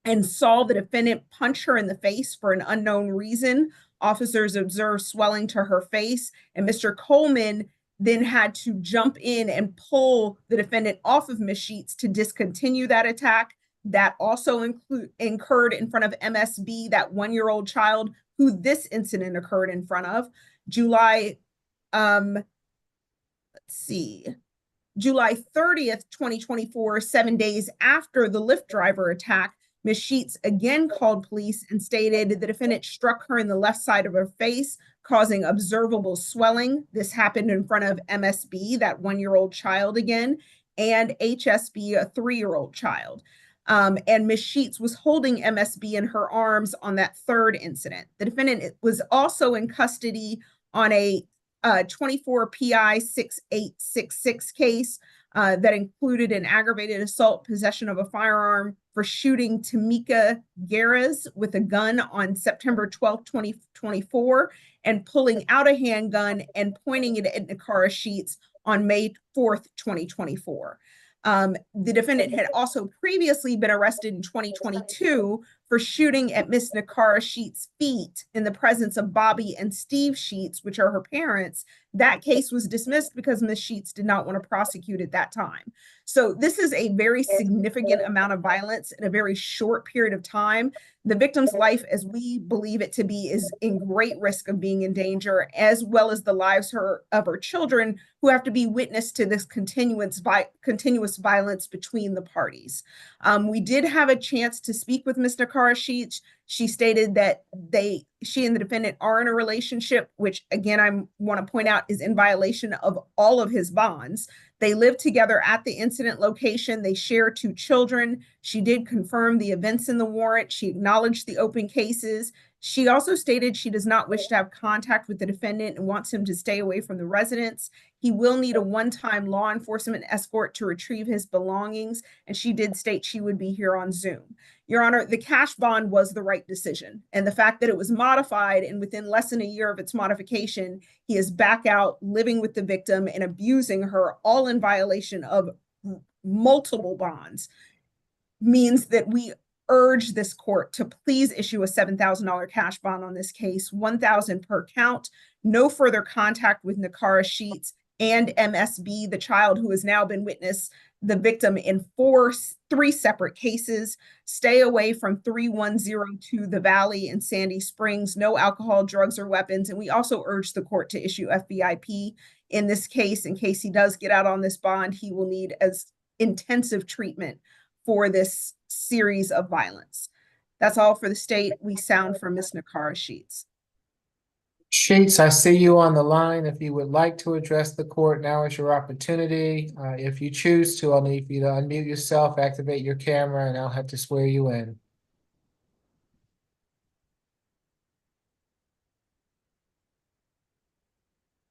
and saw the defendant punch her in the face for an unknown reason. Officers observed swelling to her face, and Mr. Coleman then had to jump in and pull the defendant off of Ms. Sheets to discontinue that attack. That also incurred in front of MSB, that 1-year-old child who this incident occurred in front of. July 30th, 2024, 7 days after the Lyft driver attack, Ms. Sheets again called police and stated the defendant struck her in the left side of her face, causing observable swelling. This happened in front of MSB, that 1-year-old child again, and HSB, a 3-year-old child. And Ms. Sheets was holding MSB in her arms on that 3rd incident. The defendant was also in custody on a 24 PI 6866 case that included an aggravated assault, possession of a firearm for shooting Tamika Guerres with a gun on September 12, 2024, and pulling out a handgun and pointing it at Nakara Sheets on May 4th, 2024. The defendant had also previously been arrested in 2022 for shooting at Miss Nakara Sheets' feet in the presence of Bobby and Steve Sheets, which are her parents. That case was dismissed because Miss Sheets did not want to prosecute at that time. So this is a very significant amount of violence in a very short period of time. The victim's life, as we believe it to be, is in great risk of being in danger, as well as the lives of her children, who have to be witness to this continuous violence between the parties. We did have a chance to speak with Ms. Nakara Sheets. She stated that she and the defendant are in a relationship, which again, I want to point out is in violation of all of his bonds. They live together at the incident location. They share 2 children. She did confirm the events in the warrant. She acknowledged the open cases. She also stated she does not wish to have contact with the defendant and wants him to stay away from the residence. He will need a one-time law enforcement escort to retrieve his belongings, and she did state she would be here on Zoom. Your Honor, the cash bond was the right decision, and the fact that it was modified and within less than a year of its modification, he is back out living with the victim and abusing her, all in violation of multiple bonds, means that we urge this court to please issue a $7,000 cash bond on this case, $1,000 per count, no further contact with Nakara Sheets and MSB, the child who has now been witness, the victim in 3 separate cases. Stay away from 3102 The Valley and Sandy Springs, no alcohol, drugs, or weapons. And we also urge the court to issue FBIP in this case. In case he does get out on this bond, he will need as intensive treatment for this series of violence. That's all for the state. We sound for Ms. Nakara Sheets. Sheets, I see you on the line. If you would like to address the court, now is your opportunity. If you choose to, I'll need you to unmute yourself, activate your camera, and I'll have to swear you in.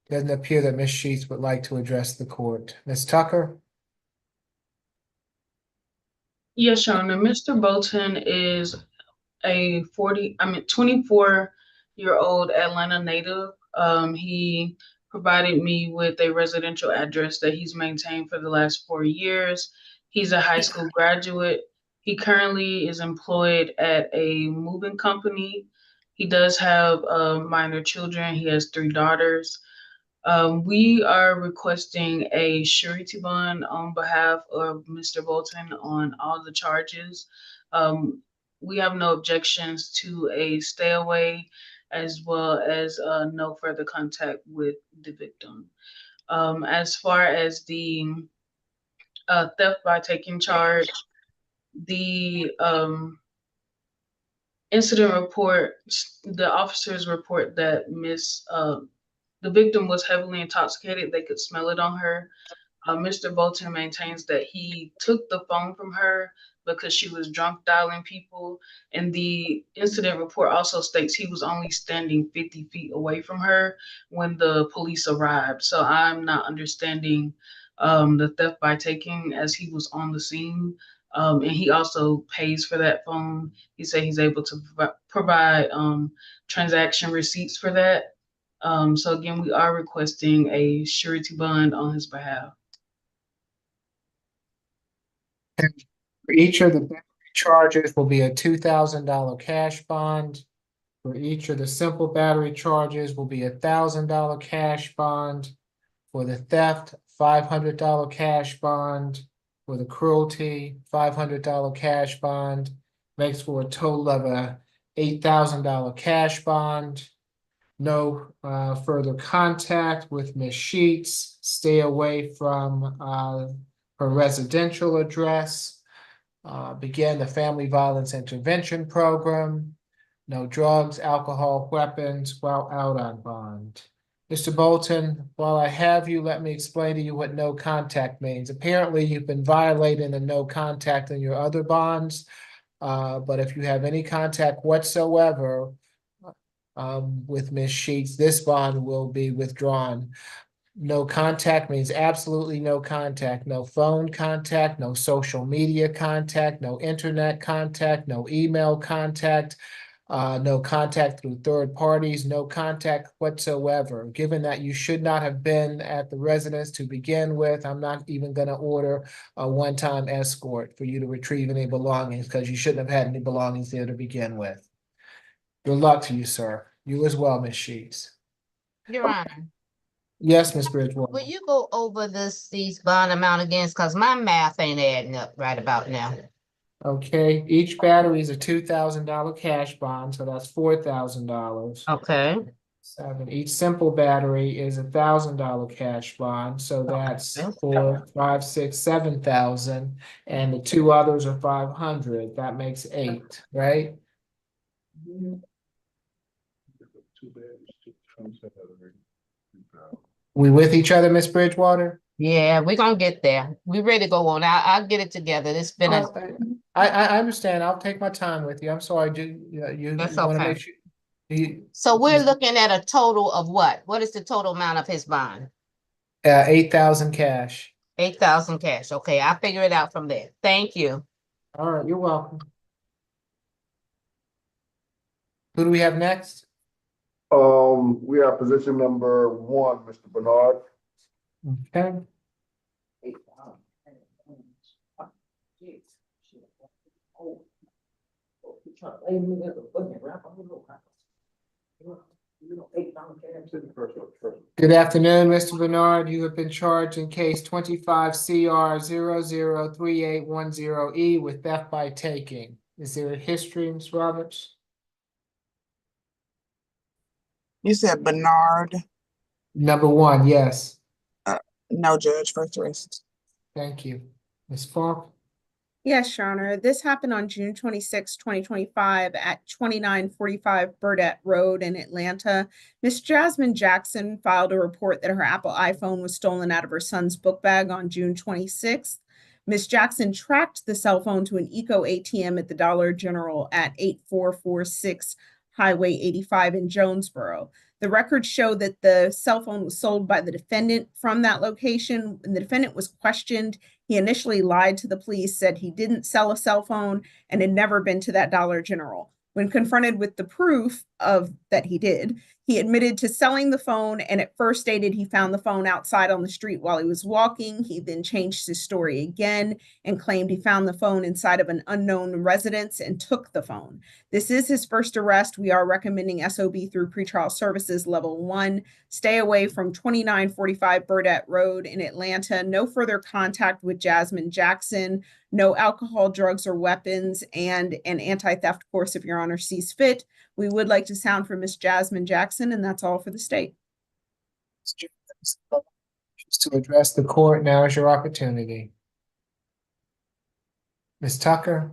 Doesn't appear that Ms. Sheets would like to address the court. Ms. Tucker? Yes, Your Honor. Mr. Bolton is a 24-year-old Atlanta native. He provided me with a residential address that he's maintained for the last 4 years. He's a high school graduate. He currently is employed at a moving company. He does have minor children. He has 3 daughters. We are requesting a surety bond on behalf of Mr. Bolton on all the charges. We have no objections to a stay away, as well as no further contact with the victim. As far as the theft by taking charge, the incident report, the officers report that the victim was heavily intoxicated. They could smell it on her. Mr. Bolton maintains that he took the phone from her because she was drunk dialing people. And the incident report also states he was only standing 50 feet away from her when the police arrived. So I'm not understanding the theft by taking, as he was on the scene. And he also pays for that phone. He said he's able to provide transaction receipts for that. So again, we are requesting a surety bond on his behalf. For each of the battery charges will be a $2,000 cash bond. For each of the simple battery charges will be a $1,000 cash bond. For the theft, $500 cash bond. For the cruelty, $500 cash bond. Makes for a total of a $8,000 cash bond. No further contact with Ms. Sheets. Stay away from her residential address. Begin the Family Violence Intervention Program. No drugs, alcohol, weapons while out on bond. Mr. Bolton, while I have you, let me explain to you what no contact means. Apparently, you've been violating the no contact in your other bonds, but if you have any contact whatsoever with Ms. Sheets, this bond will be withdrawn. No contact means absolutely no contact, no phone contact, no social media contact, no internet contact, no email contact. no contact through third parties, no contact whatsoever. Given that you should not have been at the residence to begin with, I'm not even gonna order a one-time escort for you to retrieve any belongings because you shouldn't have had any belongings there to begin with. Good luck to you, sir. You as well, Ms. Sheets. Your Honor, Yes, Ms. Bridgewater. will you go over these bond amount again? Cause my math ain't adding up right about now. Okay, each battery is a $2,000 cash bond, so that's $4,000. Okay. 7. Each simple battery is $1,000 cash bond, so that's Okay. 4, 5, 6, 7,000, and the two others are 500. That makes 8, right? We with each other, Miss Bridgewater? Yeah, we're gonna get there. We ready to go on. I'll get it together. It's been a, I understand. I'll take my time with you. I'm sorry. You That's want to okay. make sure. So we're looking at a total of what? What is the total amount of his bond? 8,000 cash. 8,000 cash. Okay, I'll figure it out from there. Thank you. All right, you're welcome. Who do we have next? We have position number 1, Mr. Bernard. Okay. Good afternoon, Mr. Bernard. You have been charged in case 25 CR 003810E with theft by taking. Is there a history, Ms. Roberts? You said Bernard. Number 1, yes. No, Judge, first arrest. Thank you. Ms. Falk? Yes, Your Honor. This happened on June 26, 2025 at 2945 Burdett Road in Atlanta. Miss Jasmine Jackson filed a report that her Apple iPhone was stolen out of her son's book bag on June 26th. Miss Jackson tracked the cell phone to an Eco ATM at the Dollar General at 8446 Highway 85 in Jonesboro. The records show that the cell phone was sold by the defendant from that location. When the defendant was questioned, he initially lied to the police, said he didn't sell a cell phone and had never been to that Dollar General. When confronted with the proof of that he did, he admitted to selling the phone and at first stated he found the phone outside on the street while he was walking. He then changed his story again and claimed he found the phone inside of an unknown residence and took the phone. This is his first arrest. We are recommending SOB through pretrial services level 1. Stay away from 2945 Burdett Road in Atlanta. No further contact with Jasmine Jackson. No alcohol, drugs, or weapons, and an anti-theft course if Your Honor sees fit. We would like to sound for Miss Jasmine Jackson, and that's all for the state. To address the court, now is your opportunity. Ms. Tucker?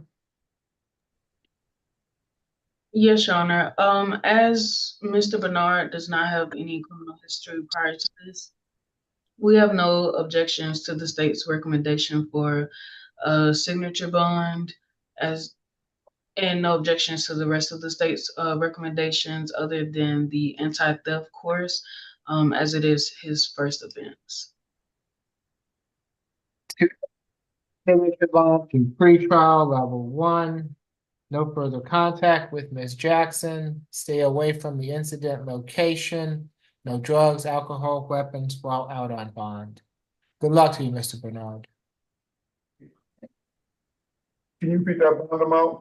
Yes, Your Honor. As Mr. Bernard does not have any criminal history prior to this, we have no objections to the state's recommendation for a signature bond, and no objections to the rest of the state's recommendations other than the anti-theft course, as it is his first offense. Signature bond to pretrial level 1. No further contact with Ms. Jackson. Stay away from the incident location. No drugs, alcohol, weapons while out on bond. Good luck to you, Mr. Bernard. Can you repeat that bond amount?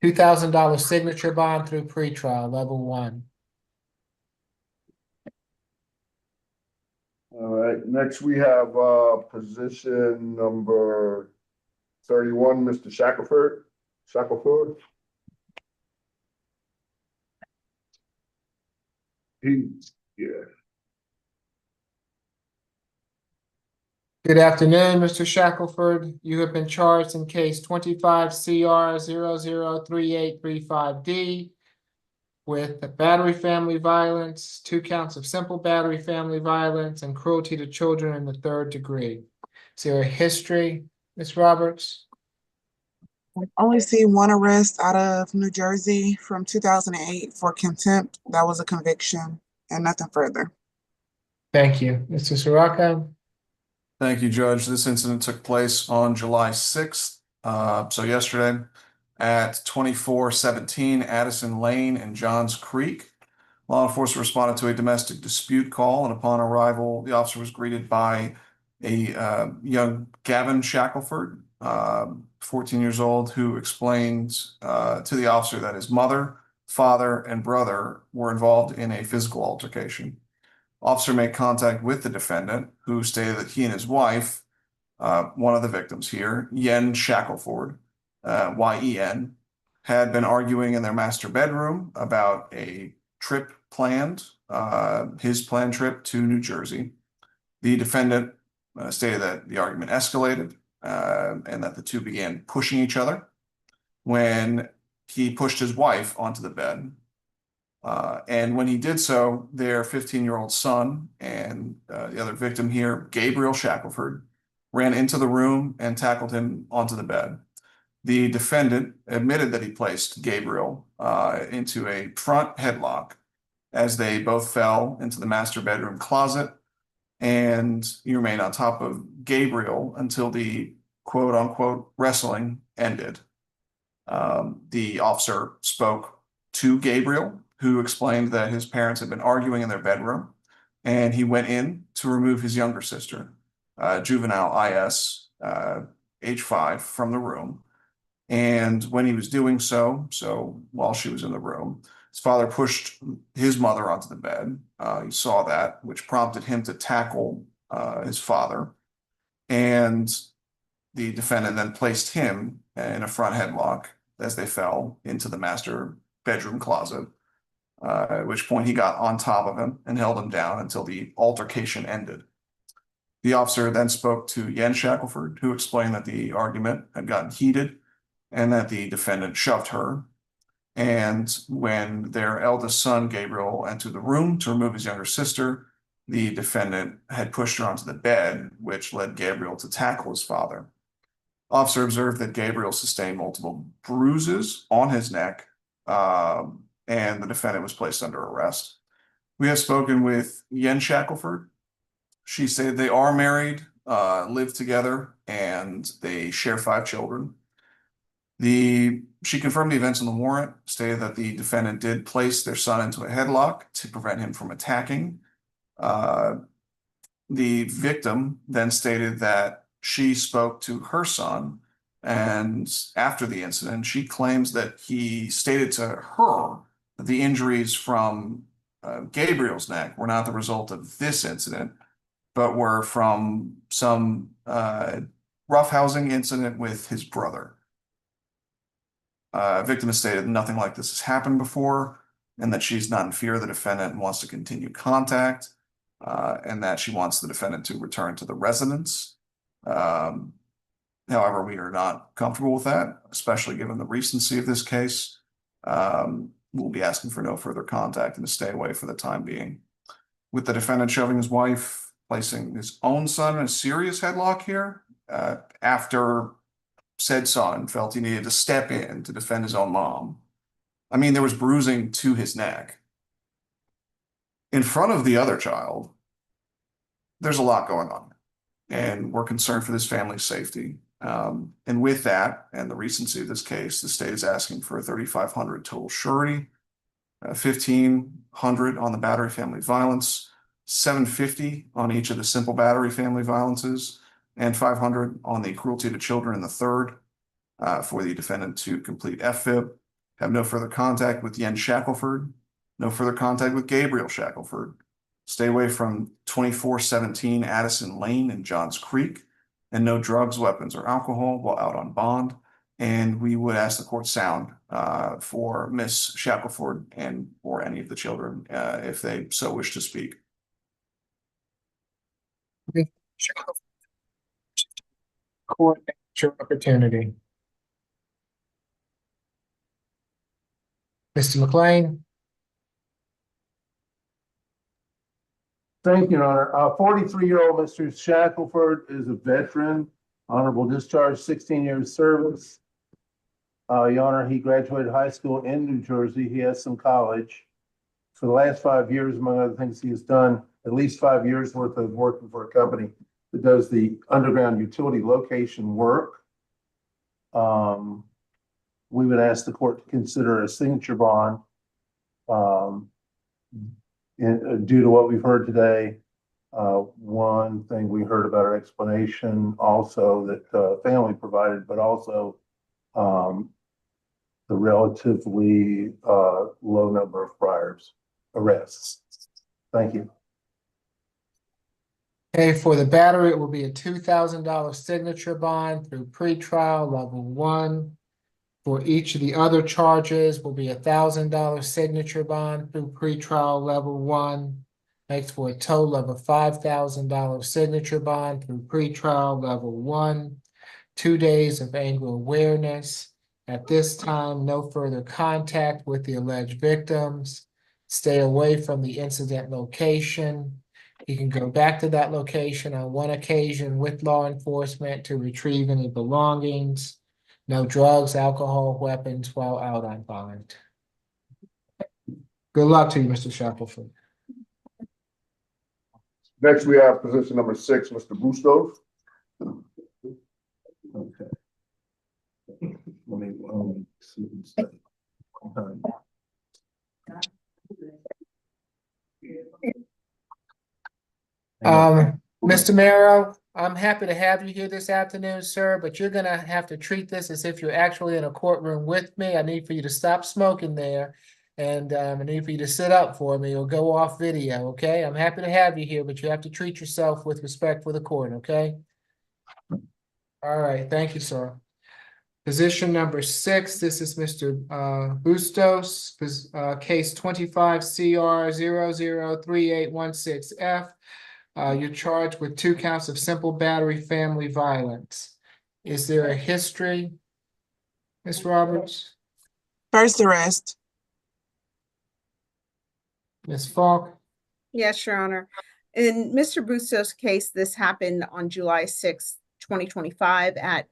$2,000 signature bond through pretrial level 1. All right, next we have position number 31, Mr. Shackleford. Yeah. Good afternoon, Mr. Shackleford. You have been charged in case 25 CR 003835D with the battery family violence, 2 counts of simple battery family violence, and cruelty to children in the 3rd degree. Is there a history, Ms. Roberts? I only see one arrest out of New Jersey from 2008 for contempt. That was a conviction and nothing further. Thank you. Mr. Sirocco? Thank you, Judge. This incident took place on July 6th, so yesterday. at 2417 Addison Lane and Johns Creek. Law enforcement responded to a domestic dispute call, and upon arrival, the officer was greeted by a young Gavin Shackleford, 14 years old, who explained to the officer that his mother, father, and brother were involved in a physical altercation. Officer made contact with the defendant, who stated that he and his wife, one of the victims here, Yen Shackleford, Y-E-N, had been arguing in their master bedroom about a trip planned, his planned trip to New Jersey. The defendant stated that the argument escalated and that the two began pushing each other when he pushed his wife onto the bed. And when he did so, their 15-year-old son and the other victim here, Gabriel Shackleford, ran into the room and tackled him onto the bed. The defendant admitted that he placed Gabriel into a front headlock as they both fell into the master bedroom closet, and he remained on top of Gabriel until the quote-unquote wrestling ended. The officer spoke to Gabriel, who explained that his parents had been arguing in their bedroom, and he went in to remove his younger sister, juvenile IS, age 5, from the room. And when he was doing so while she was in the room, his father pushed his mother onto the bed. He saw that, which prompted him to tackle his father. And the defendant then placed him in a front headlock as they fell into the master bedroom closet, at which point he got on top of him and held him down until the altercation ended. The officer then spoke to Yen Shackleford, who explained that the argument had gotten heated and that the defendant shoved her. And when their eldest son, Gabriel, entered the room to remove his younger sister, the defendant had pushed her onto the bed, which led Gabriel to tackle his father. Officer observed that Gabriel sustained multiple bruises on his neck, and the defendant was placed under arrest. We have spoken with Yen Shackleford. She said they are married, live together, and they share 5 children. She confirmed the events in the warrant, stated that the defendant did place their son into a headlock to prevent him from attacking. The victim then stated that she spoke to her son, and after the incident, she claims that he stated to her that the injuries from Gabriel's neck were not the result of this incident, but were from some roughhousing incident with his brother. Victim has stated nothing like this has happened before, and that she's not in fear of the defendant and wants to continue contact, and that she wants the defendant to return to the residence. However, we are not comfortable with that, especially given the recency of this case. We'll be asking for no further contact and to stay away for the time being. With the defendant shoving his wife, placing his own son in a serious headlock here, after said son felt he needed to step in to defend his own mom. I mean, there was bruising to his neck. In front of the other child, there's a lot going on, and we're concerned for this family's safety. And with that, and the recency of this case, the state is asking for a $3,500 total surety, $1,500 on the battery family violence, $750 on each of the simple battery family violences, and $500 on the cruelty to children in the third, for the defendant to complete FFIB. Have no further contact with Yen Shackleford, no further contact with Gabriel Shackleford. Stay away from 2417 Addison Lane and Johns Creek, and no drugs, weapons, or alcohol while out on bond. And we would ask the court sound for Miss Shackleford and or any of the children if they so wish to speak. Court, your opportunity. Mr. McLean. Thank you, Your Honor. 43-year-old Mr. Shackleford is a veteran, honorable discharge, 16 years service. Your Honor, he graduated high school in New Jersey. He has some college. For the last 5 years, among other things, he has done at least 5 years worth of working for a company that does the underground utility location work. we would ask the court to consider a signature bond. Due to what we've heard today, one thing we heard about our explanation also that family provided, but also the relatively low number of priors arrests. Thank you. Okay, for the battery, it will be a $2,000 signature bond through pretrial level 1. For each of the other charges will be a $1,000 signature bond through pretrial level 1. Makes for a total of a $5,000 signature bond through pretrial level 1. 2 days of anger awareness. At this time, no further contact with the alleged victims. Stay away from the incident location. You can go back to that location on one occasion with law enforcement to retrieve any belongings. No drugs, alcohol, weapons while out on bond. Good luck to you, Mr. Shackleford. Next, we have position number 6, Mr. Bustos. Okay. Let me see. Mr. Marrow, I'm happy to have you here this afternoon, sir, but you're gonna have to treat this as if you're actually in a courtroom with me. I need for you to stop smoking there, and I need for you to sit up for me or go off video, okay? I'm happy to have you here, but you have to treat yourself with respect for the court, okay? All right, thank you, sir. Position number 6, this is Mr. Bustos, case 25 CR 003816F. You're charged with 2 counts of simple battery family violence. Is there a history, Ms. Roberts? First arrest. Ms. Falk? Yes, Your Honor. In Mr. Bustos' case, this happened on July 6th, 2025 at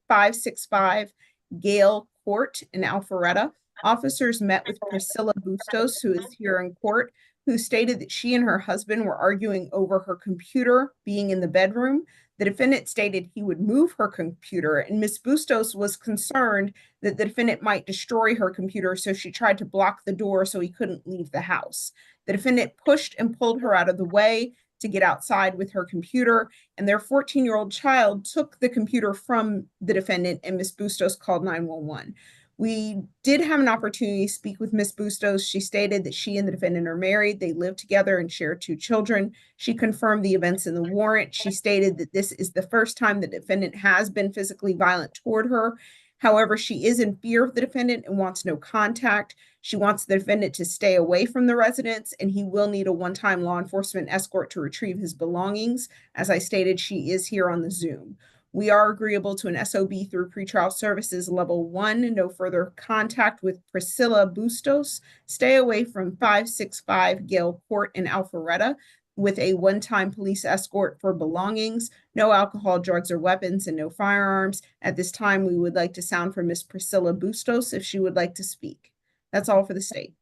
565 Gale Court in Alpharetta. Officers met with Priscilla Bustos, who is here in court, who stated that she and her husband were arguing over her computer being in the bedroom. The defendant stated he would move her computer, and Ms. Bustos was concerned that the defendant might destroy her computer, so she tried to block the door so he couldn't leave the house. The defendant pushed and pulled her out of the way to get outside with her computer, and their 14-year-old child took the computer from the defendant, and Ms. Bustos called 911. We did have an opportunity to speak with Ms. Bustos. She stated that she and the defendant are married. They live together and share 2 children. She confirmed the events in the warrant. She stated that this is the first time the defendant has been physically violent toward her. However, she is in fear of the defendant and wants no contact. She wants the defendant to stay away from the residence, and he will need a one-time law enforcement escort to retrieve his belongings. As I stated, she is here on the Zoom. We are agreeable to an SOB through pretrial services level 1, no further contact with Priscilla Bustos. Stay away from 565 Gale Court in Alpharetta with a one-time police escort for belongings, no alcohol, drugs, or weapons, and no firearms. At this time, we would like to sound from Ms. Priscilla Bustos if she would like to speak. That's all for the state.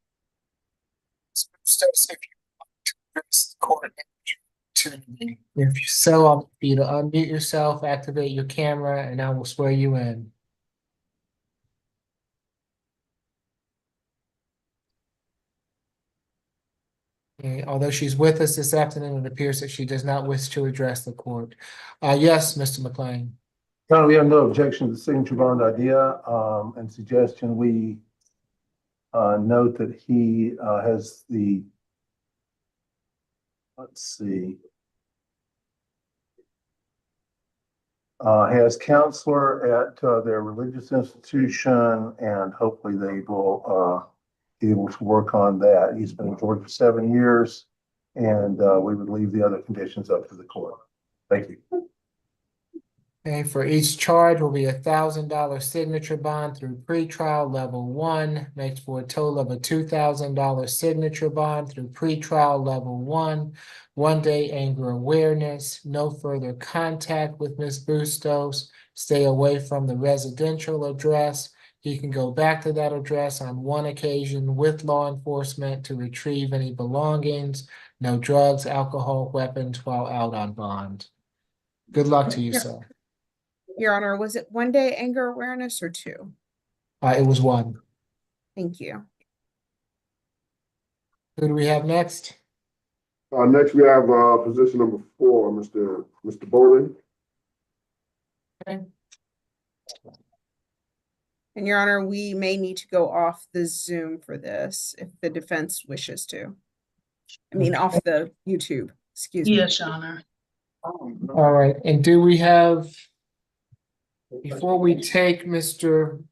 If you so, I'll be to unmute yourself, activate your camera, and I will swear you in. Okay, although she's with us this afternoon, it appears that she does not wish to address the court. Yes, Mr. McLean. We have no objection to the signature bond idea and suggestion. We note that he has the, has counselor at their religious institution, and hopefully they will be able to work on that. He's been in Georgia for 7 years, and we would leave the other conditions up to the court. Thank you. Okay, for each charge will be a $1,000 signature bond through pretrial level 1, makes for a total of a $2,000 signature bond through pretrial level 1. 1 day anger awareness, no further contact with Ms. Bustos, stay away from the residential address. He can go back to that address on one occasion with law enforcement to retrieve any belongings, no drugs, alcohol, weapons while out on bond. Good luck to you, sir. Your Honor, was it 1 day anger awareness or 2? It was one. Thank you. Who do we have next? Next we have, position number 4, Mr. Bolton. Okay. And Your Honor, we may need to go off the Zoom for this if the defense wishes to. I mean, off the YouTube, excuse me. Yes, Your Honor. All right, and do we have, before we take Mr.